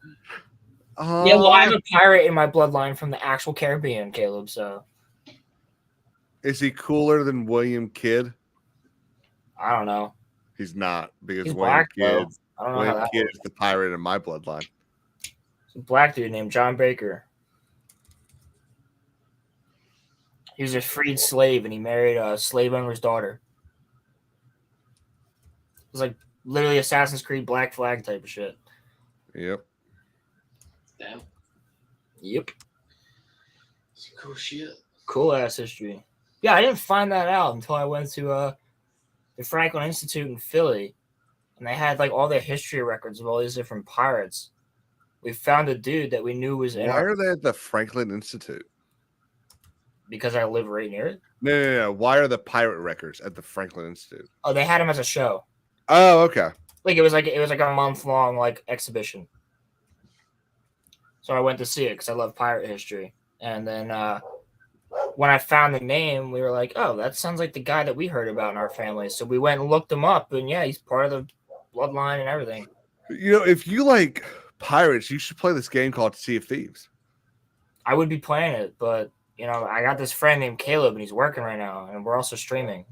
Uh, Yeah, well, I'm a pirate in my bloodline from the actual Caribbean, Caleb. So Is he cooler than William Kidd? I don't know. He's not, because He's William black, Kidd, though. I don't know how William that Kidd works. is the pirate in my bloodline. It's a black dude named John Baker. He was a freed slave, and he married a slave owner's daughter. It was like literally Assassin's Creed Black Flag type of shit. Yep. Damn. Yep. Some cool shit. Cool ass history. Yeah, I didn't find that out until I went to the Franklin Institute in Philly, and they had like all the history records of all these different pirates. We found a dude that we knew was in Why are they at the Franklin Institute? because I live right near it. No. Why are the pirate records at the Franklin Institute? Oh, they had him as a show. Oh, okay. Like it was like a month long like exhibition. So I went to see it because I love pirate history. And then when I found the name, we were like, "Oh, that sounds like the guy that we heard about in our family." So we went and looked him up, and yeah, he's part of the bloodline and everything. You know, if you like pirates, you should play this game called Sea of Thieves. I would be playing it, but you know, I got this friend named Caleb, and he's working right now, and we're also streaming.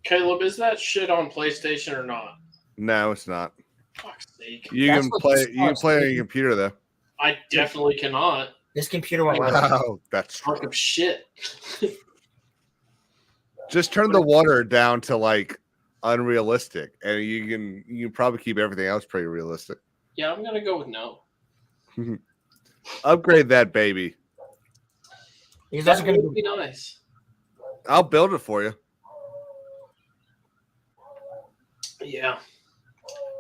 Caleb, is that shit on PlayStation or not? No, it's not. Fuck's sake. You That's can what play. this You can was, play on dude. your computer though. I definitely cannot. This computer won't let us. Wow, that's Fuck of shit. just turn the water down to like unrealistic, and you can probably keep everything else pretty realistic. Yeah, I'm gonna go with no. Upgrade that baby. He's That also going to would be nice. I'll build it for you. Yeah.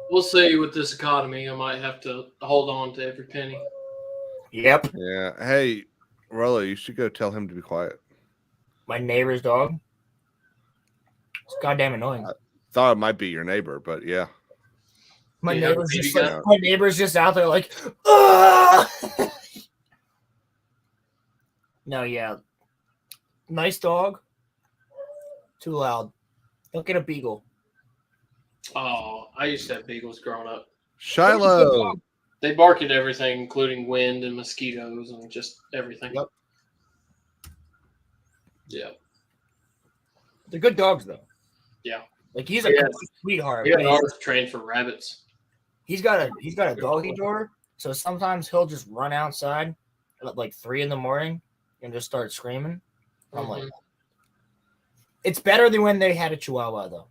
We'll see with this economy. I might have to hold on to every penny. Yep, Yeah. Hey, Rollo, you should go tell him to be quiet. my neighbor's dog. It's goddamn annoying. Thought it might be your neighbor, but yeah. My Yeah, neighbor's baby just got- like, my neighbor's just out there like, ah! No, yeah. Nice dog. Too loud. Don't get a beagle. Oh, I used to have beagles growing up. Shiloh. They bark at everything, including wind and mosquitoes and just everything. Yep. Yeah. They're good dogs though. Yeah. Like he's a Yeah. complete sweetheart. We got but ours trained for rabbits. he's got a doggy door, so sometimes he'll just run outside at like 3 a.m. and just start screaming. I'm like, it's better than when they had a Chihuahua though.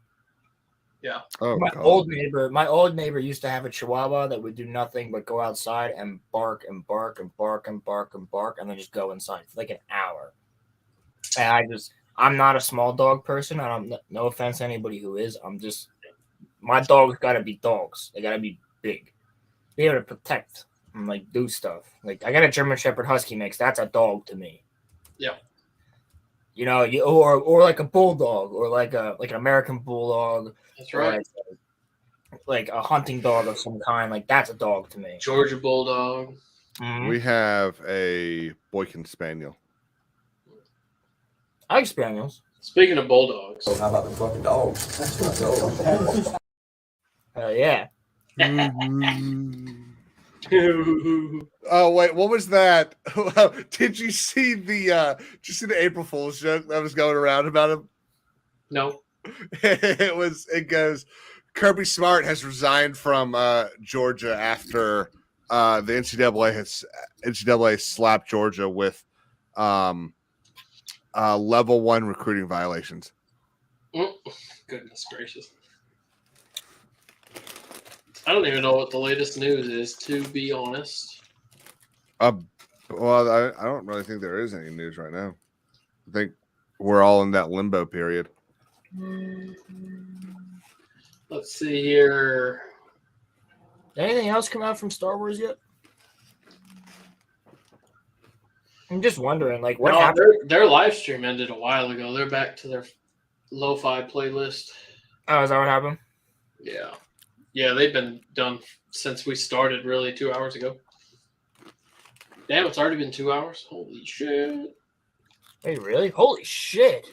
Oh, My God. old neighbor used to have a Chihuahua that would do nothing but go outside and bark and bark and bark and bark and bark and then just go inside for like an hour. And I'm not a small dog person. No offense to anybody who is. My dogs gotta be dogs. They gotta be big. Be able to protect and like do stuff. Like I got a German Shepherd Husky mix. That's a dog to me. Yeah. You know, or like a bulldog or like an American bulldog. That's right. like a hunting dog of some kind. Like that's a dog to me. Georgia Bulldog. Mhm. We have a Boykin Spaniel. I like spaniels. Speaking of bulldogs, How about the fucking dogs? That's what I go. Yeah. Oh wait, what was that? Did you see the April Fool's joke that was going around about him? no. It goes, Kirby Smart has resigned from Georgia after the NCAA slapped Georgia with level 1 recruiting violations. Goodness gracious. I don't even know what the latest news is, to be honest. Well, I don't really think there is any news right now. I think we're all in that limbo period. Let's see here. Anything else come out from Star Wars yet? I'm just wondering, like, what No, happened? their live stream ended a while ago. They're back to their lo-fi playlist. Oh, is that what happened? Yeah. Yeah, they've been done since we started, really, 2 hours ago. Damn, it's already been 2 hours? Holy shit. Wait, really? Holy shit.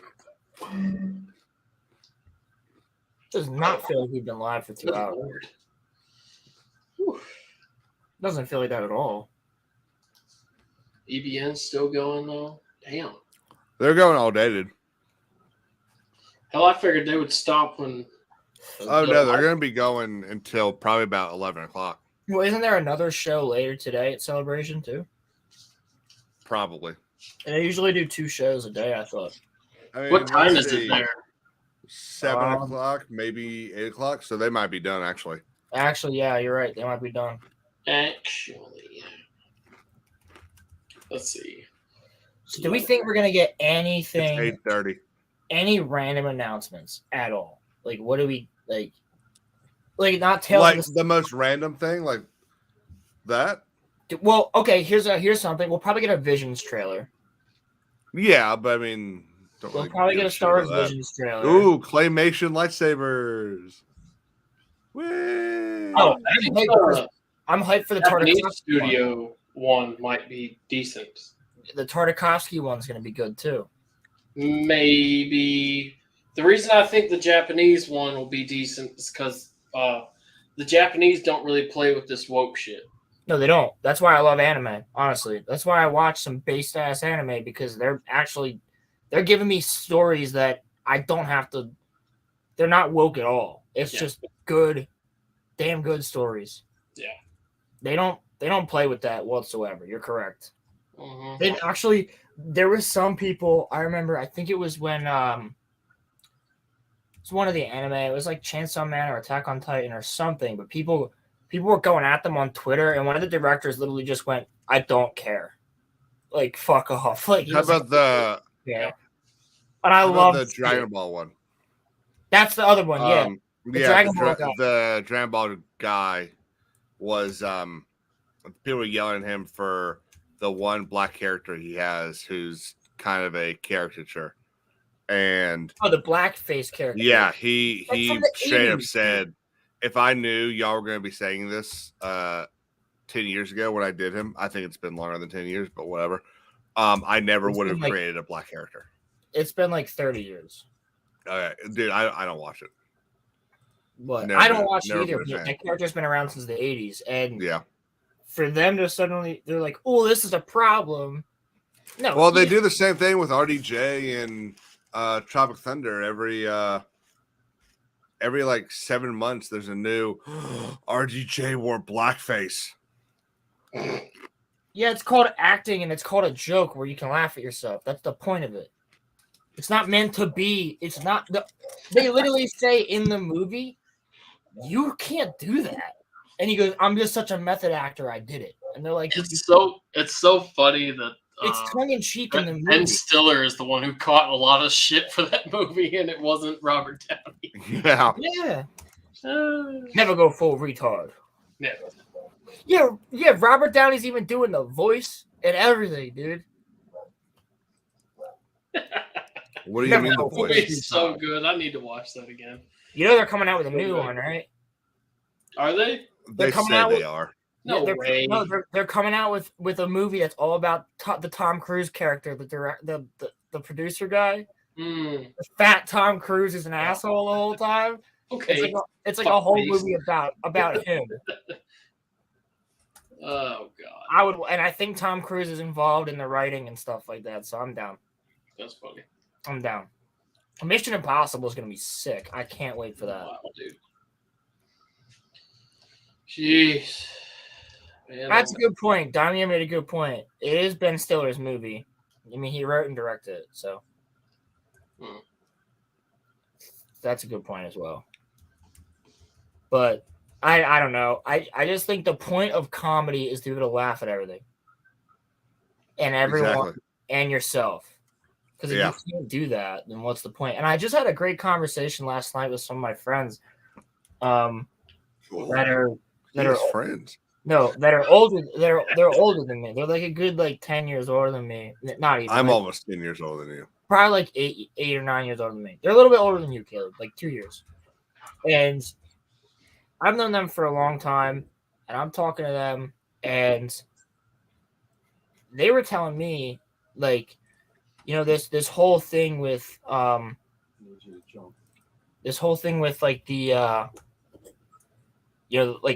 Does not feel like we've been live for 2 Good hours. lord. Whew. Doesn't feel like that at all. EBN's still going, though? Damn. They're going all day, dude. Hell, I figured they would stop when... Oh no, they're going to be going until probably about 11 o'clock. Well, isn't there another show later today at Celebration, too? Probably. And they usually do 2 shows a day, I thought. I mean, What time let's is see, it there? 7 o'clock, maybe 8 o'clock. So they might be done actually. Actually, yeah, you're right. They might be done. Actually. Let's see. So do we think we're going to get anything, It's 8:30. any random announcements at all? Like, what do we, like not Tales Like of the most random thing, like that. Well, okay, here's something. We'll probably get a Visions trailer. Yeah, but I mean, don't We'll really probably give get a shit Star Wars about that. Visions trailer. Ooh, claymation lightsabers. Whee! Oh, I think I'm hyped for the Japanese Tartakovsky one. studio one might be decent. The Tartakovsky one's going to be good, too. Maybe. The reason I think the Japanese one will be decent is because the Japanese don't really play with this woke shit. No, they don't. That's why I love anime, honestly. That's why I watch some based-ass anime, because they're giving me stories that I don't have to – they're not woke at all. It's just good, damn good stories. Yeah. They don't play with that whatsoever. You're correct. Mm-hmm. They actually – there were some people, I remember, I think it was when it's one of the anime. It was like Chainsaw Man or Attack on Titan or something, but people were going at them on Twitter, and one of the directors literally just went, "I don't care, like fuck off." Like, How about the And I love the Dragon Ball one? That's the other one, yeah. The Dragon Ball guy. The Dragon Ball guy was people were yelling at him for the one black character he has, who's kind of a caricature, and the blackface character. yeah, he from the straight up 80s. said, if I knew y'all were going to be saying this 10 years ago when I did him, I think it's been longer than 10 years, but whatever. I never It's would have been like- created a black character. It's been like 30 years. Okay, dude, I don't watch it. But Never I don't been- watch it never either. been a fan. That character's been around since the 80s, and Yeah. for them to suddenly, they're like, "Oh, this is a problem." No. Well, they do the same thing with RDJ and Tropic Thunder. Every like 7 months, there's a new RDJ wore blackface. Yeah, it's called acting, and it's called a joke where you can laugh at yourself. That's the point of it. It's not meant to be. It's not. They literally say in the movie, "You can't do that," and he goes, "I'm just such a method actor. I did it." And they're like, It's so funny that "It's tongue in cheek in the Ben movie." Stiller is the one who caught a lot of shit for that movie, and it wasn't Robert Downey. Yeah. Yeah. Never go full retard. Never. Yeah. Robert Downey's even doing the voice and everything, dude. What do you Never mean the go full voice? It's so good. I need to watch that again. You know they're coming out with a new one, right? Are they? They coming say out they with- are. No they're, way. No, they're coming out with a movie that's all about the Tom Cruise character, the producer guy. Hmm. Fat Tom Cruise is an asshole the whole time. Okay. It's like a whole Fuckface. movie about him. Oh god. I think Tom Cruise is involved in the writing and stuff like that, so I'm down. That's funny. I'm down. Mission Impossible is gonna be sick. I can't wait for that. Wow, dude. Jeez. Man, That's a good point. Damian made a good point. It is Ben Stiller's movie. I mean, he wrote and directed it, so that's a good point as well. But I don't know. I just think the point of comedy is to be able to laugh at everything and everyone and yourself. Because if you can't do that, then what's the point? And I just had a great conversation last night with some of my friends that are friends. No, that are older. They're older than me. They're like a good 10 years older than me. Not even. I'm almost 10 years older than you. Probably like eight or 9 years older than me. They're a little bit older than you, Caleb, like 2 years. And I've known them for a long time, and I'm talking to them, and they were telling me this whole thing with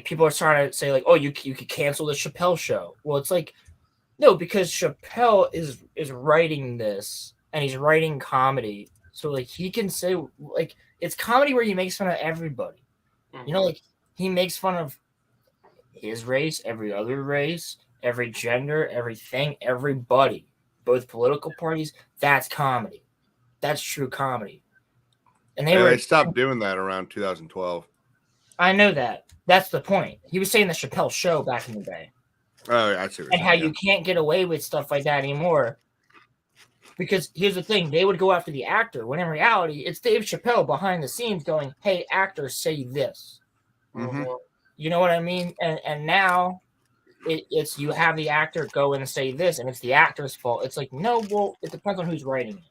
people are trying to say oh, you could cancel the Chappelle show. Well, it's like, no, because Chappelle is writing this and he's writing comedy. So he can say it's comedy where he makes fun of everybody. Mm-hmm. He makes fun of his race, every other race, every gender, everything, everybody, both political parties. That's comedy. That's true comedy. And they stopped doing that around 2012. I know that. That's the point. He was saying the Chappelle show back in the day. Oh, I see. And how you can't get away with stuff like that anymore. Because here's the thing, they would go after the actor, when in reality, it's Dave Chappelle behind the scenes going, hey, actor, say this. Mm-hmm. You know what I mean? And now it's you have the actor go in and say this, and it's the actor's fault. It's like, no, well, it depends on who's writing it.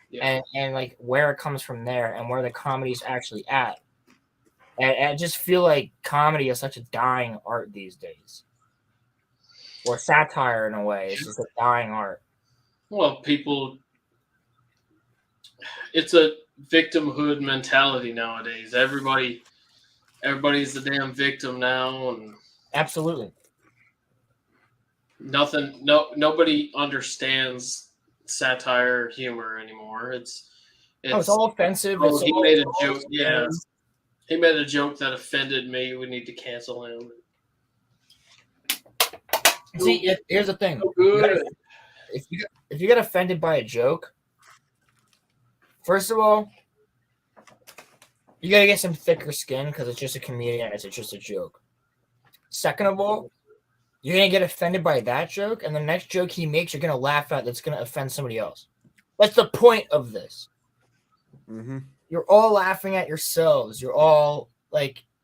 Yeah. And where it comes from there and where the comedy's actually at. And I just feel like comedy is such a dying art these days. Or satire in a way. It's just a dying art. Well, it's a victimhood mentality nowadays. Everybody's the damn victim now, and absolutely nobody understands satire humor anymore. It's all offensive. He made a joke. Yeah, he made a joke that offended me. We need to cancel him. See, here's the thing. So good. If you get offended by a joke, first of all, you gotta get some thicker skin because it's just a comedian. It's just a joke. Second of all, you're gonna get offended by that joke, and the next joke he makes, you're gonna laugh at. That's gonna offend somebody else. That's the point of this. Mm-hmm. You're all laughing at yourselves. You're all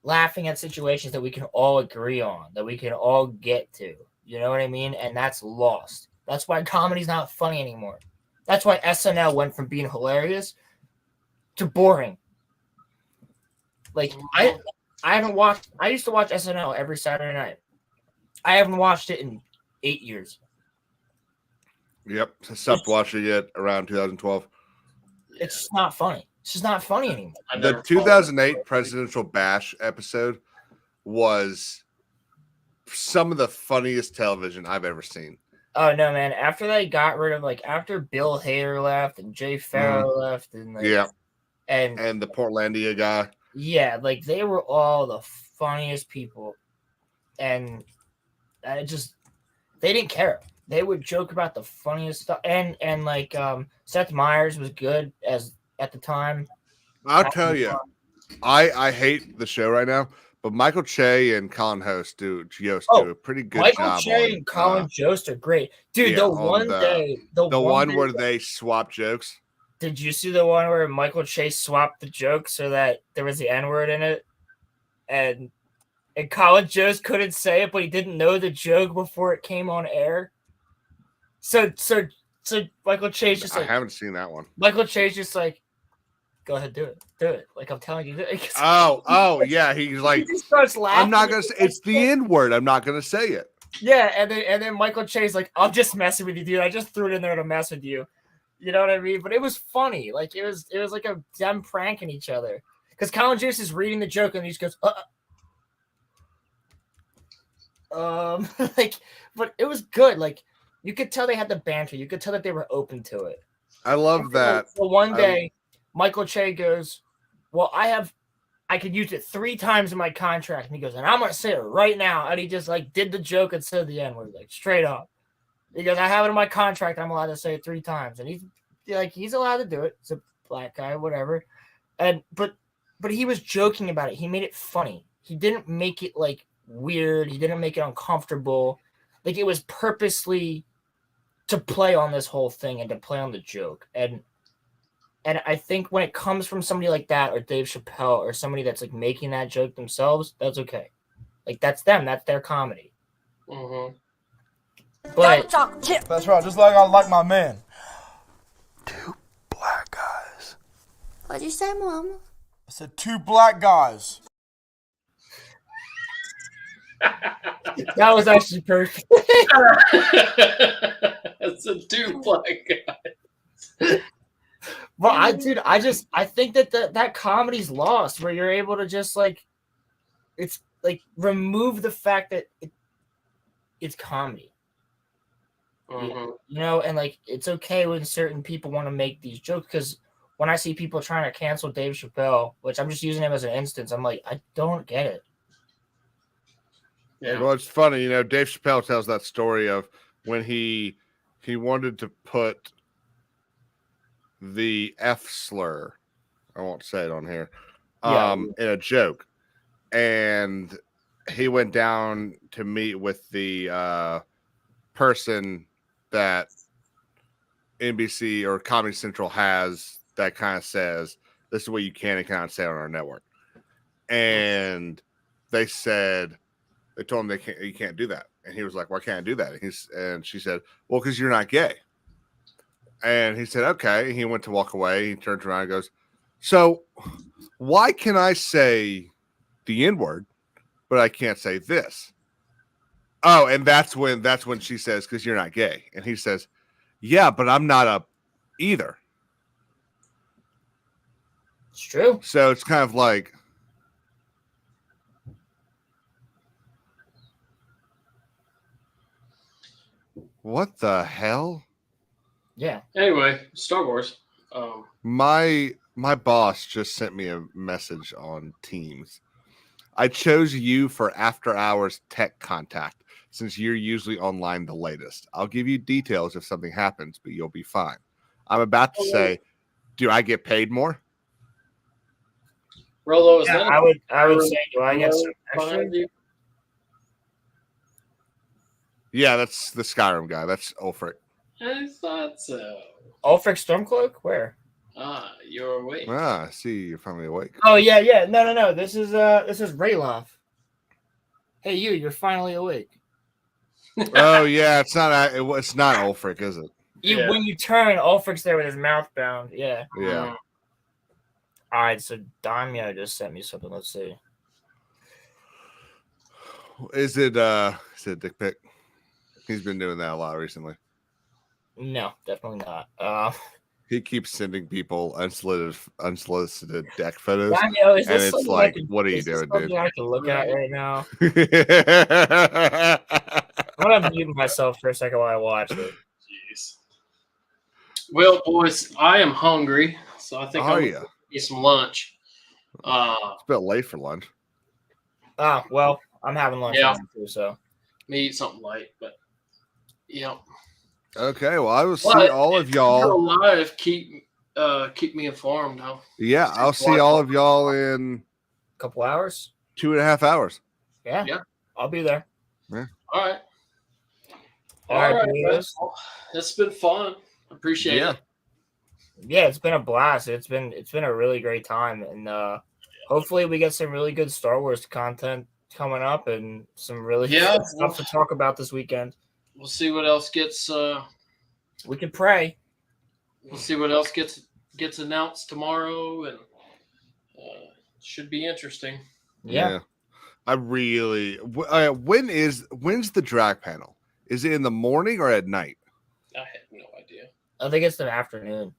laughing at situations that we can all agree on, that we can all get to. You know what I mean? And that's lost. That's why comedy's not funny anymore. That's why SNL went from being hilarious to boring. I haven't watched. I used to watch SNL every Saturday night. I haven't watched it in 8 years. Yep, I stopped watching it around 2012. It's just not funny. It's just not funny anymore. The 2008 presidential bash episode was some of the funniest television I've ever seen. Oh no, man! After they got rid of after Bill Hader left and Jay Farrow left and and the Portlandia guy. Yeah, they were all the funniest people, and they didn't care. They would joke about the funniest stuff, and Seth Meyers was good at the time. I'll tell you, I hate the show right now, but Michael Che and Colin Jost do a pretty good job. Michael Che and Colin Jost are great, dude. The one where they swap jokes. Did you see the one where Michael Che swapped the joke so that there was the N-word in it, and Colin Jost couldn't say it, but he didn't know the joke before it came on air. So Michael Che's just I haven't seen that one. Michael Che's just go ahead, do it. Like I'm telling you. Oh, yeah. He's like, he just starts laughing. I'm not gonna say it's the N word. I'm not gonna say it. Yeah, and then Michael Che's like, I'm just messing with you, dude. I just threw it in there to mess with you. You know what I mean? But it was funny. Like it was like a them pranking each other. Because Colin Juice is reading the joke and he just goes, like, but it was good. Like you could tell they had the banter. You could tell that they were open to it. I love that. So one day, Michael Che goes, well, I could use it 3 times in my contract. And he goes, and I'm going to say it right now. And he just like did the joke and said the N word, like straight up. He goes, I have it in my contract. I'm allowed to say it 3 times. And he's allowed to do it. He's a black guy, whatever. And, but he was joking about it. He made it funny. He didn't make it like weird. He didn't make it uncomfortable. Like it was purposely to play on this whole thing and to play on the joke. And I think when it comes from somebody like that or Dave Chappelle or somebody that's like making that joke themselves, that's okay. Like that's them. That's their comedy. Mm-hmm. But That's right, just like I like my men. 2 black guys. What'd you say, Mama? I said 2 black guys. that was actually perfect. It's a 2 black guys. Well, I think that comedy's lost where you're able to just like, it's like remove the fact that it's comedy. Mm-hmm. You know, and like it's okay when certain people want to make these jokes because when I see people trying to cancel Dave Chappelle, which I'm just using him as an instance, I'm like, I don't get it. Yeah. Well, it's funny, you know. Dave Chappelle tells that story of when he wanted to put the F slur, I won't say it on here, in a joke, and he went down to meet with the person that NBC or Comedy Central has that kind of says this is what you can and cannot say on our network, and they told him you can't do that, and he was like, "Why can't I do that?" And she said, "Well, because you're not gay." And he said, "Okay." He went to walk away. He turns around and goes, "So why can I say the N-word, but I can't say this?" Oh, and that's when she says, "Because you're not gay." And he says, "Yeah, but I'm not a either." It's true. So it's kind of like, what the hell? Yeah. Anyway, Star Wars. My boss just sent me a message on Teams. I chose you for after hours tech contact since you're usually online the latest. I'll give you details if something happens, but you'll be fine. I'm about to say, do I get paid more? Rolo, is Yeah, that I would say, do I get some extra? behind you? Yeah, that's the Skyrim guy. That's Ulfric. I thought so. Ulfric Stormcloak? Where? You're awake. I see you're finally awake. Oh yeah. No. This is Rayloff. Hey you're finally awake. Oh yeah, it's not Ulfric, is it? Yeah. When you turn, Ulfric's there with his mouth bound. Yeah. Yeah. All right, so Damia just sent me something. Let's see. Is it a dick pic? He's been doing that a lot recently. No, definitely not. He keeps sending people unsolicited deck photos, Damia, is and this it's something like, I can- what are you is this doing, something dude? I can look at right now. I'm gonna mute myself for a second while I watch it. Jeez. Well, boys, I am hungry, so I think Are I'm you? gonna eat some lunch. It's a bit late for lunch. Oh well, I'm having lunch Yeah. too, so Me eat something light, but yeah. Okay, well, I will see But all of if you go y'all. live. Keep me informed. Now. Yeah, I'll see all of y'all in a couple hours. 2.5 hours. Yeah. Yeah. I'll be there. All right. All right, guys. It's been fun. Appreciate it. Yeah, it's been a blast. It's been a really great time, and hopefully we get some really good Star Wars content coming up and some really good stuff to talk about this weekend. We'll see what else gets. We can pray. We'll see what else gets gets announced tomorrow, and should be interesting. Yeah. I really. When's the drag panel? Is it in the morning or at night? I have no idea. I think it's the afternoon.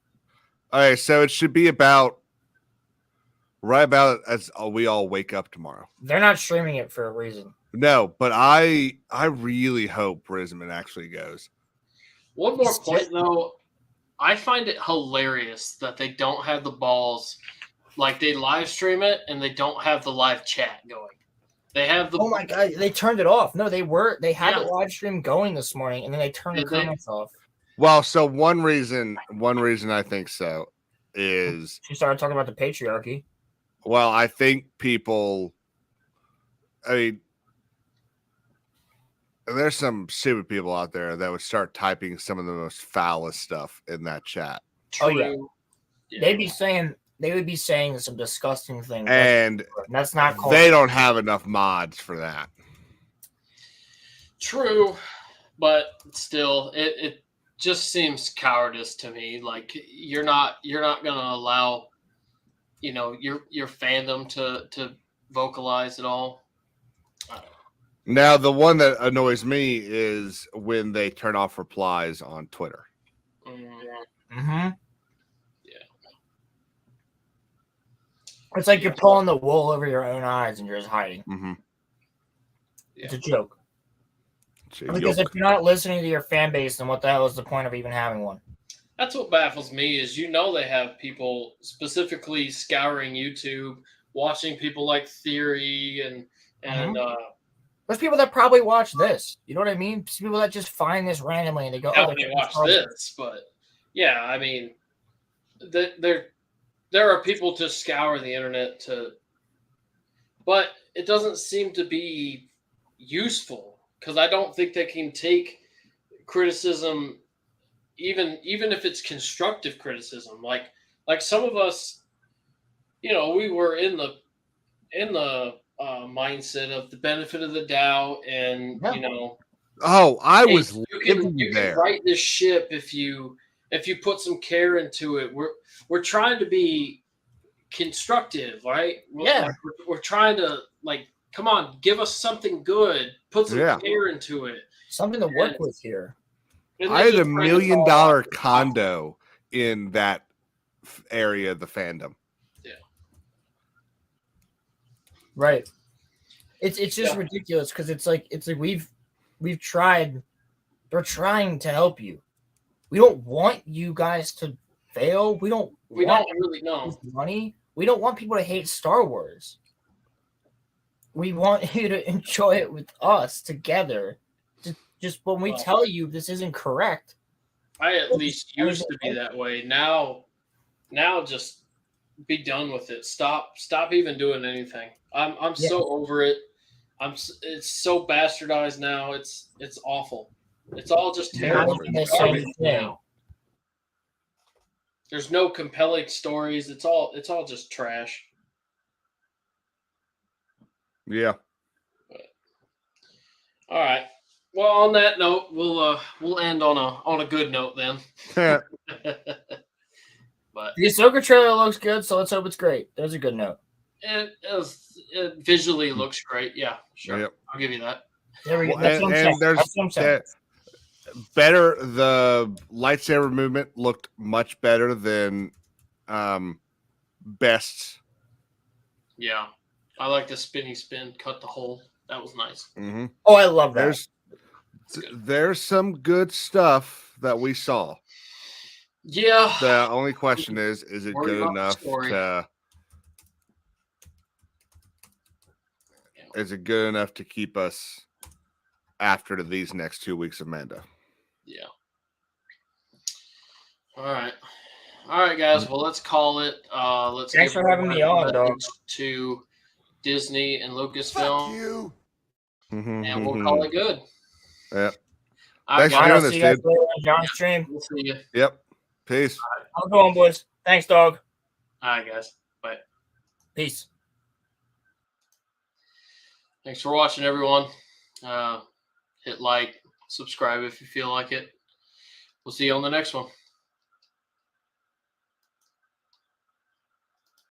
All right, so it should be right about as we all wake up tomorrow. They're not streaming it for a reason. No, but I really hope Brisbane actually goes. One more point, though. I find it hilarious that they don't have the balls. Like, they live stream it, and they don't have the live chat going. They have the... Oh, my God. They turned it off. No, they had the live stream going this morning, and then they turned the comments off. Well, so one reason I think so is... She started talking about the patriarchy. Well, I think people... I mean... There's some stupid people out there that would start typing some of the most foulest stuff in that chat. True. Oh yeah. They would be saying some disgusting things. And that's not cool. They don't have enough mods for that. True, but still it just seems cowardice to me. Like you're not gonna allow, your fandom to vocalize at all. Now, the one that annoys me is when they turn off replies on Twitter. Mm-hmm. Yeah. It's like you're pulling the wool over your own eyes and you're just hiding. Mm-hmm. Yeah. It's a joke. Because if you're not listening to your fan base, then what the hell is the point of even having one? That's what baffles me is, they have people specifically scouring YouTube, watching people like Theory and there's people that probably watch this. You know what I mean? People that just find this randomly and they go, they watch this. But yeah, I mean, there are people to scour the internet but it doesn't seem to be useful because I don't think they can take criticism, even if it's constructive criticism. Like some of us, we were in the mindset of the benefit of the doubt, and I was you can right this ship if you put some care into it. We're trying to be constructive, right? We're trying to come on, give us something good, put some care into it, something to work with here. I had $1 million condo in that area of the fandom. Right. It's just ridiculous because it's like we've tried. They're trying to help you. We don't want you guys to fail. We don't really know money. We don't want people to hate Star Wars. We want you to enjoy it with us together. Just when we tell you this isn't correct. I at least used to be that way. Now just be done with it. Stop even doing anything. I'm so over it. It's so bastardized now. It's awful. It's all just terrible. There's no compelling stories. It's all just trash. Yeah. All right. Well, on that note, we'll end on a good note then. But the Ahsoka trailer looks good, so let's hope it's great. There's a good note. It visually looks great. Yeah, sure. Yep. I'll give you that. There we go. Better. The lightsaber movement looked much better than Best's. Yeah, I like the spinny spin, cut the hole. That was nice. Mm-hmm. Oh, I love that. There's some good stuff that we saw. Yeah. The only question is it good enough to? Is it good enough to keep us after these next 2 weeks of Mando? Yeah. All right, guys. Well, let's call it. Thanks for having me on, dog. To Disney and Lucasfilm. Fuck you. And we'll call it good. Yeah. Thanks for doing this, dude. John's stream. We'll see you. Yep. Peace. How's it going, boys? Thanks, dog. All right, guys. Bye. Peace. Thanks for watching, everyone. Hit like, subscribe if you feel like it. We'll see you on the next one.